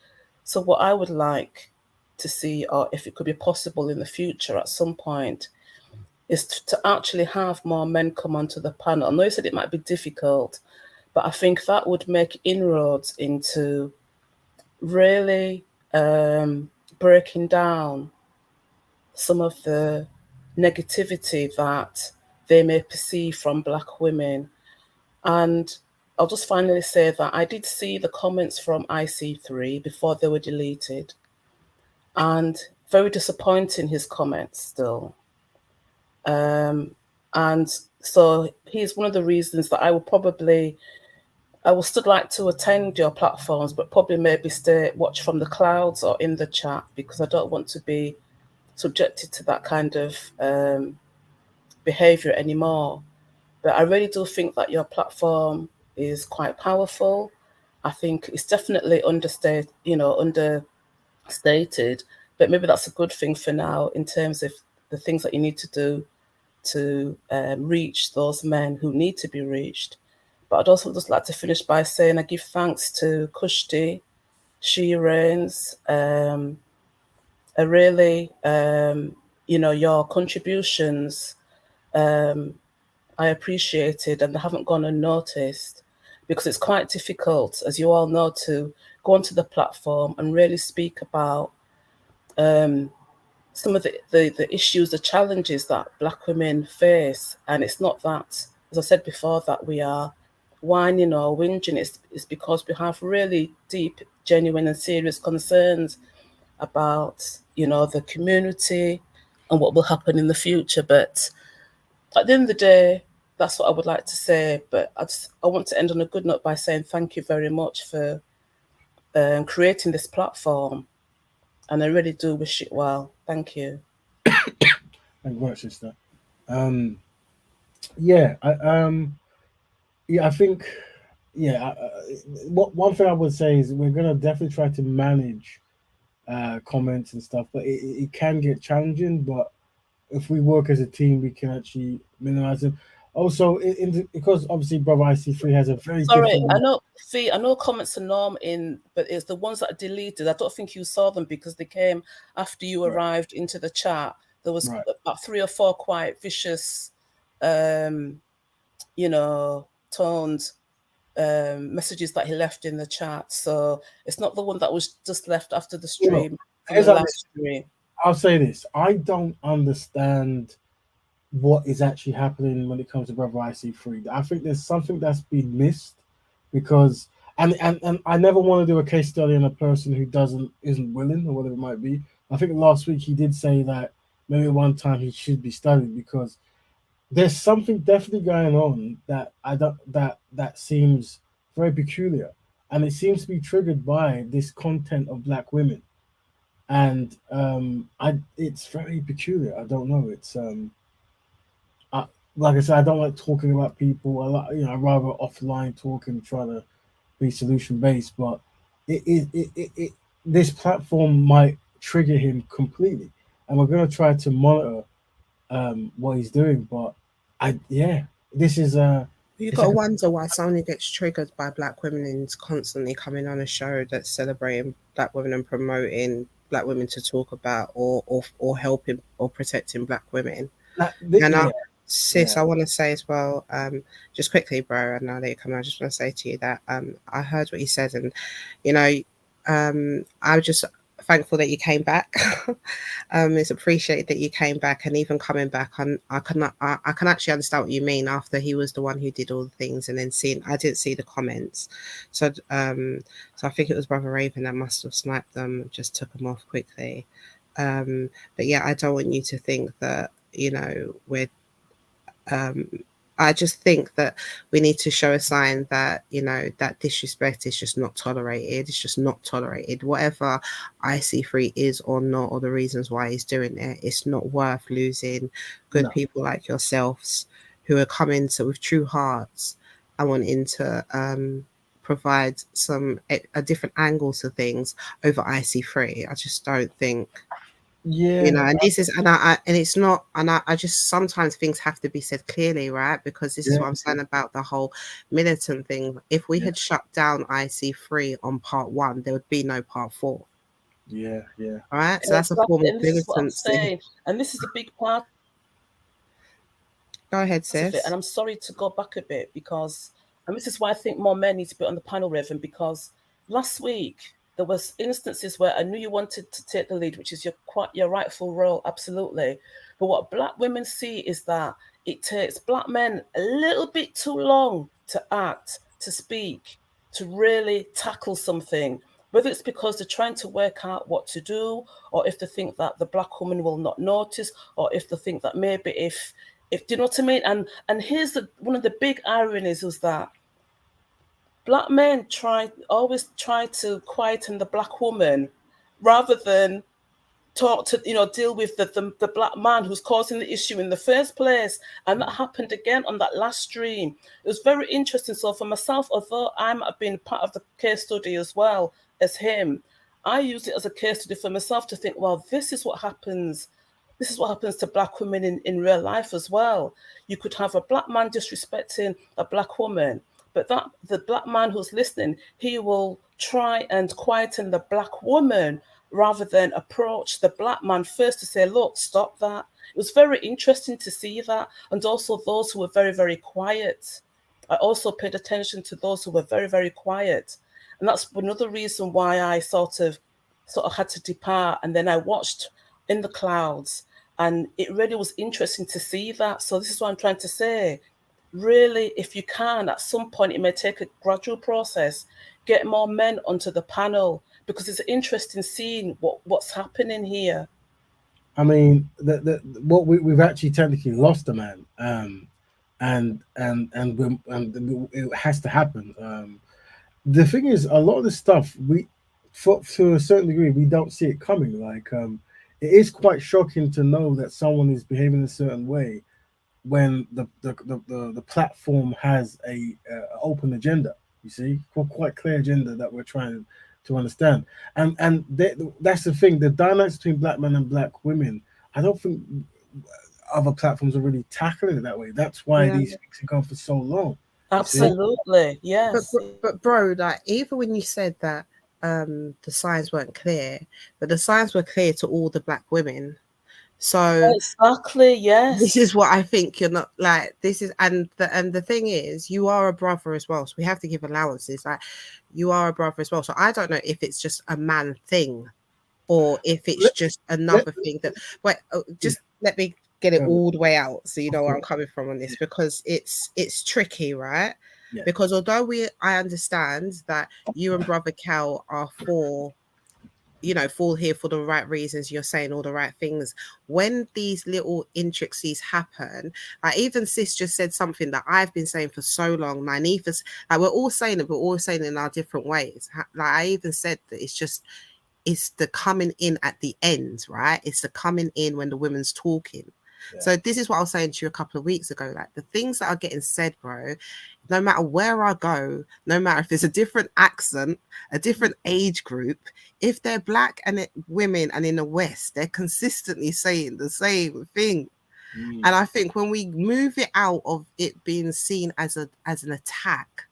So what I would like to see, or if it could be possible in the future at some point, is to actually have more men come onto the panel. I know you said it might be difficult, but I think that would make inroads into really breaking down some of the negativity that they may perceive from Black women. And I'll just finally say that I did see the comments from IC3 before they were deleted, and very disappointing, his comments still. And so he's one of the reasons that I will still like to attend your platforms, but probably maybe watch from the clouds or in the chat, because I don't want to be subjected to that kind of behavior anymore. But I really do think that your platform is quite powerful. I think it's definitely understated, but maybe that's a good thing for now in terms of the things that you need to do to reach those men who need to be reached. But I'd also just like to finish by saying I give thanks to Kushti, She Reigns, I really, your contributions, I appreciated, and they haven't gone unnoticed, because it's quite difficult, as you all know, to go onto the platform and really speak about some of the issues, the challenges that Black women face. And it's not that, as I said before, that we are whining or whinging. It's because we have really deep, genuine and serious concerns about, the community and what will happen in the future. But at the end of the day, that's what I would like to say. But I want to end on a good note by saying thank you very much for creating this platform, and I really do wish it well. Thank you. Thank you very much, sister. Yeah, I think, yeah. What one thing I would say is we're gonna definitely try to manage comments and stuff, but it can get challenging. But if we work as a team, we can actually minimize them. Also, because obviously, Brother IC3 has a very Sorry, different. I know comments are norm but it's the ones that are deleted. I don't think you saw them because they came after you arrived into the chat. There was about 3 or 4 quite vicious, toned messages that he left in the chat. So it's not the one that was just left after the stream from the last stream. I'll say this: I don't understand what is actually happening when it comes to Brother IC3. I think there's something that's been missed because and I never want to do a case study on a person who isn't willing or whatever it might be. I think last week he did say that maybe one time he should be studied because there's something definitely going on that that seems very peculiar, and it seems to be triggered by this content of black women, and it's very peculiar. I don't know. It's like I said, I don't like talking about people. I'd rather offline talk and try to be solution based. But this platform might trigger him completely, and we're going to try to monitor what he's doing. But this is You got to wonder why someone gets triggered by black women and is constantly coming on a show that's celebrating black women and promoting black women to talk about or helping or protecting black women. Sis, I want to say as well, just quickly, bro, and now that you come, I just want to say to you that I heard what you said, and I'm just thankful that you came back. It's appreciated that you came back, and even coming back, I can actually understand what you mean. After he was the one who did all the things, and then I didn't see the comments, so I think it was Brother Raven that must have sniped them, just took them off quickly. But yeah, I don't want you to think that we're I just think that we need to show a sign that, that disrespect is just not tolerated. It's just not tolerated. Whatever IC3 is or not, or the reasons why he's doing it, it's not worth losing good people like yourselves who are coming with true hearts and wanting to provide a different angle to things over IC3. I just don't think. And this is, and it's not, and I just sometimes things have to be said clearly, right? Because this is what I'm saying about the whole militant thing. If we had shut down IC3 on part 1, there would be no part 4. Yeah. All right. So that's a form of militancy. And this is a big part. Go ahead, sis. And I'm sorry to go back a bit and this is why I think more men need to be on the panel, Reverend, because last week there was instances where I knew you wanted to take the lead, which is your rightful role, absolutely. But what black women see is that it takes black men a little bit too long to act, to speak, to really tackle something, whether it's because they're trying to work out what to do, or if they think that the black woman will not notice, or if they think that maybe if do you know what I mean? And here's one of the big ironies is that black men always try to quieten the black woman rather than deal with the black man who's causing the issue in the first place. And that happened again on that last stream. It was very interesting. So for myself, although I've been part of the case study as well as him, I used it as a case study for myself to think, well, this is what happens. This is what happens to black women in real life as well. You could have a black man disrespecting a black woman, but the black man who's listening, he will try and quieten the black woman rather than approach the black man first to say, look, stop that. It was very interesting to see that. And also those who were very, very quiet. I also paid attention to those who were very, very quiet. And that's another reason why I sort of had to depart. And then I watched in the clouds, and it really was interesting to see that. So this is what I'm trying to say. Really, if you can, at some point, it may take a gradual process, get more men onto the panel, because it's interesting seeing what's happening here. I mean, what we've actually technically lost a man, and it has to happen. The thing is, a lot of the stuff to a certain degree, we don't see it coming. Like, it is quite shocking to know that someone is behaving a certain way when the platform has a open agenda. You see, quite clear agenda that we're trying to understand, that's the thing. The dynamics between black men and black women, I don't think other platforms are really tackling it that way. That's why Yeah. these things have gone for so long. Absolutely, yes. But bro, like even when you said that the signs weren't clear, but the signs were clear to all the black women. So exactly, yes. This is what I think you're not like. This is and the thing is, you are a brother as well. So we have to give allowances. Like you are a brother as well. So I don't know if it's just a man thing or if it's just another thing that. Wait, just let me get it all the way out so you know where I'm coming from on this, because it's tricky, right? Yeah. Because although I understand that you and brother Cal are for, you know, fall here for the right reasons, you're saying all the right things, when these little intricacies happen, like even sis just said something that I've been saying for so long, my Nifas, like we're all saying it, but we're all saying it in our different ways. Like I even said that it's the coming in at the end, right? It's the coming in when the women's talking. So this is what I was saying to you a couple of weeks ago. Like the things that are getting said, bro, no matter where I go, no matter if there's a different accent, a different age group, if they're black and women and in the West, they're consistently saying the same thing. And I think when we move it out of it being seen as an attack,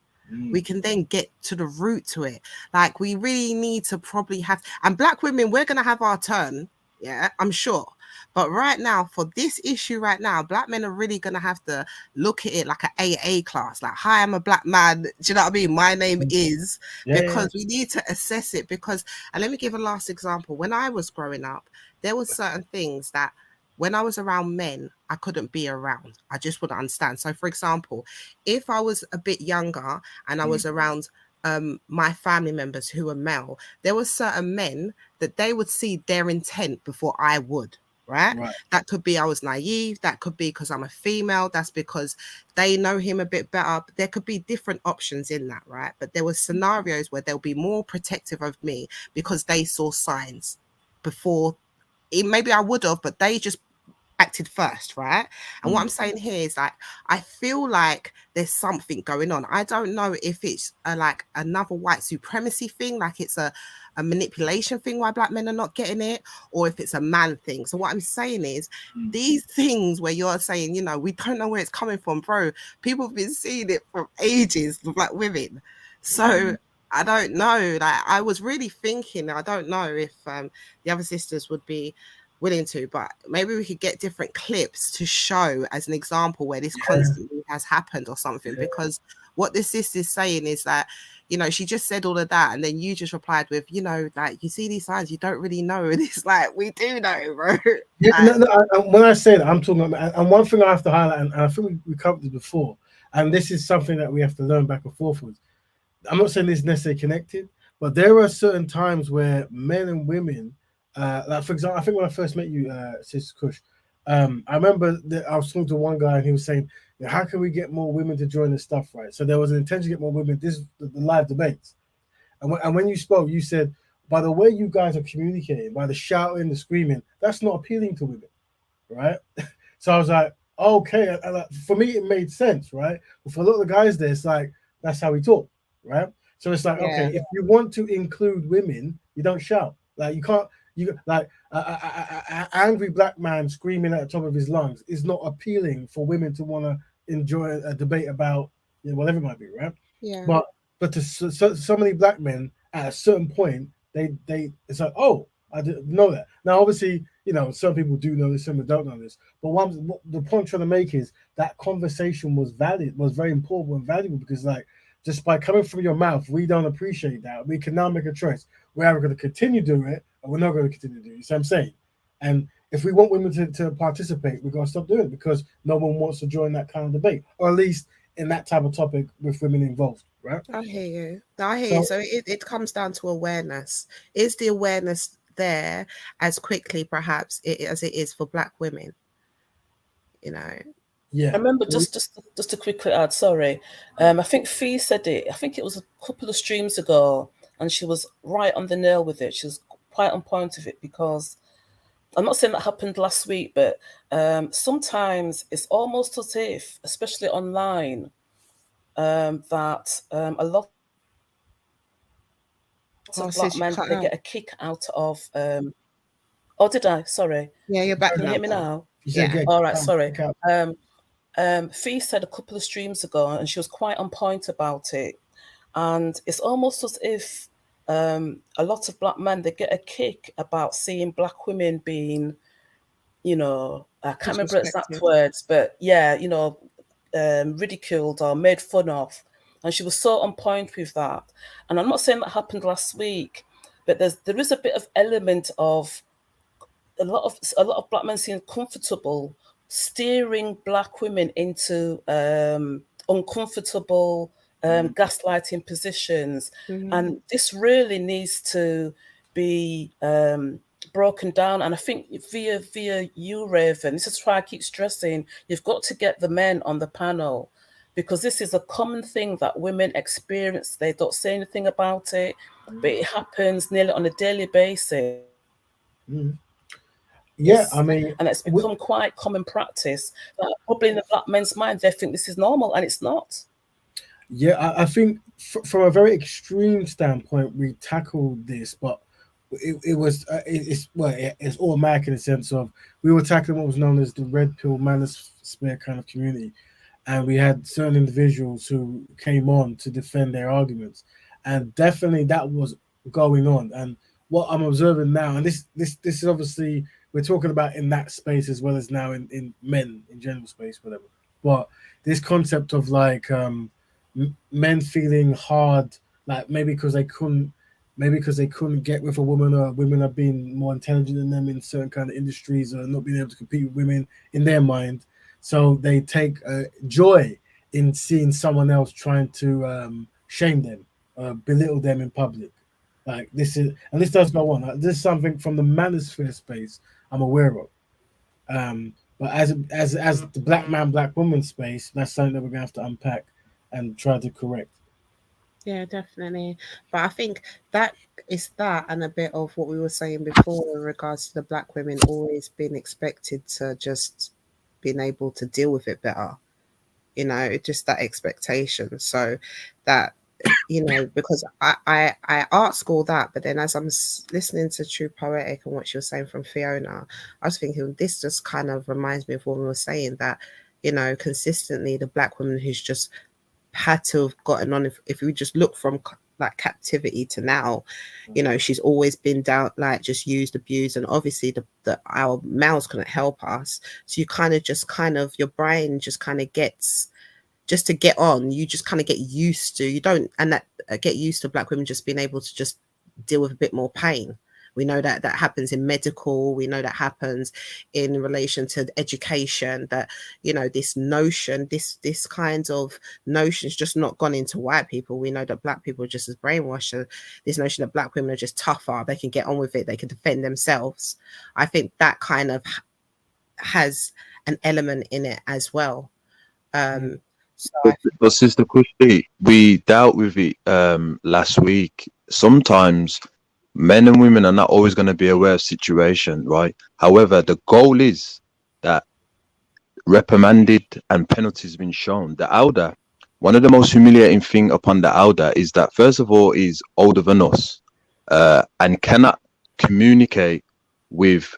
we can then get to the root to it. Like we really need to probably have, and black women, we're going to have our turn. Yeah, I'm sure. But right now, for this issue right now, black men are really going to have to look at it like an AA class. Like, hi, I'm a black man. Do you know what I mean? My name is, because we need to assess it. Because, and let me give a last example. When I was growing up, there were certain things that when I was around men, I couldn't be around. I just wouldn't understand. So, for example, if I was a bit younger and I was around my family members who were male, there were certain men that they would see their intent before I would. Right? That could be I was naive. That could be because I'm a female. That's because they know him a bit better. There could be different options in that, right? But there were scenarios where they'll be more protective of me because they saw signs before. Maybe I would have, but they just acted first, right? And what I'm saying here is like, I feel like there's something going on. I don't know if it's like another white supremacy thing, like it's a manipulation thing why black men are not getting it, or if it's a man thing. So what I'm saying is these things where you're saying, you know, we don't know where it's coming from, bro. People have been seeing it for ages with black women. So I don't know. Like I was really thinking, I don't know if the other sisters would be willing to, but maybe we could get different clips to show as an example where this constantly has happened or something, because what this sister is saying is that, you know, she just said all of that and then you just replied with, you know, like you see these signs, you don't really know. And it's like, we do know, bro. When I say that, I'm talking about, and one thing I have to highlight, and I think we covered this before, and this is something that we have to learn back and forth with. I'm not saying this is necessarily connected, but there are certain times where men and women, like for example, I think when I first met you, Sister Kush, I remember that I was talking to one guy and he was saying, how can we get more women to join the stuff, right? So there was an intention to get more women. This is the live debates. And when you spoke, you said, by the way you guys are communicating, by the shouting, the screaming, that's not appealing to women, right? So I was like, okay. And for me, it made sense, right? But for a lot of the guys there, it's like, that's how we talk, right? So it's like, okay, if you want to include women, you don't shout. Like you can't, like an angry black man screaming at the top of his lungs is not appealing for women to want to enjoy a debate about, you know, whatever it might be, right? Yeah. But to so many black men at a certain point, they it's like, oh, I didn't know that. Now, obviously, you know, some people do know this, some people don't know this. But the point I'm trying to make is that conversation was very important and valuable, because like, just by coming from your mouth, we don't appreciate that. We can now make a choice. We're either going to continue doing it or we're not going to continue doing it. You see what I'm saying? And if we want women to participate, we're going to stop doing it because no one wants to join that kind of debate, or at least in that type of topic with women involved, right? I hear you. So it comes down to awareness. Is the awareness there as quickly, perhaps, as it is for black women. You know. Yeah. I remember just to quickly add, sorry, I think Fee said it. I think it was a couple of streams ago, and she was right on the nail with it. She was quite on point with it, because I'm not saying that happened last week, but sometimes it's almost as if, especially online, that a lot of black men, they get a kick out of. Oh, did I? Sorry. Yeah, you're back. Can you now, hear me now? Yeah. All right. Sorry. Fee said a couple of streams ago, and she was quite on point about it. And it's almost as if a lot of black men, they get a kick about seeing black women being, you know, I can't remember exact words, but yeah, you know, ridiculed or made fun of. And she was so on point with that. And I'm not saying that happened last week, but there is a bit of element of a lot of black men seem comfortable steering black women into uncomfortable gaslighting positions. And this really needs to be broken down. And I think via you, Raven, this is why I keep stressing, you've got to get the men on the panel, because this is a common thing that women experience. They don't say anything about it, but it happens nearly on a daily basis. Yeah, I mean, and it's become quite common practice that probably in the black men's mind, they think this is normal, and it's not. Yeah, I think from a very extreme standpoint, we tackled this, but it's automatic in the sense of we were tackling what was known as the red pill manosphere kind of community, and we had certain individuals who came on to defend their arguments, and definitely that was going on. And what I'm observing now, and this is obviously we're talking about in that space as well as now in men in general space, whatever. But this concept of like men feeling hard, like maybe because they couldn't get with a woman, or women are being more intelligent than them in certain kind of industries, or not being able to compete with women in their mind. So they take joy in seeing someone else trying to shame them, belittle them in public. Like this does go on. This is something from the manosphere space I'm aware of. But as the black man, black woman space, that's something that we're gonna have to unpack and try to correct. Yeah, definitely. But I think that is that, and a bit of what we were saying before in regards to the black women always being expected to just being able to deal with it better. You know, just that expectation. So that, you know, because I ask all that, but then as I'm listening to True Poetic and what she was saying from Fiona, I was thinking this just kind of reminds me of what we were saying, that, you know, consistently the black woman who's just had to have gotten on, if we just look from like captivity to now, you know, she's always been down, like just used, abused, and obviously the our males couldn't help us, so you kind of your brain just kind of gets, just to get on, you just kind of get used to, you don't, and that get used to black women just being able to just deal with a bit more pain. We know that happens in medical. We know that happens in relation to education, that, you know, this notion, this kind of notion is just not gone into white people. We know that black people are just as brainwashed. This notion that black women are just tougher, they can get on with it, they can defend themselves. I think that kind of has an element in it as well. But Sister Kushi, we dealt with it last week. Sometimes men and women are not always going to be aware of situation, right? However, the goal is that reprimanded and penalties been shown. The elder, one of the most humiliating thing upon the elder is that, first of all, is older than us and cannot communicate with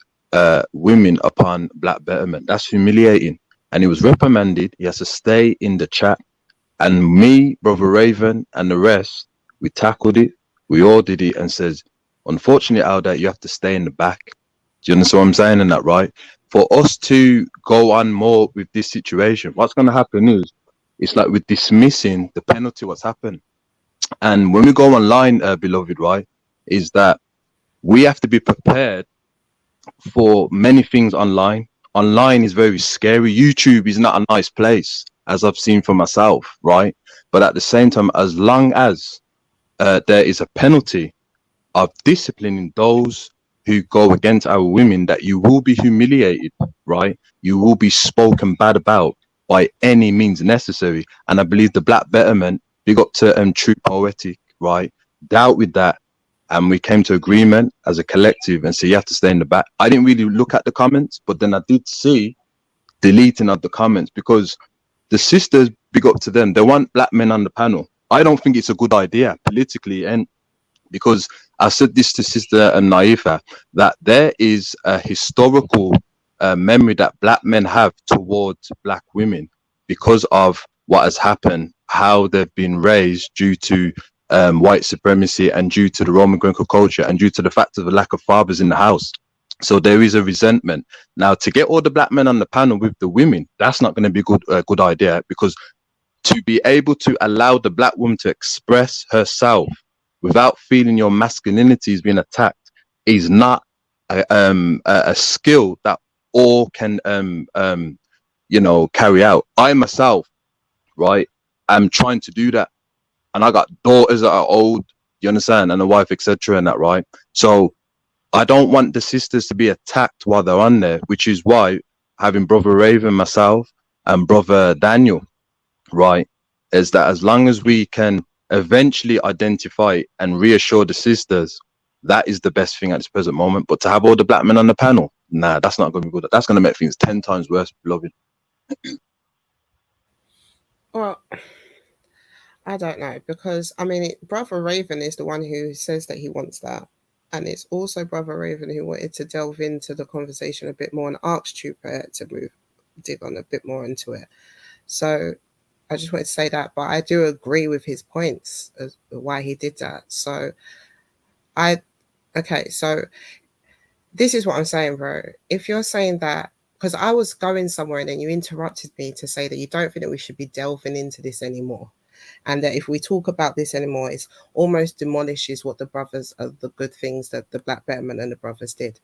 women upon black betterment. That's humiliating. And he was reprimanded. He has to stay in the chat. And me, Brother Raven, and the rest, we tackled it. We all did it and says, unfortunately, Alda, you have to stay in the back. Do you understand what I'm saying in that, right? For us to go on more with this situation, what's going to happen is, it's like we're dismissing the penalty, what's happened. And when we go online, beloved, right, is that we have to be prepared for many things online. Online is very scary. YouTube is not a nice place, as I've seen for myself, right? But at the same time, as long as there is a penalty of disciplining those who go against our women, that you will be humiliated, right? You will be spoken bad about by any means necessary. And I believe the Black Betterment, big up to True Poetic, right, dealt with that. And we came to agreement as a collective and said, you have to stay in the back. I didn't really look at the comments, but then I did see deleting of the comments, because the sisters, big up to them, they want black men on the panel. I don't think it's a good idea politically, and because I said this to Sister Naifa, that there is a historical memory that black men have towards black women because of what has happened, how they've been raised due to white supremacy and due to the Roman Greco culture and due to the fact of the lack of fathers in the house. So there is a resentment. Now, to get all the black men on the panel with the women, that's not going to be a good idea, because to be able to allow the black woman to express herself without feeling your masculinity is being attacked is not a skill that all can carry out. I myself, right, I'm trying to do that, and I got daughters that are old, you understand, and a wife, etc., and that, right? So I don't want the sisters to be attacked while they're on there, which is why having Brother Raven, myself, and Brother Daniel, right, is that as long as we can eventually identify and reassure the sisters, that is the best thing at this present moment. But to have all the black men on the panel, nah, that's not going to be good. That's going to make things 10 times worse, beloved. Well, I don't know, because I mean, Brother Raven is the one who says that he wants that. And it's also Brother Raven who wanted to delve into the conversation a bit more and asked Trooper to dig on a bit more into it. So I just wanted to say that, but I do agree with his points as why he did that. So so this is what I'm saying, bro. If you're saying that, because I was going somewhere and then you interrupted me to say that you don't think that we should be delving into this anymore, and that if we talk about this anymore, it's almost demolishes what the brothers are, the good things that the Black Betterment and the brothers did.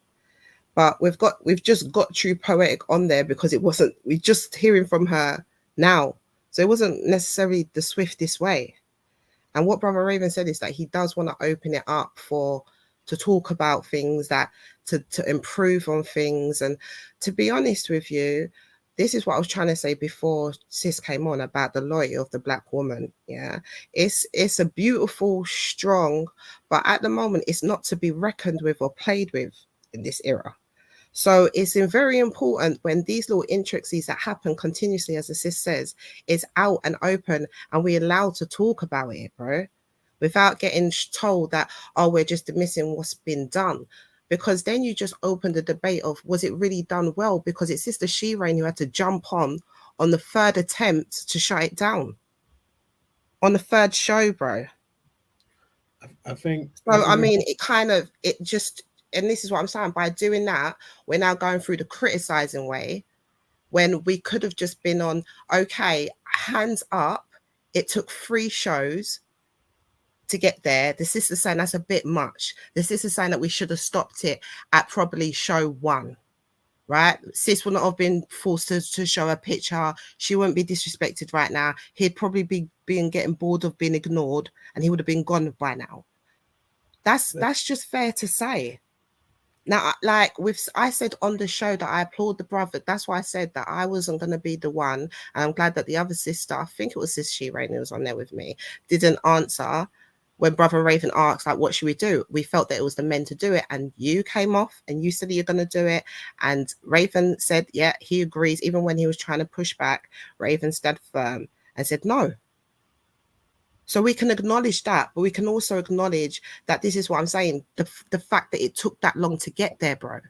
But we've just got True Poetic on there because we're just hearing from her now. So it wasn't necessarily the swiftest way. And what Brother Raven said is that he does want to open it up to talk about things, that to improve on things. And to be honest with you, this is what I was trying to say before Sis came on about the loyalty of the Black woman. Yeah, it's a beautiful, strong, but at the moment it's not to be reckoned with or played with in this era. So it's very important when these little intricacies that happen continuously, as the sis says, is out and open, and we're allowed to talk about it, bro, without getting told that, oh, we're just dismissing what's been done. Because then you just open the debate of, was it really done well? Because it's Sister Shireen who had to jump on the third attempt to shut it down. On the third show, bro. I think... So, I mean, and this is what I'm saying, by doing that, we're now going through the criticizing way, when we could have just been on, okay, hands up, it took 3 shows to get there. The sister's saying that's a bit much. The sister's saying that we should have stopped it at probably show 1, right? Sis would not have been forced to show a picture. She wouldn't be disrespected right now. He'd probably be getting bored of being ignored, and he would have been gone by now. That's just fair to say. Now, like I said on the show that I applaud the brother. That's why I said that I wasn't going to be the one. And I'm glad that the other sister, I think it was Sis Shireen who was on there with me, didn't answer when Brother Raven asked, like, what should we do? We felt that it was the men to do it. And you came off and you said that you're going to do it. And Raven said, yeah, he agrees. Even when he was trying to push back, Raven stood firm and said no. So we can acknowledge that, but we can also acknowledge that this is what I'm saying. The fact that it took that long to get there, bro,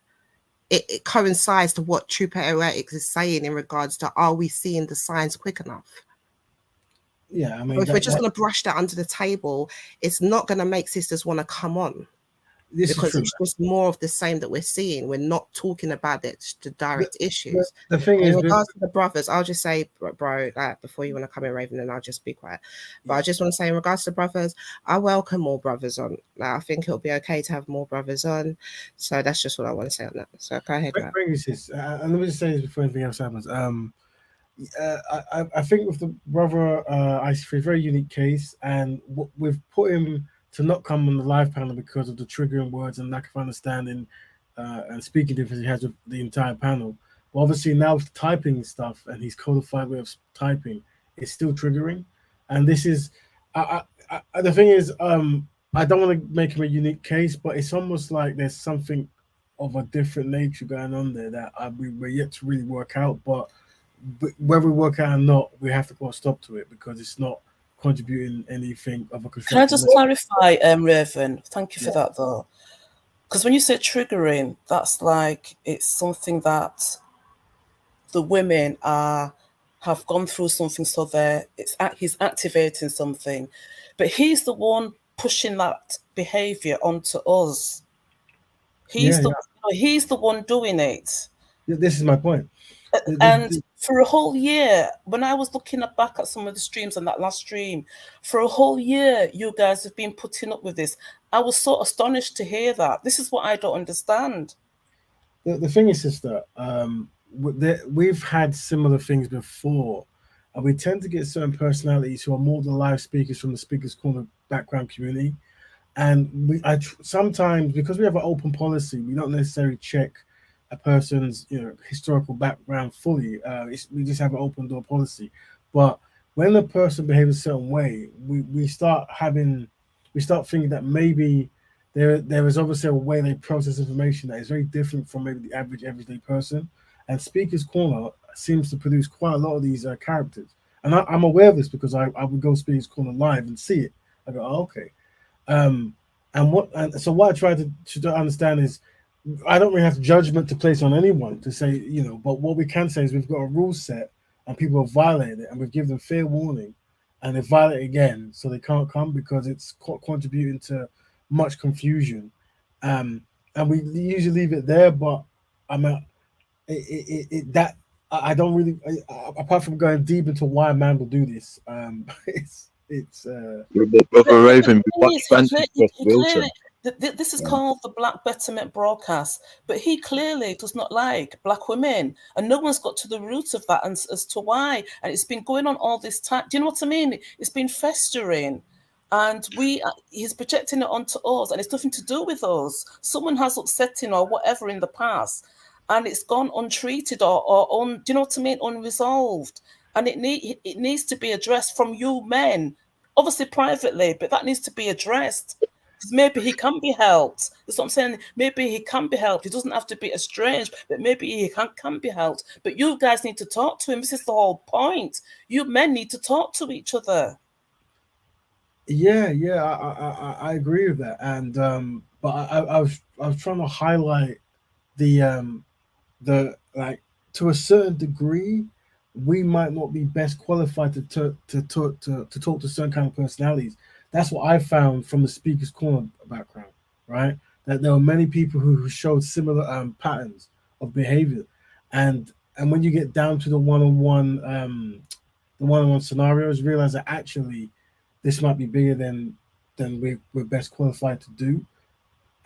it coincides to what True Poetics is saying in regards to, are we seeing the signs quick enough? Yeah, I mean, if we're just going to brush that under the table, it's not going to make sisters want to come on. Because it's just more of the same that we're seeing. We're not talking about the direct issues. The thing is, in regards to the brothers, I'll just say, bro, like, before you want to come in, Raven, and I'll just be quiet. But I just want to say, in regards to brothers, I welcome more brothers on. Like, I think it'll be okay to have more brothers on. So that's just what I want to say on that. So go ahead. And let me just say this before anything else happens. I think with the brother, I see a very unique case, and we've put him to not come on the live panel because of the triggering words and lack of understanding and speaking difference he has with the entire panel. But obviously now with typing stuff and his codified way of typing, it's still triggering. And this is, the thing is, I don't want to make him a unique case, but it's almost like there's something of a different nature going on there that we're yet to really work out. But whether we work out or not, we have to put a stop to it because it's not contributing anything of a constructive. Can I just clarify, Raven? Thank you for that, though. Because when you say triggering, that's like it's something that the women have gone through something, so he's activating something, but he's the one pushing that behavior onto us. He's the one doing it. This is my point. And for a whole year, when I was looking back at some of the streams on that last stream, for a whole year, you guys have been putting up with this. I was so astonished to hear that. This is what I don't understand. The thing is, sister, we've had similar things before, and we tend to get certain personalities who are more the live speakers from the Speakers Corner background community. And sometimes, because we have an open policy, we don't necessarily check a person's historical background fully. We just have an open door policy. But when a person behaves a certain way, we start thinking that maybe there is obviously a way they process information that is very different from maybe the average everyday person. And Speakers Corner seems to produce quite a lot of these characters. And I'm aware of this because I would go Speakers Corner live and see it. I go, oh, okay. So what I try to understand is, I don't really have judgment to place on anyone to say, but what we can say is we've got a rule set and people have violated it, and we've given them fair warning, and they violate it again, so they can't come because it's contributing to much confusion. And we usually leave it there, but I don't really, apart from going deep into why a man will do this, Brother Raven, this is called the Black Betterment Broadcast, but he clearly does not like black women, and no one's got to the root of that and as to why. And it's been going on all this time. Do you know what I mean? It's been festering, and he's projecting it onto us, and it's nothing to do with us. Someone has upset him or whatever in the past, and it's gone untreated or do you know what I mean? Unresolved. And it needs to be addressed from you men, obviously privately, but that needs to be addressed. Because maybe he can be helped. That's what I'm saying. Maybe he can be helped. He doesn't have to be estranged, but maybe he can be helped. But you guys need to talk to him. This is the whole point. You men need to talk to each other. Yeah, I agree with that. And but I was trying to highlight the like, to a certain degree, we might not be best qualified to talk to certain kind of personalities. That's what I found from the Speakers Corner background, right? That there were many people who showed similar patterns of behavior, and when you get down to the one-on-one scenarios, realize that actually this might be bigger than we're best qualified to do.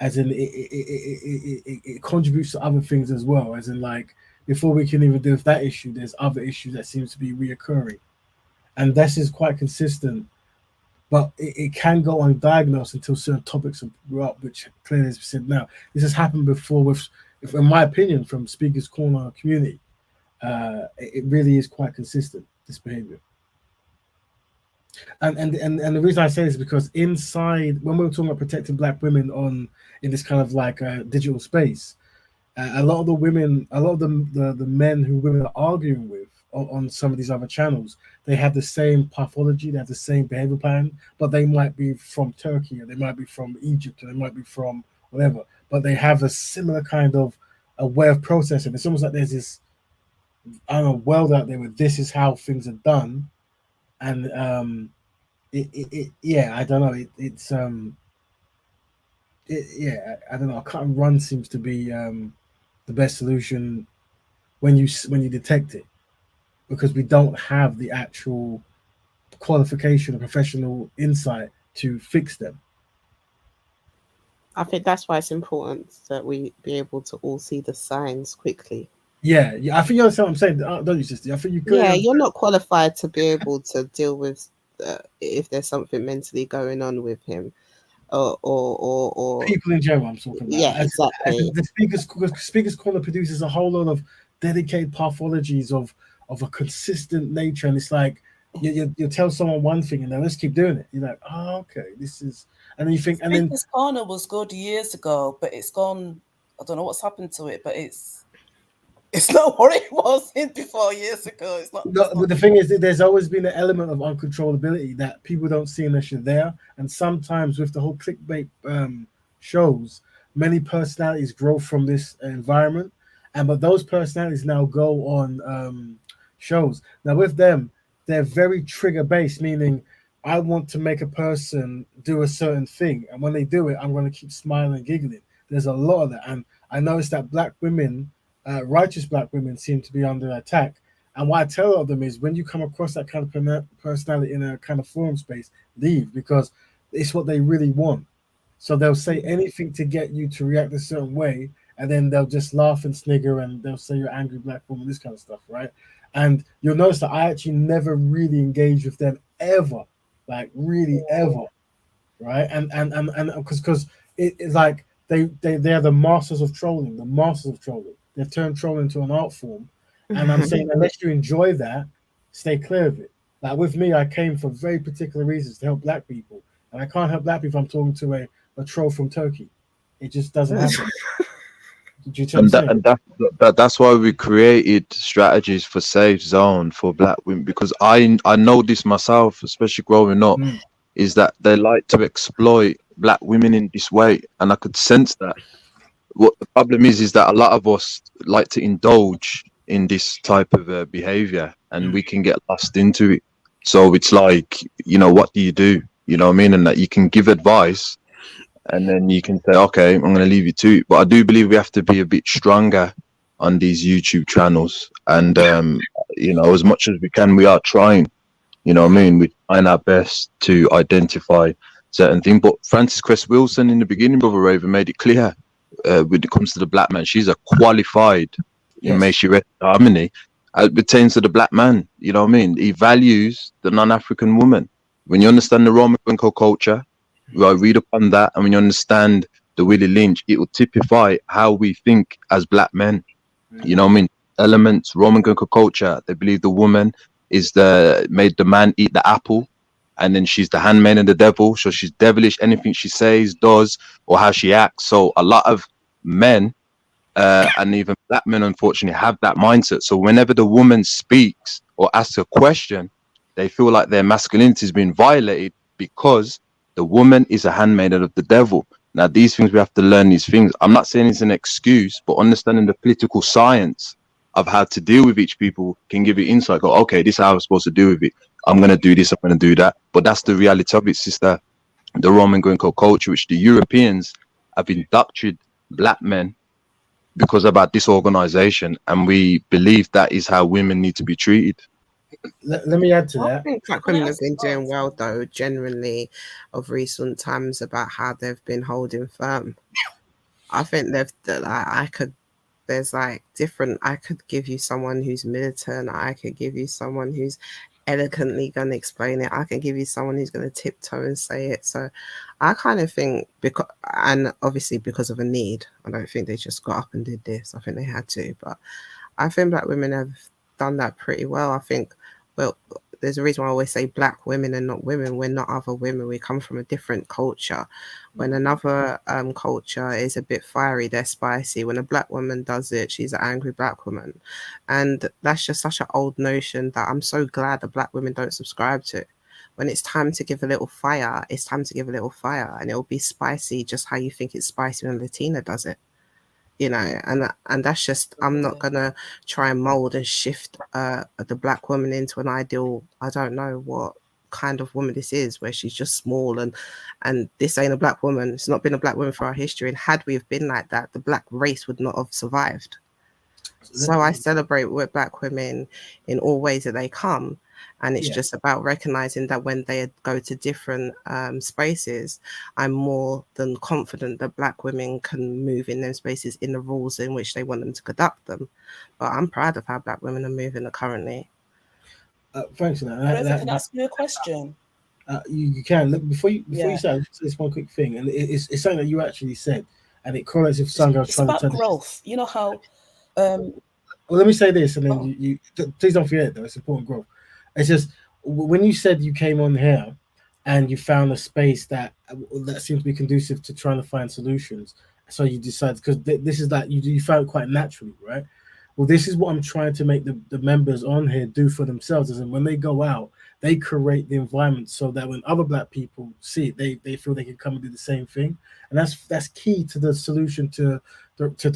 As in, it contributes to other things as well. As in, like, before we can even deal with that issue, there's other issues that seems to be reoccurring, and this is quite consistent. But it can go undiagnosed until certain topics are brought up, which clearly has been said now. This has happened before with, in my opinion, from Speakers Corner community. It really is quite consistent, this behavior. And the reason I say this is because inside, when we were talking about protecting black women in this kind of like digital space, a lot of the women, a lot of the men who women are arguing with on some of these other channels, they have the same pathology, they have the same behavior pattern, but they might be from Turkey, or they might be from Egypt, or they might be from whatever, but they have a similar kind of a way of processing. It's almost like there's this, I don't know, world out there where this is how things are done, and yeah, I don't know, I don't know. Cut and run seems to be the best solution when you detect it, because we don't have the actual qualification or professional insight to fix them. I think that's why it's important that we be able to all see the signs quickly. Yeah, I think you understand what I'm saying, don't you, sister? I think you could. Yeah, you're not qualified to be able to deal with if there's something mentally going on with him. or people in general. I'm talking about. yeah, As exactly. the speakers corner produces a whole lot of dedicated pathologies of a consistent nature, and it's like you tell someone one thing and then let's keep doing it. You're like, oh, okay, this is, and then you think, and then Speaker's Corner was good years ago, but it's gone. I don't know what's happened to it, but it's not what it was in before years ago. It's not. no, but the thing is that there's always been an element of uncontrollability that people don't see unless you're there. And sometimes with the whole clickbait shows, many personalities grow from this environment, and but those personalities now go on shows. Now with them, they're very trigger based, meaning I want to make a person do a certain thing, and when they do it, I'm going to keep smiling and giggling. There's a lot of that, and I noticed that black women, righteous black women, seem to be under attack. And what I tell them is, when you come across that kind of personality in a kind of forum space, leave, because it's what they really want. So they'll say anything to get you to react a certain way, and then they'll just laugh and snigger, and they'll say you're an angry black woman, this kind of stuff, right? And you'll notice that I actually never really engage with them ever, like really ever, right? And because it's like they're the masters of trolling, the masters of trolling. They've turned trolling into an art form, and I'm saying unless you enjoy that, stay clear of it. Like with me, I came for very particular reasons to help black people, and I can't help black people if I'm talking to a troll from Turkey. It just doesn't happen. Do you know what I'm saying? That's why we created strategies for safe zone for black women, because I know this myself, especially growing up, is that they like to exploit black women in this way, and I could sense that. What the problem is that a lot of us like to indulge in this type of behavior, and we can get lost into it. So it's like, what do? You know what I mean? And that you can give advice, and then you can say, okay, I'm going to leave you to it. But I do believe we have to be a bit stronger on these YouTube channels, and as much as we can, we are trying. You know what I mean? We're trying our best to identify certain things. But Frances Cress Welsing in the beginning, Brother Raven, made it clear when it comes to the black man, she's a qualified in Meshire harmony. It pertains to the black man. You know what I mean? He values the non-African woman. When you understand the Roman culture, read upon that, and when you understand the Willie Lynch, it will typify how we think as black men. You know what I mean? Elements, Roman culture, they believe the woman is made the man eat the apple, and then she's the handmaid of the devil. So she's devilish, anything she says, does, or how she acts. So a lot of men, and even black men, unfortunately, have that mindset. So whenever the woman speaks or asks a question, they feel like their masculinity has been violated because the woman is a handmaid of the devil. Now, these things, we have to learn these things. I'm not saying it's an excuse, but understanding the political science of how to deal with each people can give you insight. Go, okay, this is how I'm supposed to deal with it. I'm going to do this, I'm going to do that. But that's the reality of it, sister. The Roman Greco culture, which the Europeans have indoctrinated black men because about disorganization, and we believe that is how women need to be treated. Let me add to that. I think black women have been doing well, though, generally, of recent times, about how they've been holding firm. I think I could give you someone who's militant. I could give you someone who's eloquently going to explain it. I can give you someone who's going to tiptoe and say it. So I kind of think, and obviously because of a need, I don't think they just got up and did this. I think they had to, but I think black women have done that pretty well. I think, well, there's a reason why I always say black women and not women. We're not other women. We come from a different culture. When another culture is a bit fiery, they're spicy. When a black woman does it, she's an angry black woman. And that's just such an old notion that I'm so glad that black women don't subscribe to. When it's time to give a little fire, it's time to give a little fire. And it'll be spicy just how you think it's spicy when Latina does it. And that's just, I'm not gonna try and mold and shift the black woman into an ideal, I don't know what kind of woman this is, where she's just small and this ain't a black woman. It's not been a black woman for our history, and had we have been like that, the black race would not have survived. So I celebrate with black women in all ways that they come. And it's just about recognizing that when they go to different spaces, I'm more than confident that black women can move in those spaces in the rules in which they want them to conduct them. But I'm proud of how black women are moving currently. Thanks for that. Can I ask you a question? You can look before you say this one quick thing, and it's something that you actually said, and it correlates with something I was It's trying to about tell you. growth. You know how Well, let me say this, and then please don't forget though. It's important growth. It's just when you said you came on here, and you found a space that seems to be conducive to trying to find solutions. So you decided because this is that you found it quite naturally, right? Well, this is what I'm trying to make the members on here do for themselves. Is when they go out, they create the environment so that when other black people see it, they feel they can come and do the same thing. And that's key to the solution to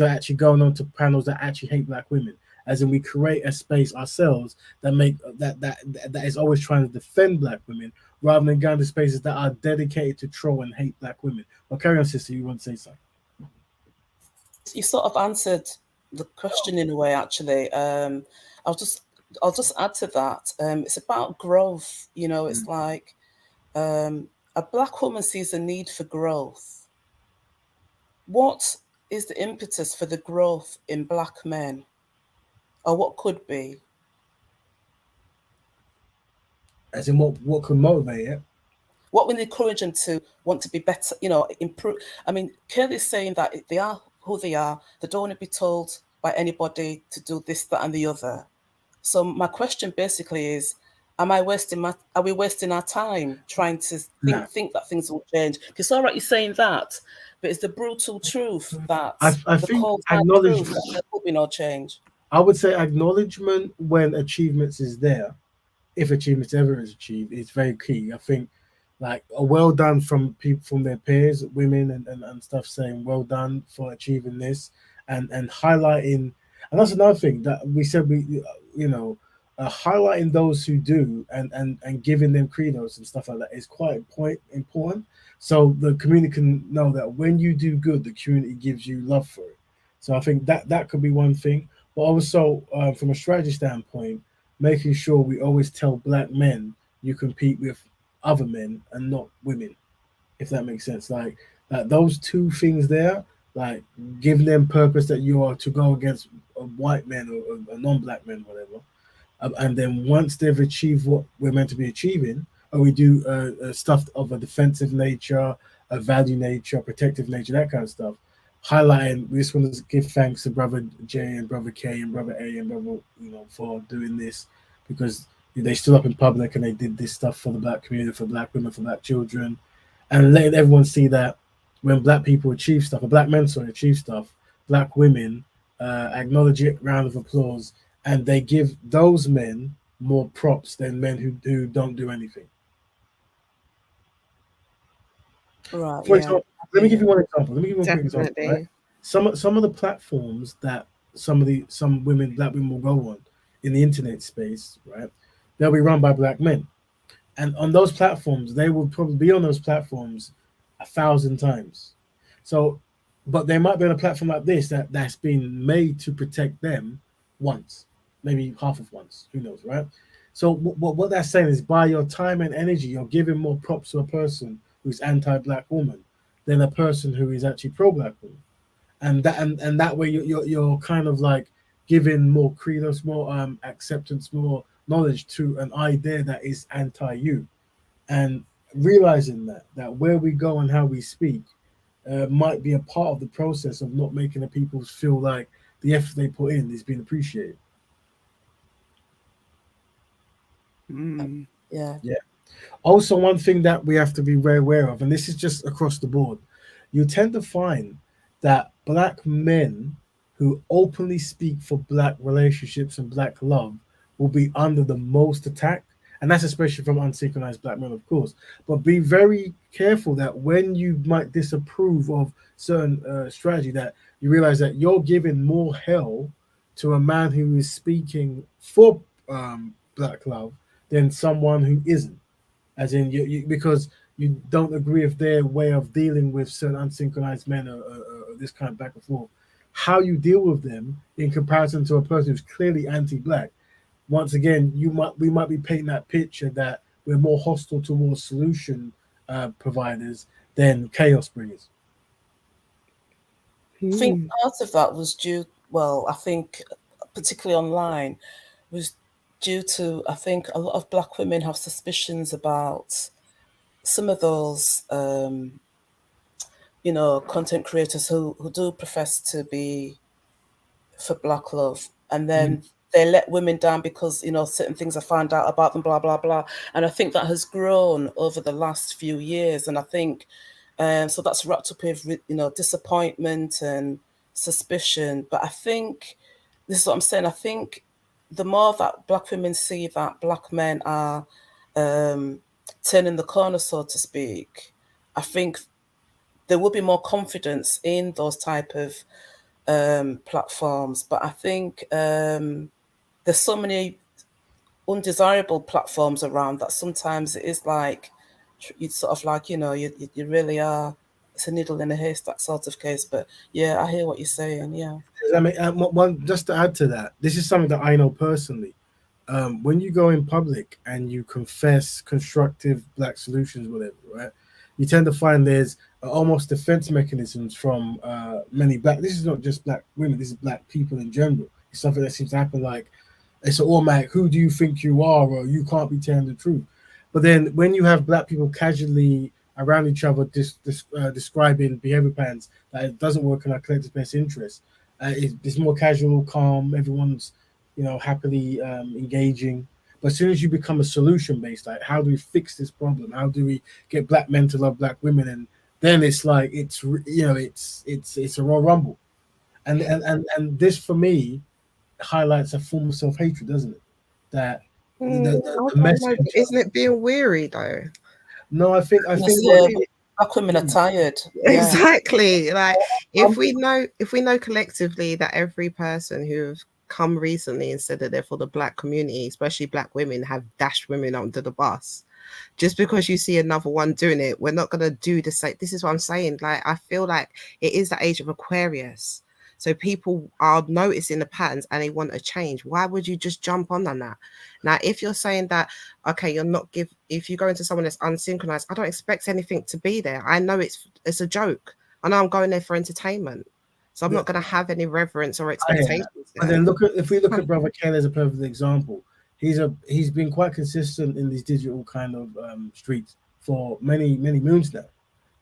actually going on to panels that actually hate black women. As in, we create a space ourselves that make that is always trying to defend black women, rather than going to spaces that are dedicated to troll and hate black women. Well, carry on, sister. You want to say something? you sort of answered the question in a way. Actually, I'll just add to that. It's about growth. You know, it's like a black woman sees a need for growth. What is the impetus for the growth in black men, or what could be? As in, what could motivate it? What would encourage them to want to be better? You know, improve. I mean, Kelly's saying that they are who they are. They don't want to be told by anybody to do this, that, and the other. So my question basically is, are we wasting our time trying to think that things will change? It's all right you're saying that, but it's the brutal truth that I the think cold hard truth acknowledgement. that there will be no change. I would say acknowledgement when achievements is there, if achievements ever is achieved, is very key. I think like a well done from people from their peers, women and stuff saying well done for achieving this and highlighting. And that's another thing that we said you know highlighting those who do and giving them credos and stuff like that is quite important. So the community can know that when you do good, the community gives you love for it. So I think that could be one thing. But also from a strategy standpoint, making sure we always tell black men you compete with other men and not women, if that makes sense. Like those two things there, like giving them purpose that you are to go against white men or non-black men, whatever. And then once they've achieved what we're meant to be achieving, or we do stuff of a defensive nature, a value nature, protective nature, that kind of stuff. Highlighting, we just want to give thanks to Brother J and Brother K and Brother A and Brother, for doing this because they stood up in public and they did this stuff for the black community, for black women, for black children, and letting everyone see that when black people achieve stuff, or black men achieve stuff, black women acknowledge it, round of applause, and they give those men more props than men who don't do anything. Right. For example, let me give you one example. Let me give you one quick example. Definitely. Right? Some of the platforms that some black women will go on in the internet space, right? They'll be run by black men. And on those platforms, they will probably be on those platforms 1,000 times. So, but they might be on a platform like this that's been made to protect them once, maybe half of once. Who knows, right? So what that's saying is, by your time and energy, you're giving more props to a person who's anti-black woman than a person who is actually pro-black woman, and that way you're kind of like giving more credence, more acceptance, more knowledge to an idea that is anti-you, and realizing that where we go and how we speak might be a part of the process of not making the people feel like the effort they put in is being appreciated. Yeah. Yeah. Also, one thing that we have to be very aware of, and this is just across the board, you tend to find that black men who openly speak for black relationships and black love will be under the most attack. And that's especially from unsynchronized black men, of course. But be very careful that when you might disapprove of certain strategy, that you realize that you're giving more hell to a man who is speaking for black love than someone who isn't. As in, because you don't agree with their way of dealing with certain unsynchronized men or this kind of back and forth. How you deal with them in comparison to a person who's clearly anti-black. Once again, we might be painting that picture that we're more hostile towards solution providers than chaos bringers. I think part of that was I think particularly online, was due to, I think a lot of black women have suspicions about some of those, you know, content creators who do profess to be for Black love, and then they let women down because, you know, certain things are found out about them, blah, blah, blah. And I think that has grown over the last few years. And I think, so that's wrapped up with, you know, disappointment and suspicion. But I think, this is what I'm saying, I think the more that Black women see that Black men are turning the corner, so to speak, I think there will be more confidence in those type of platforms. But I think there's so many undesirable platforms around that sometimes it is like, it's sort of like, you know, you really are, it's a needle in a haystack sort of case. But yeah, I hear what you're saying. Yeah. I mean, one just to add to that, this is something that I know personally. When you go in public and you confess constructive Black solutions, whatever, right? You tend to find there's almost defense mechanisms from many Black. This is not just Black women. This is Black people in general. It's something that seems to happen. Like it's an automatic. Who do you think you are? Or you can't be telling the truth. But then when you have Black people casually around each other describing behavior patterns that it doesn't work in our collective best interest, it's more casual, calm. Everyone's, you know, happily engaging. But as soon as you become a solution based, like how do we fix this problem? How do we get Black men to love Black women? And then it's like it's a Royal Rumble, and this for me highlights a form of self hatred, doesn't it? That the message, isn't it being weary though? No, I think Black women are tired. Exactly. Like if we know collectively that every person who've come recently and said that they're for the Black community, especially Black women, have dashed women under the bus. Just because you see another one doing it, we're not gonna do the same. This is what I'm saying. Like I feel like it is the age of Aquarius. So people are noticing the patterns and they want a change. Why would you just jump on that? Now, if you're saying that, okay, if you go into someone that's unsynchronized, I don't expect anything to be there. I know it's a joke. I know I'm going there for entertainment. So I'm not going to have any reverence or expectations. But then if we look at Brother Ken as a perfect example, he's been quite consistent in these digital kind of streets for many moons now,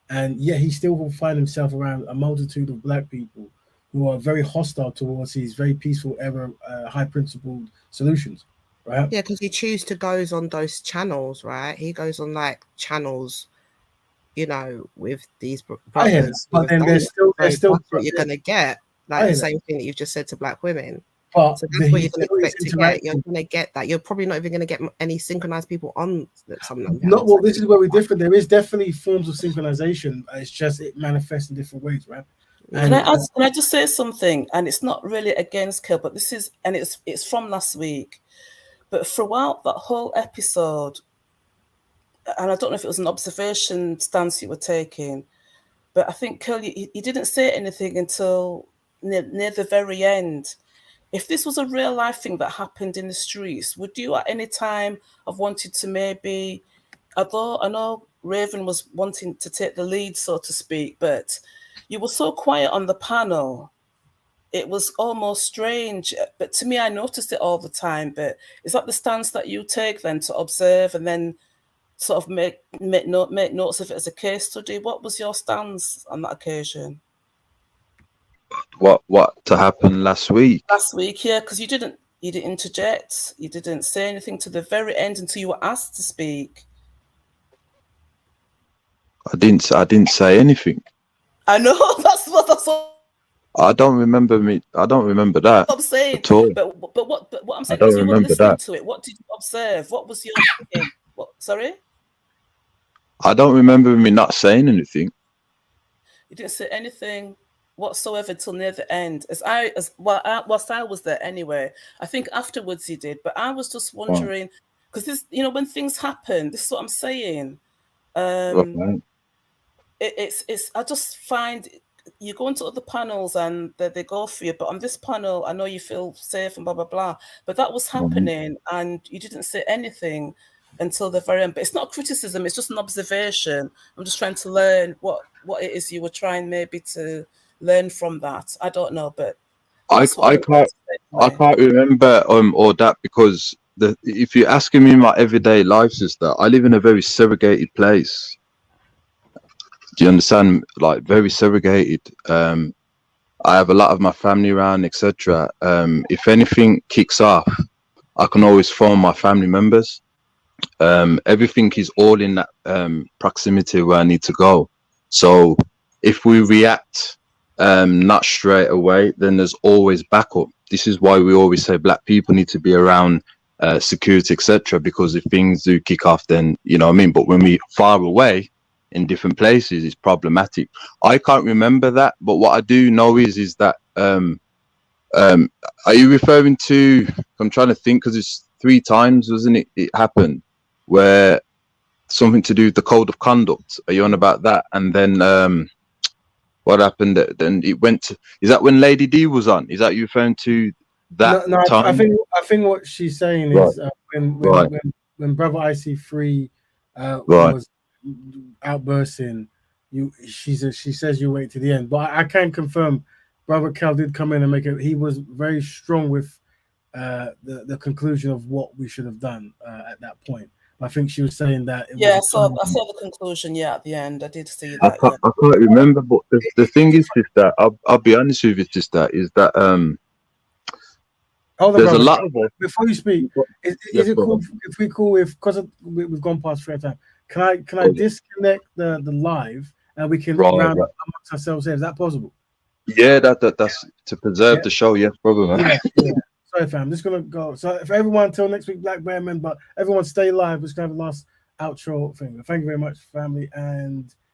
and yet he still will find himself around a multitude of Black people who are very hostile towards his very peaceful, ever high principled solutions, right? Yeah, because he chooses to goes on those channels, right? He goes on like channels, you know, with these brothers. But then there's still what you're gonna get, like the same thing that you've just said to Black women. But so that's what you're gonna expect to get. You're gonna get that. You're probably not even gonna get any synchronized people on some of them. No, well, this is where we're different. There is definitely forms of synchronization. It's just it manifests in different ways, right? Can I just say something? And it's not really against Kel, but this is, and it's from last week. But throughout that whole episode, and I don't know if it was an observation stance you were taking, but I think, Kel, you didn't say anything until near the very end. If this was a real life thing that happened in the streets, would you at any time have wanted to maybe, although I know Raven was wanting to take the lead, so to speak, but you were so quiet on the panel. It was almost strange. But to me, I noticed it all the time. But is that the stance that you take then, to observe and then sort of make notes of it as a case study? What was your stance on that occasion? What to happen last week? Last week, yeah, because you didn't interject. You didn't say anything to the very end until you were asked to speak. I didn't say anything. I know that's what I don't remember that. I'm saying, at all. But what I'm saying I don't is you were remember listening that. to it. What did you observe? What was your thinking? What? Sorry, I don't remember me not saying anything. You didn't say anything whatsoever till near the end. Whilst I was there anyway. I think afterwards you did, but I was just wondering because this, you know, when things happen, this is what I'm saying. Right. It's I just find you go into other panels and they go for you, but on this panel I know you feel safe and blah blah blah, but that was happening and you didn't say anything until the very end. But it's not criticism, it's just an observation. I'm just trying to learn what it is you were trying maybe to learn from that. I don't know, but I can't remember or that because if you're asking me my everyday life, sister, I live in a very segregated place. Do you understand? Like very segregated. I have a lot of my family around, etc. If anything kicks off, I can always phone my family members. Everything is all in that proximity where I need to go. So if we react not straight away, then there's always backup. This is why we always say black people need to be around security, etc. Because if things do kick off, then you know what I mean. But when we far away in different places, it's problematic. I can't remember that, but what I do know is that are you referring to? I'm trying to think because it's 3 times, wasn't it? It happened where something to do with the code of conduct. Are you on about that? And then what happened? Then it went to. Is that when Lady D was on? Is that you referring to that No, time? I think what she's saying is when Brother IC3 was outbursting, she says you wait to the end. But I can confirm, Brother Cal did come in and make it. He was very strong with the conclusion of what we should have done at that point. I think she was saying that. I saw the conclusion. Yeah, at the end, I did see that. I can't remember, but the thing is that I'll be honest with you, sister, is that hold on, there's brother. a lot of us. Before you speak, is it cool if we call if because we've gone past fair time? Can I disconnect the live and we can round up amongst ourselves here? Is that possible? Yeah, that's to preserve the show. Yes, brother, man. Yeah. Sorry, fam. I'm just gonna go. So if everyone until next week, Black Bear Men, but everyone stay live. We're just gonna have a last outro thing. Thank you very much, family, and